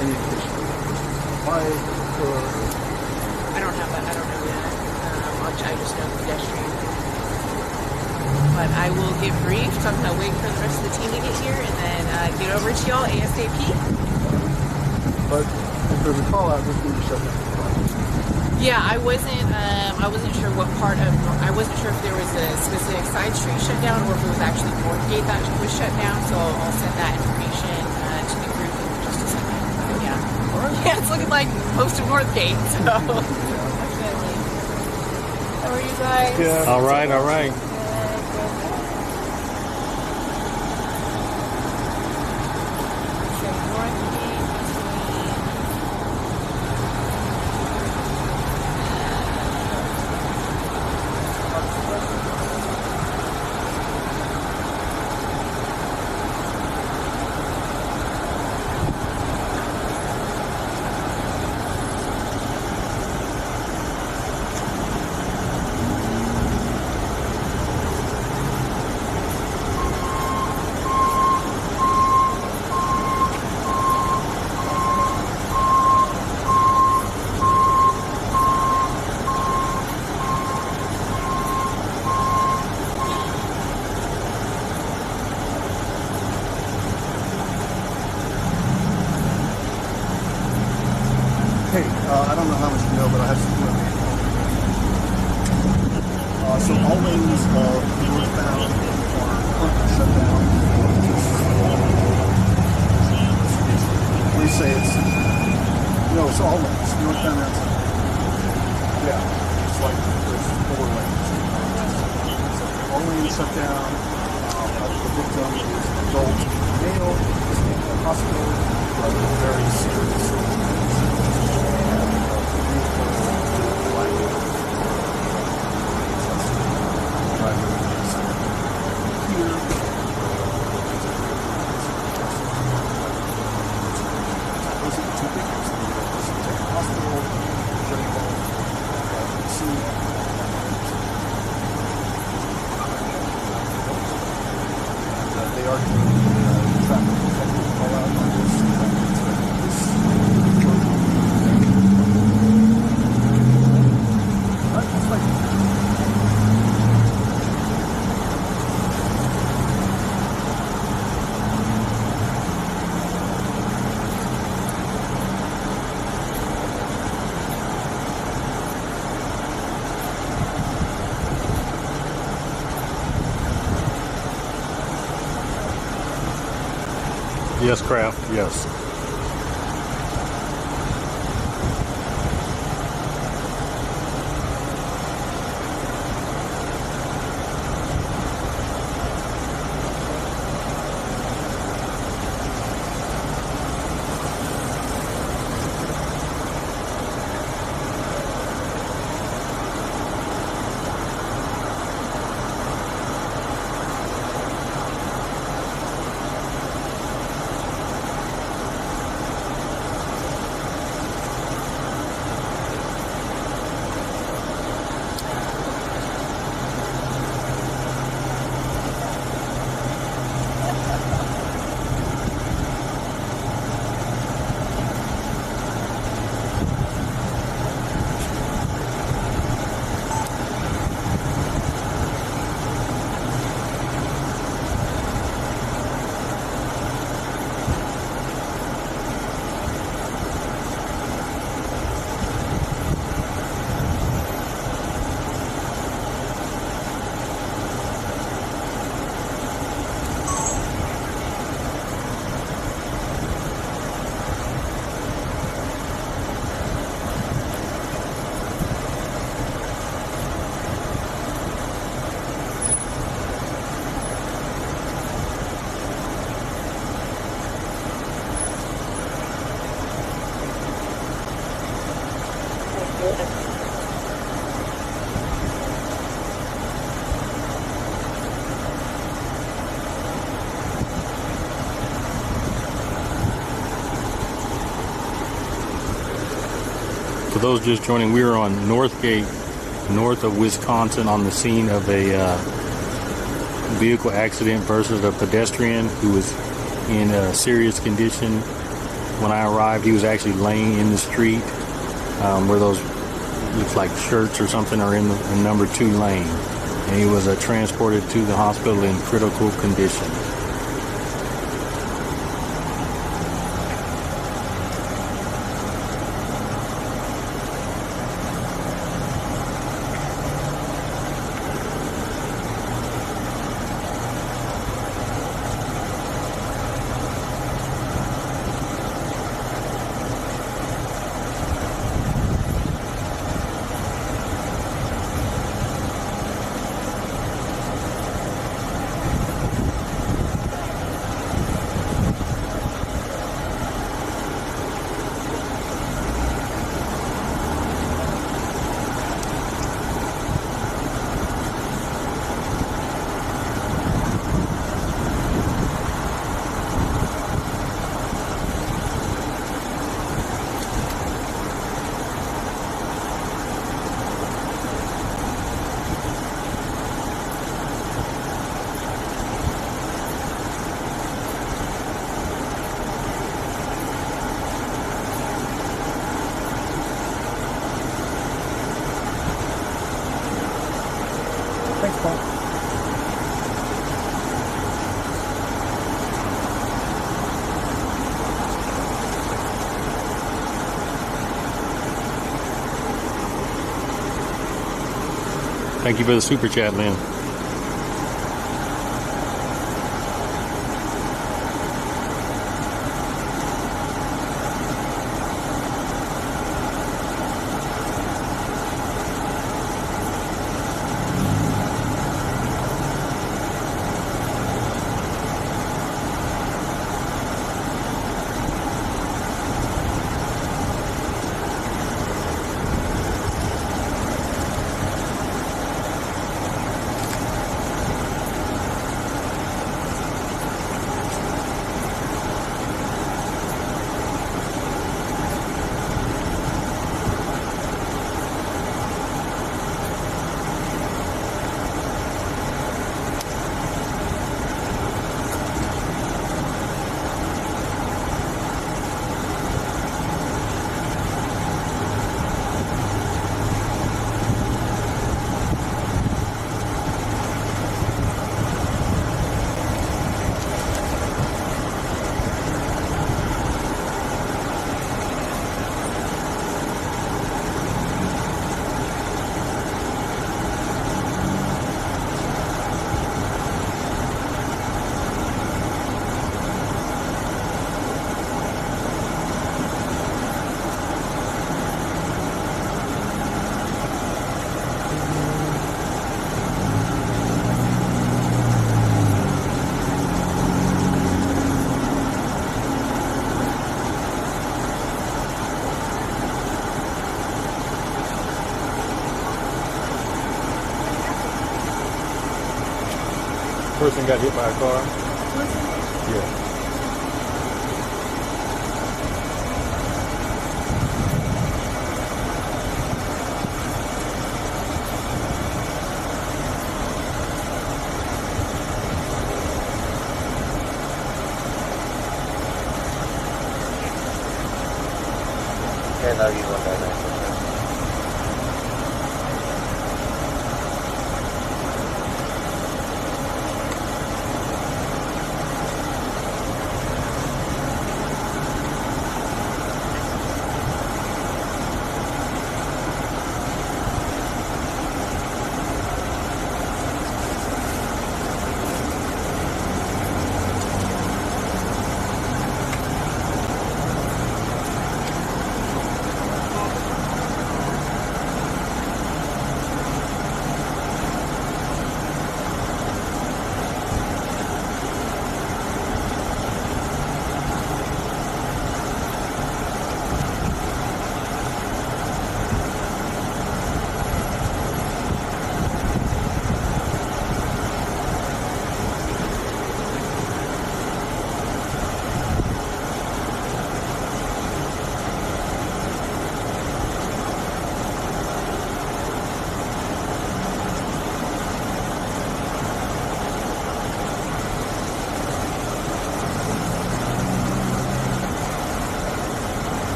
Any indication of wife or? I don't have that. I don't know that. I just know pedestrian. But I will get briefed. I'm going to wait for the rest of the team to get here and then get over to y'all ASAP. But if there's a call out, this means you shut down the car. Yeah, I wasn't sure what part of, I wasn't sure if there was a specific side street shut down or if it was actually Northgate that was shut down. So I'll send that information to the group in just a second. But yeah. All right. Yeah, it's looking like most of Northgate. So definitely. How are you guys? Yeah. All right, all right. Hey, I don't know how much you know, but I have some information. So all lanes of northbound are currently shut down. We say it's, no, it's all lanes, northbound and southbound. Yeah, it's like there's 4 lanes. So all lanes shut down. argument, traffic call out on this. It's like, Yes, Kraft, yes. For those just joining, we are on Northgate, north of Wisconsin, on the scene of a vehicle accident versus a pedestrian who was in a serious condition. When I arrived, he was actually laying in the street where those looks like shirts or something are in the number 2 lane, and he was transported to the hospital in critical condition. thanks, Paul. Thank you for the super chat, Lynn. person got hit by a car? Yeah. I love you one day.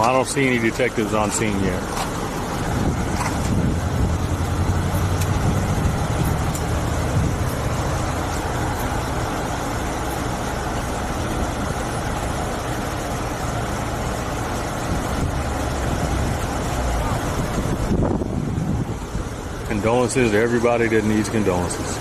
I don't see any detectives on scene yet. Condolences to everybody that needs condolences.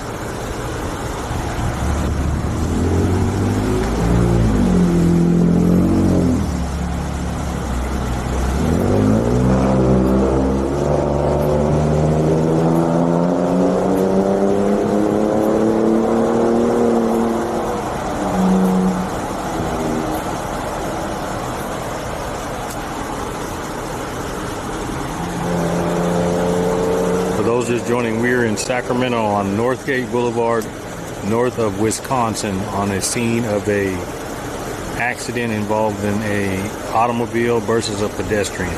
Just joining, we're in in Sacramento on Northgate Boulevard, north of Wisconsin, on a scene of a accident involving a automobile versus a pedestrian.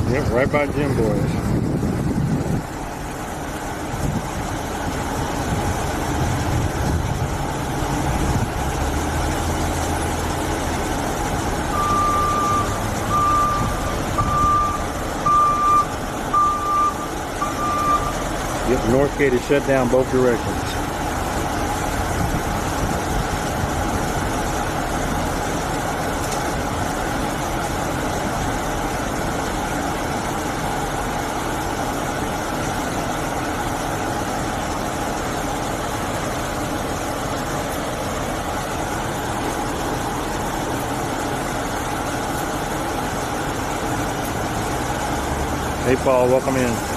Yep, right by Jim Boys. Yep, North Gate is shut down both directions. Hey Paul, welcome in.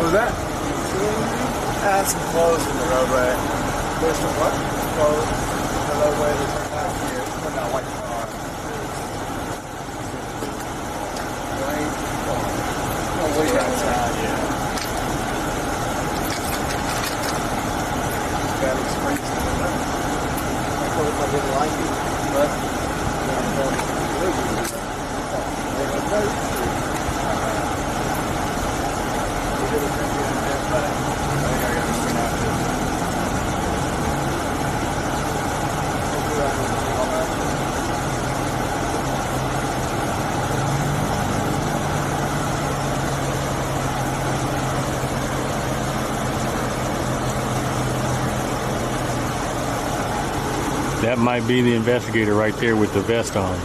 What was that? Had some clothes in the roadway. There's some what? Clothes in the roadway that turned out here. Putting out white car. Right? Oh, way outside, yeah. Got experience in the road. I told him I didn't like it, but That might be the investigator right there with the vest on.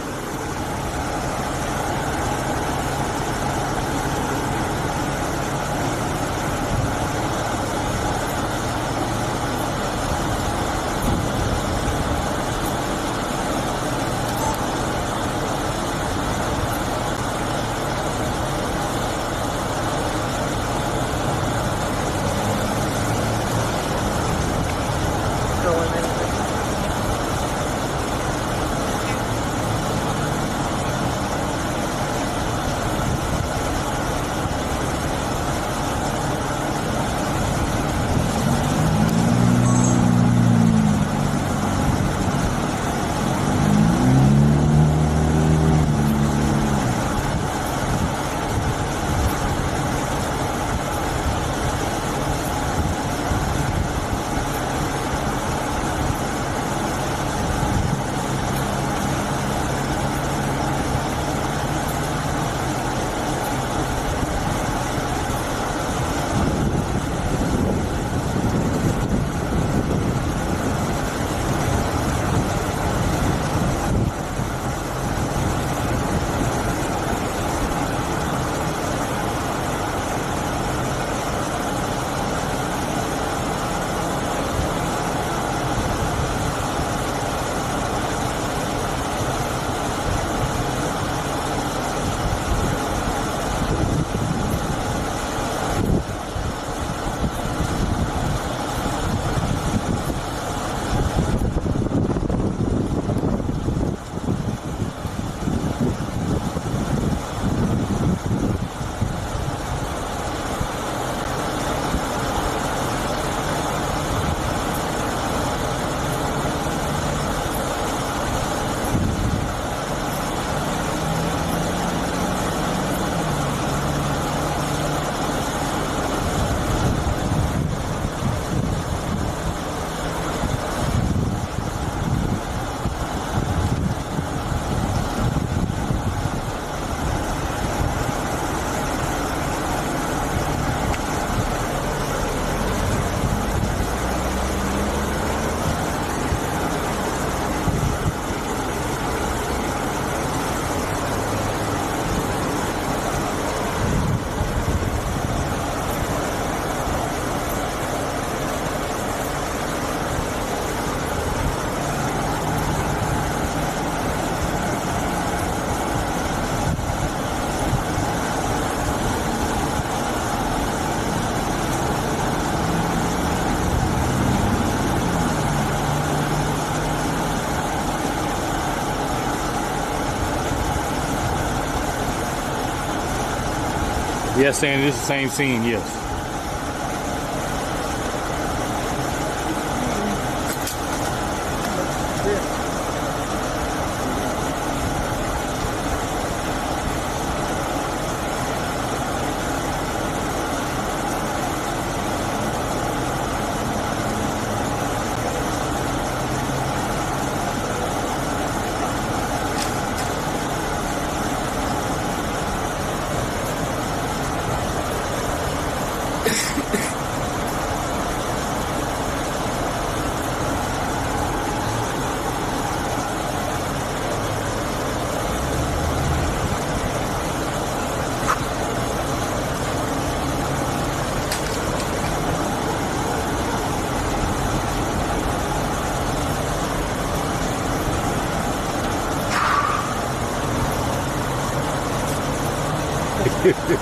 Yes, Sandy, this is the same scene, yes.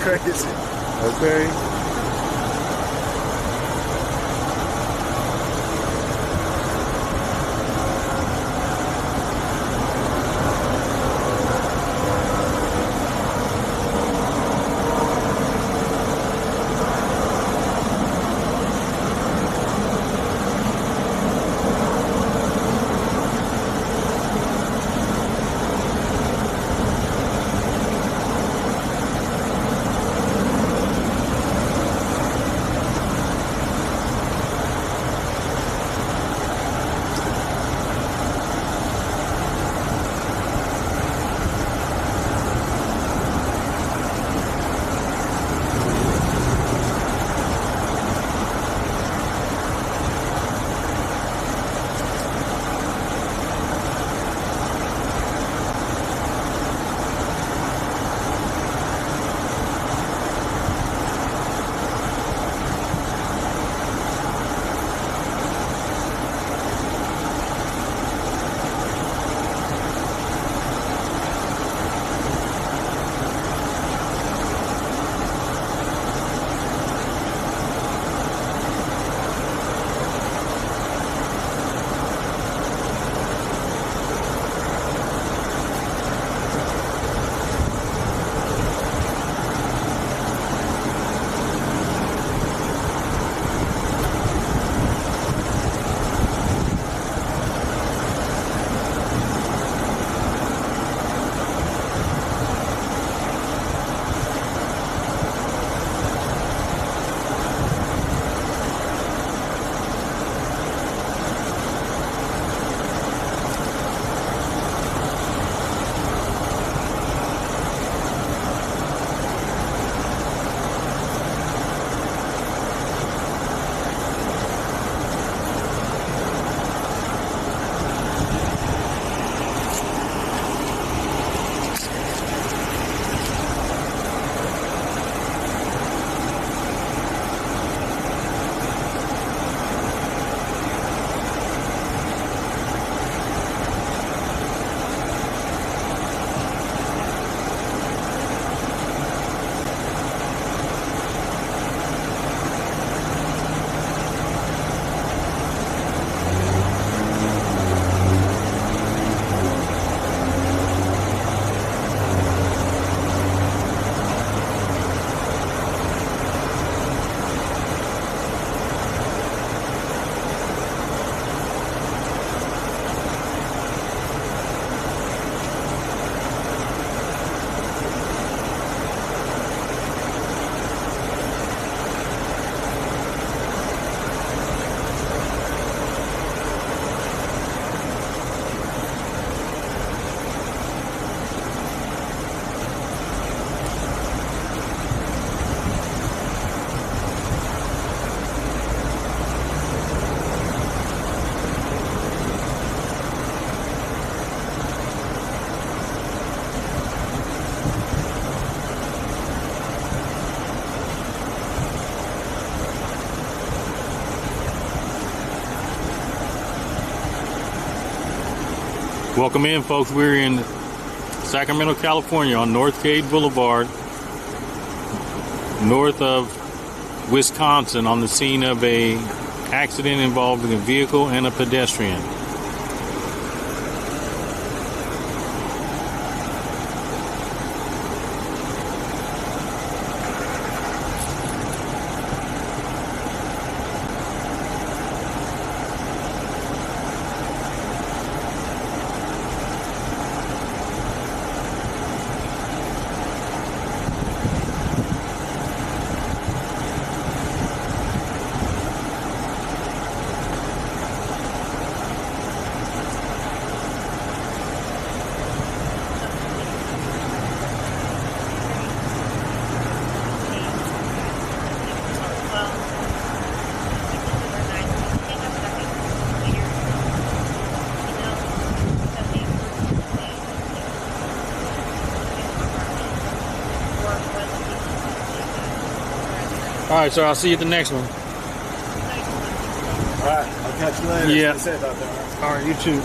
Crazy. Okay. Welcome in, folks. We're in Sacramento, California on Northgate Boulevard, north of Wisconsin, on the scene of a accident involving a vehicle and a pedestrian. All right, sir. I'll see you at the next one. All right, I'll catch you later. Yeah. Stay safe out there. All right, you too.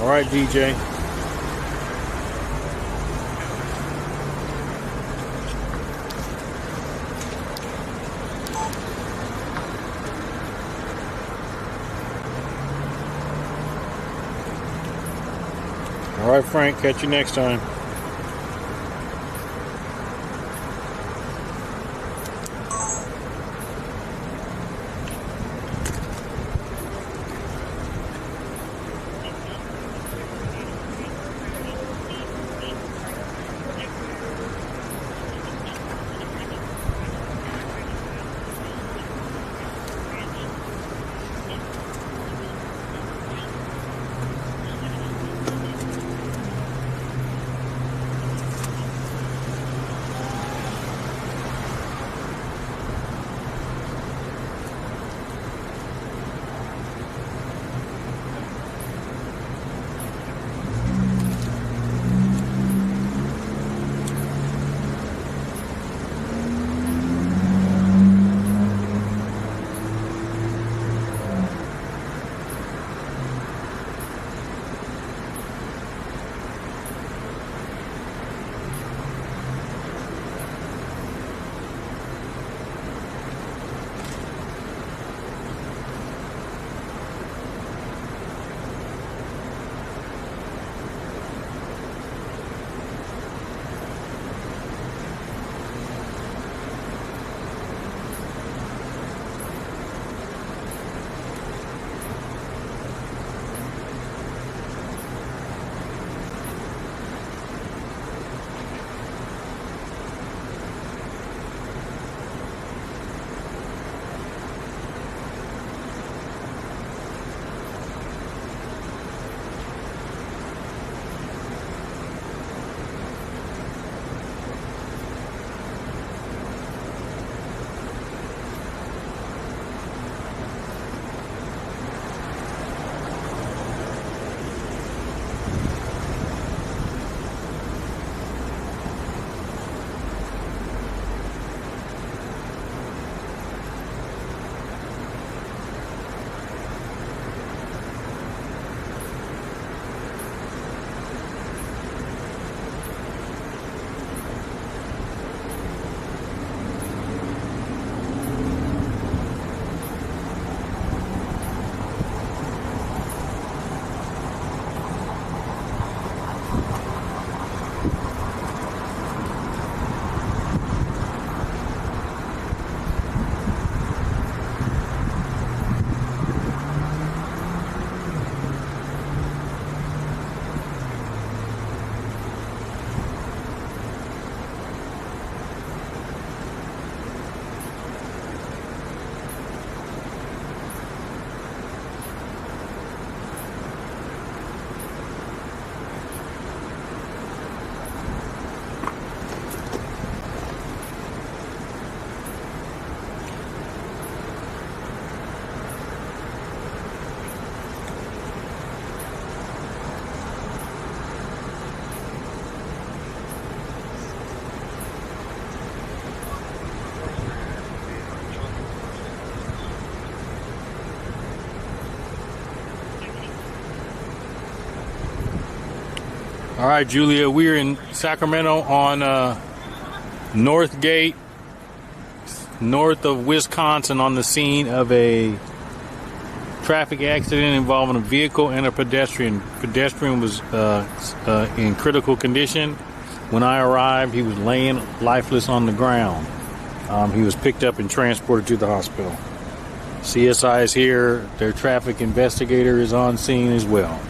All right, DJ. All right, Frank. Catch you next time. All right, Julia, we're in Sacramento on North Gate, north of Wisconsin, on the scene of a traffic accident involving a vehicle and a pedestrian. Pedestrian was in critical condition. When I arrived, he was laying lifeless on the ground. He was picked up and transported to the hospital. CSI is here. Their traffic investigator is on scene as well.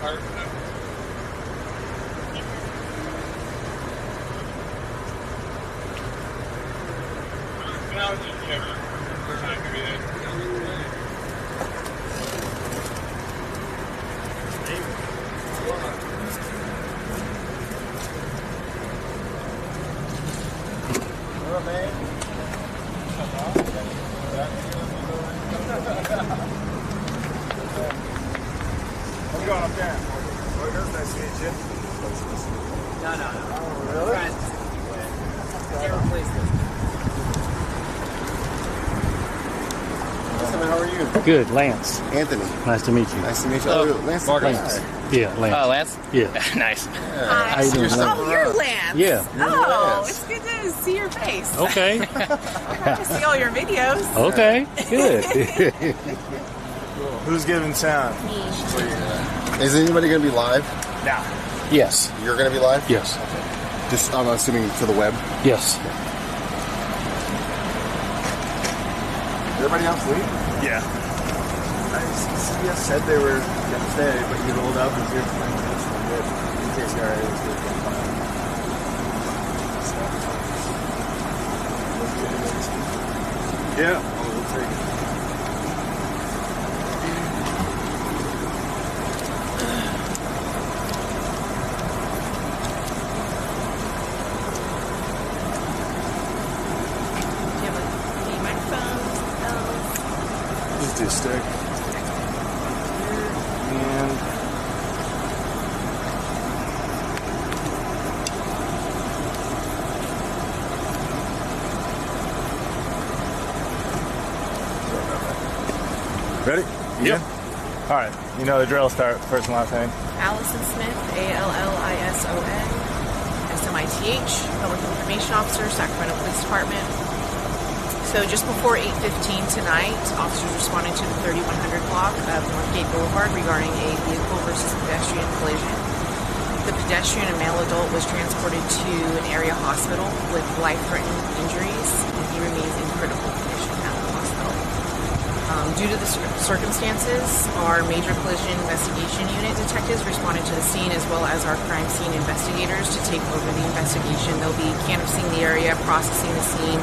I'm going up there. Well, it is nice to meet you. No. Oh, really? How are you? Good, Lance. Anthony. Nice to meet you. Nice to meet you. Oh, Lance. Lance. Yeah, Lance. Oh, Lance? Yeah. Nice. How you doing? Oh, you're Lance. Yeah. Oh, it's good to see your face. Okay. I see all your videos. Okay. Good. Who's giving sound? Is anybody going to be live? Now. Yes. You're going to be live? Yes. Just, I'm assuming for the web? Yes. Everybody else leave? Yeah. CBS said they were going to stay, but you rolled up and you're good. In case there is good. Yeah. We'll take it. Just do a stick. And ready? Yep. All right. You know the drill. Start first and last name. Allison Smith, Allison, SMITH, Public Information Officer, Sacramento Police Department. So just before 8:15 tonight, officers responded to the 3100 block of Northgate Boulevard regarding a vehicle versus pedestrian collision. The pedestrian, a male adult, was transported to an area hospital with life-threatening injuries, and he remains in critical condition at the hospital. Due to the circumstances, our major collision investigation unit detectives responded to the scene, as well as our crime scene investigators, to take over the investigation. They'll be canvassing the area, processing the scene,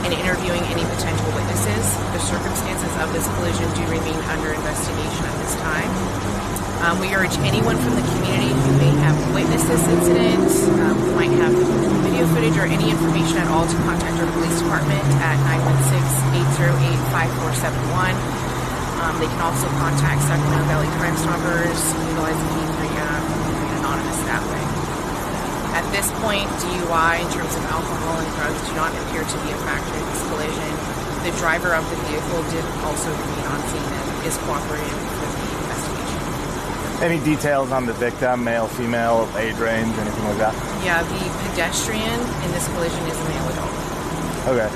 and interviewing any potential witnesses. The circumstances of this collision do remain under investigation at this time. We urge anyone from the community who may have witnessed this incident, who might have video footage or any information at all, to contact our police department at 916-808-5471. They can also contact Sacramento Valley Crime Stoppers, utilize the E3 app, and remain anonymous that way. At this point, DUI in terms of alcohol and drugs do not appear to be a factor in this collision. The driver of the vehicle did also remain on scene and is cooperating with the investigation. Any details on the victim, male, female, age range, anything like that? Yeah, the pedestrian in this collision is a male adult. Okay.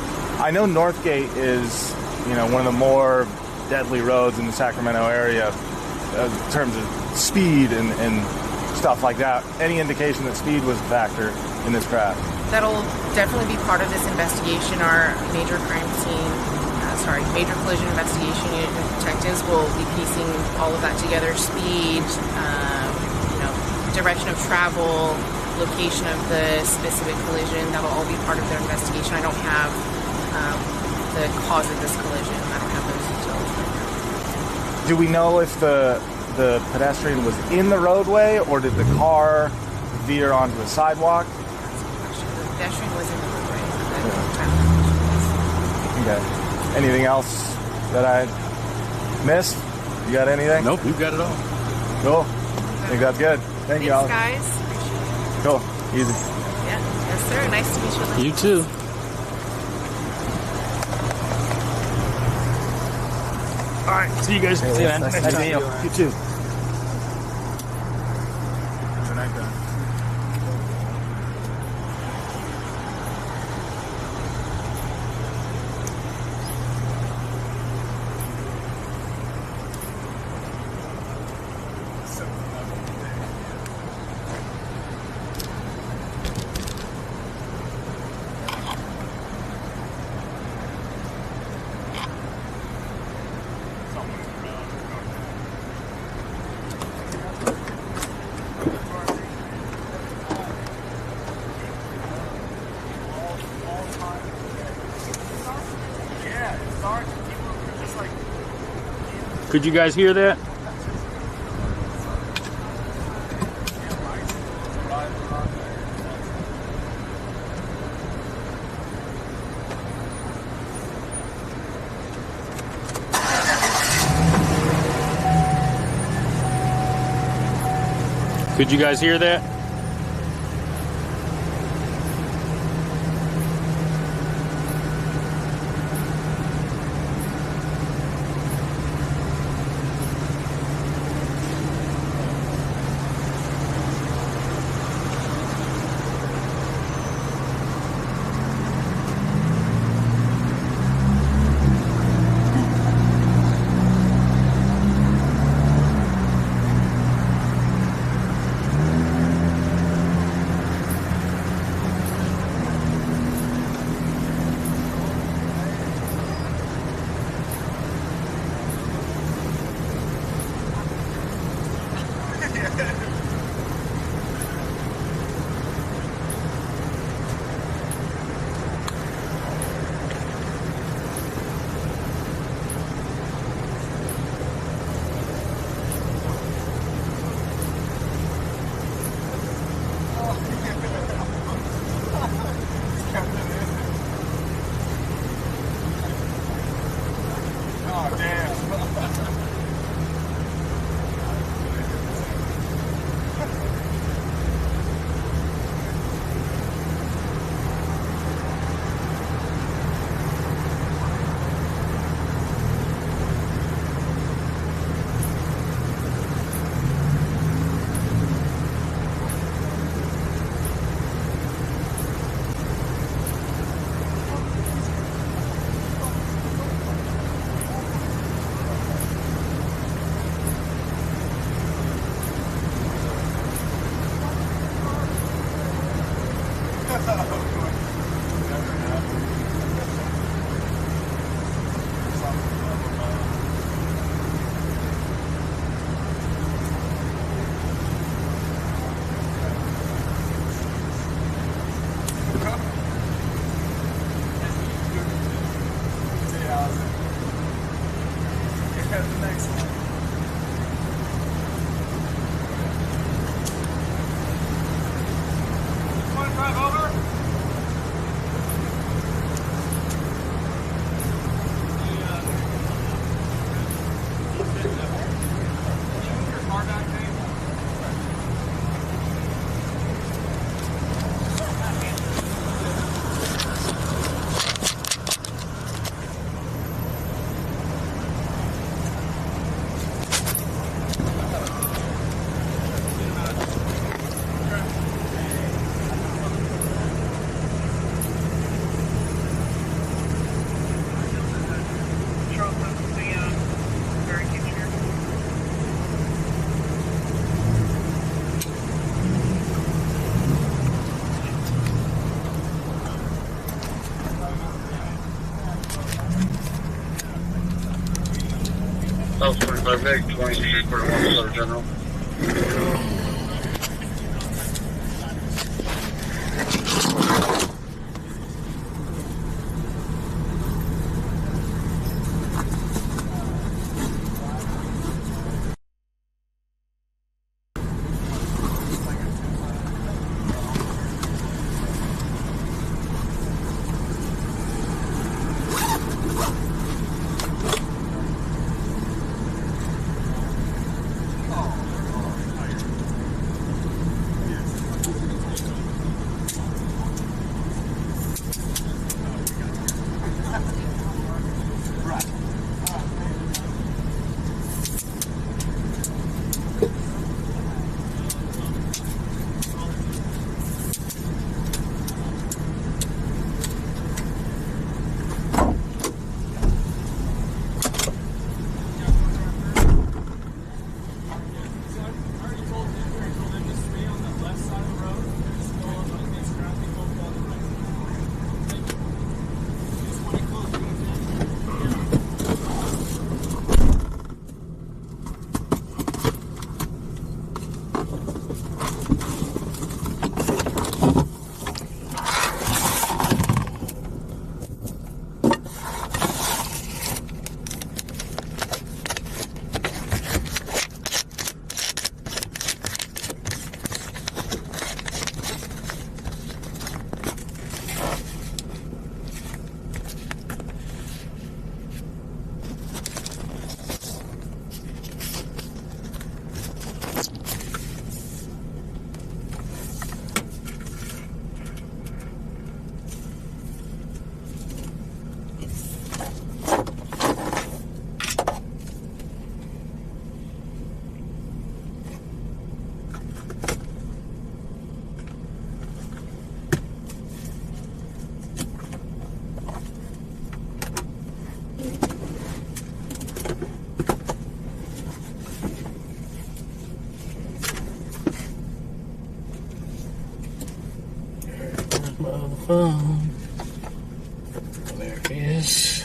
I know Northgate is, one of the more deadly roads in the Sacramento area in terms of speed and stuff like that. Any indication that speed was a factor in this crash? That'll definitely be part of this investigation. Our major collision investigation unit detectives will be piecing all of that together. Speed, direction of travel, location of the specific collision. That'll all be part of their investigation. I don't have the cause of this collision. I don't have those details right now. Do we know if the pedestrian was in the roadway, or did the car veer onto the sidewalk? That's a good question. The pedestrian was in the roadway at the time of the collision. Okay. Anything else that I missed? You got anything? Nope, you got it all. Cool. I think that's good. Thank you, Thanks, Alex. guys. Appreciate it. Cool. Easy. Yeah. Yes, sir. Nice to meet you. You too. All right. See you guys. Hey, See you, man. nice to Nice to meet meet you. you. You too. Good night, then. Could you guys hear that? Could you guys hear that? South 45 Meg, 2641 Southern General. phone. There it is.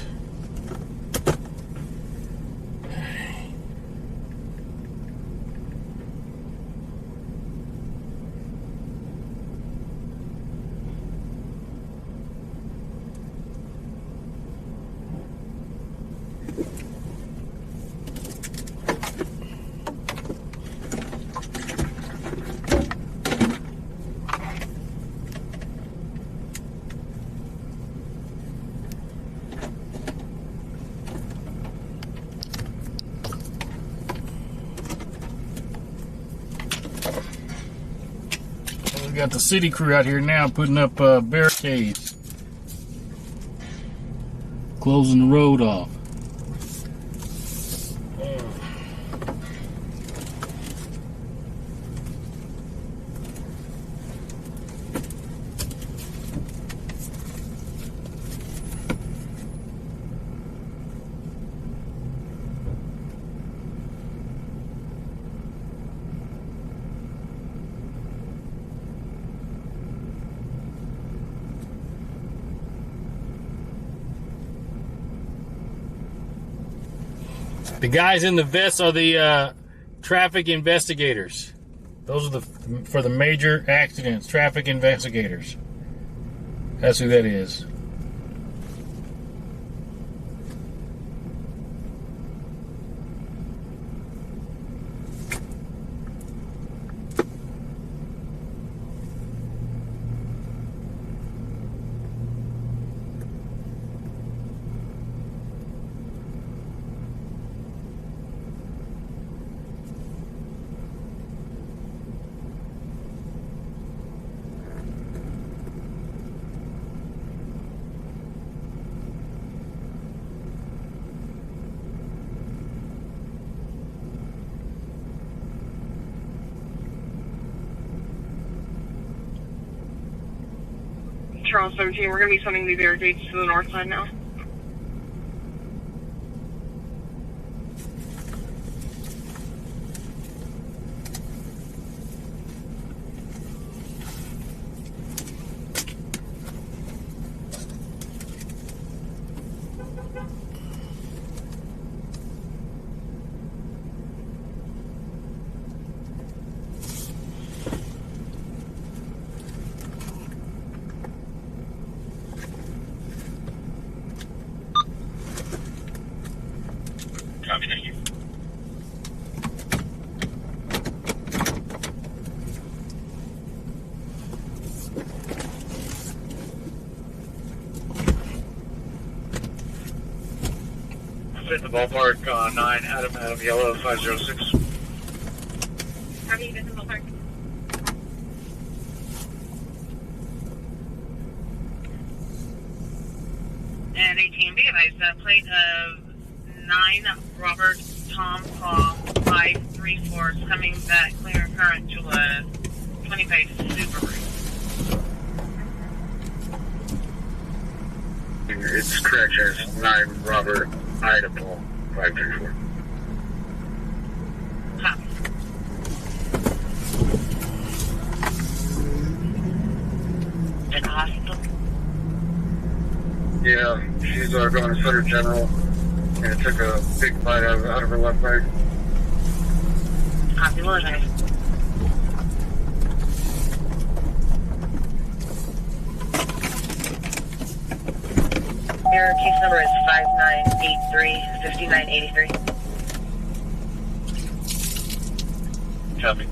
We got the city crew out here now putting up barricades, closing the road off. The guys in the vests are the traffic investigators. Those are for the major accidents, traffic investigators. That's who that is. Charles 17, we're going to be sending the barricades to the north side now. Copy, thank you. Fit the ballpark, 9 Adam Yellow 506. How do you get the ballpark? And 18, be advised, plate of 9 Robert Tom Paul 534 is coming back clear current to a 25 Subaru. It's correct, it's 9 Robert Idaho 534. Copy. In the hospital? Yeah, she's going to Sutter General, and it took a big bite out of her left leg. Copy, will I? Your case number is 5983-5983. Copy.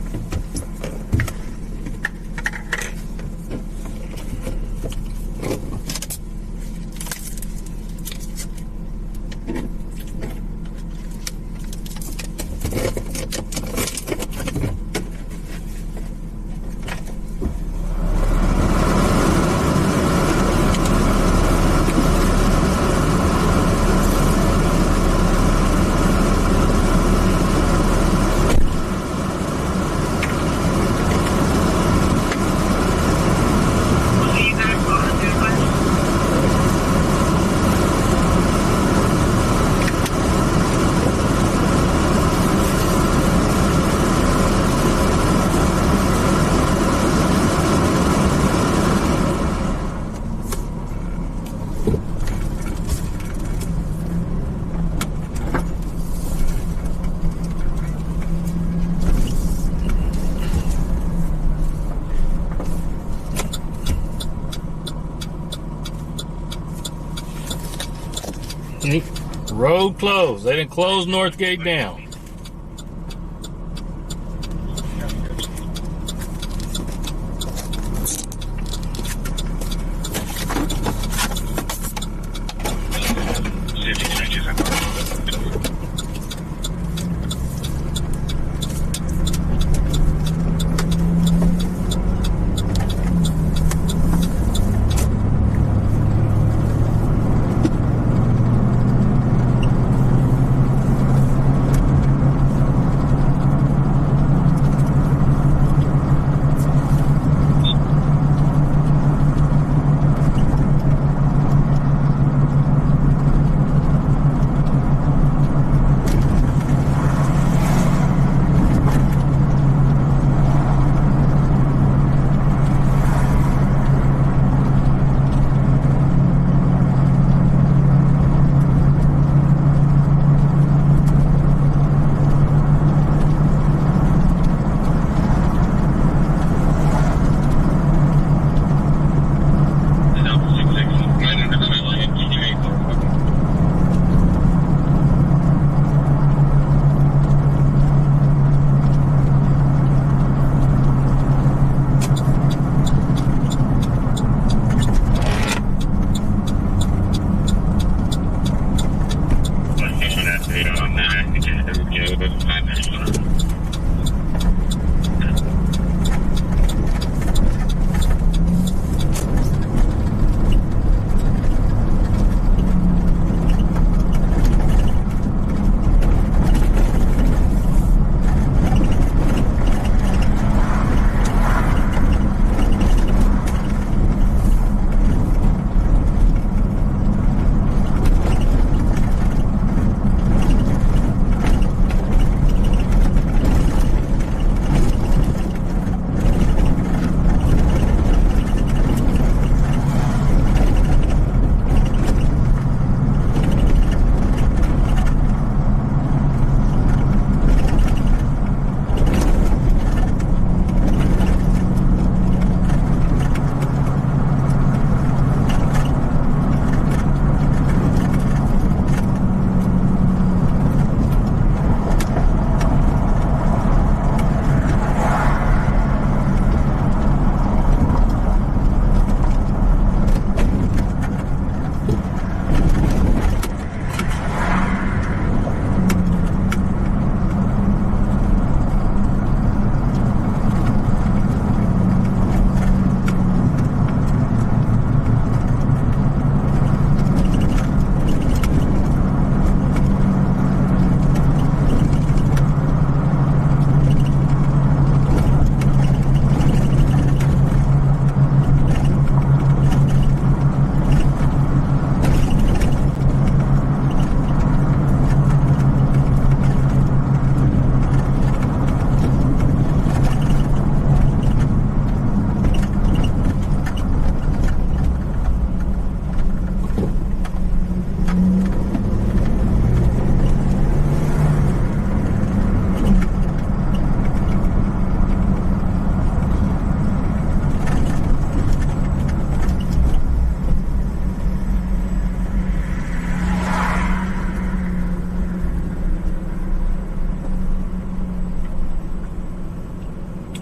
Road closed. They didn't close Northgate down.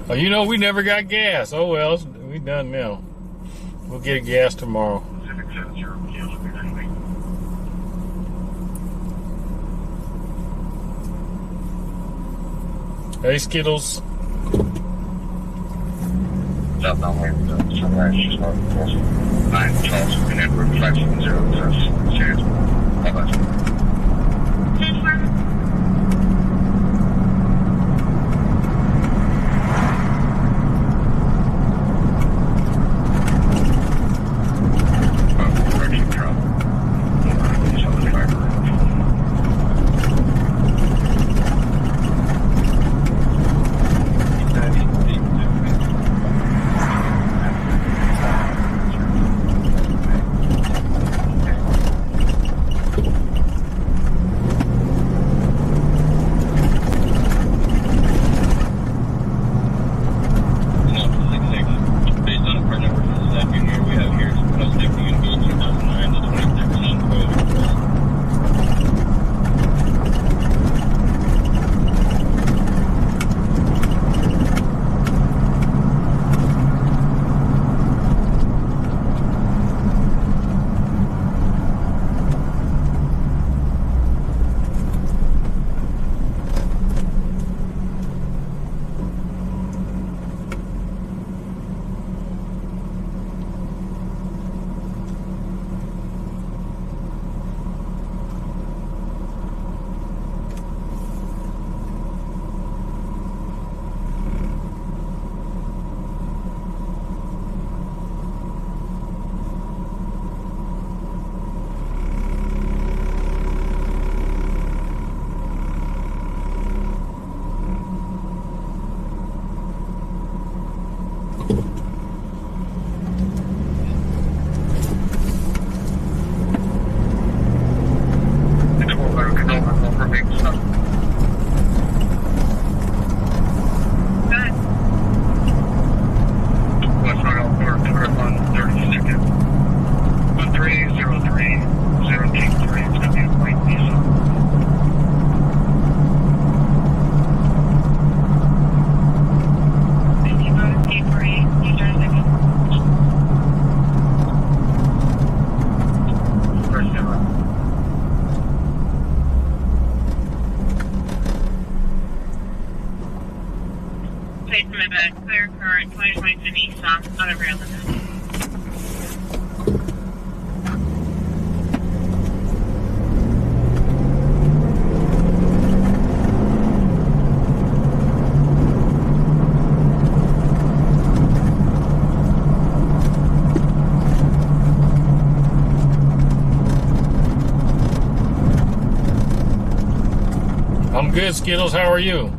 Oh, you know, we never got gas. Oh, well, we done now. We'll get gas tomorrow. Hey, Skittles. Southbound lane, sunrise, just north of Tulsa. 9 Tulsa, and Edward 570, Sands. Bye-bye. clear current 2022 Nissan on a rail limit. I'm good, Skittles. How are you?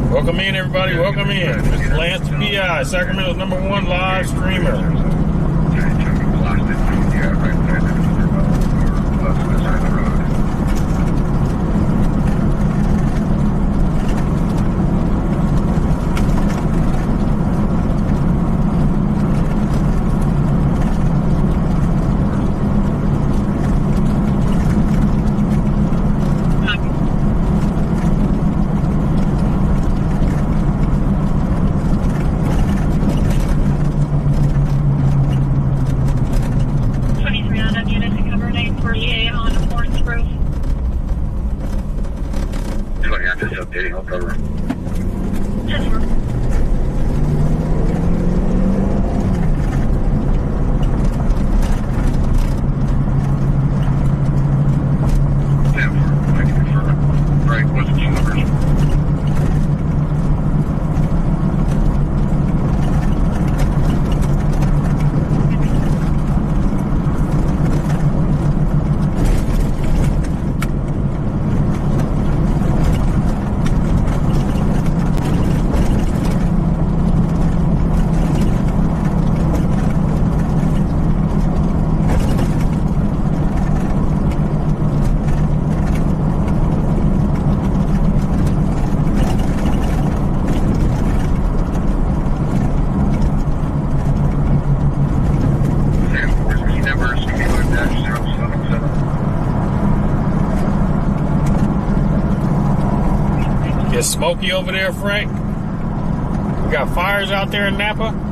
Welcome in, everybody. Welcome in. This is LanceThePI, Sacramento's #1 live streamer. smoky over there, Frank? We got fires out there in Napa?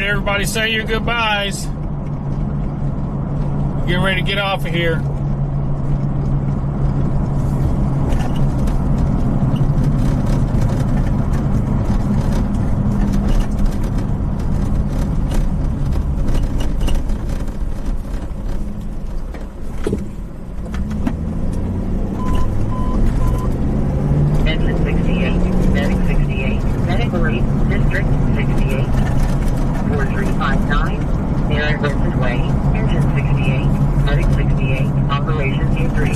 Everybody say your goodbyes. Getting ready to get off of here. Engine 68, Medic 68, Medic Relief, District 68. 4359, Mary Vincent Way, Engine 68, Medic 68, Operation E3.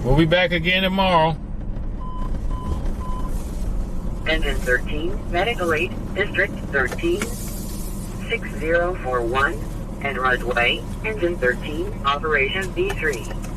We'll be back again tomorrow. Engine 13, Medical 8, District 13, 6041, Enterprise Way, Engine 13, Operation B3.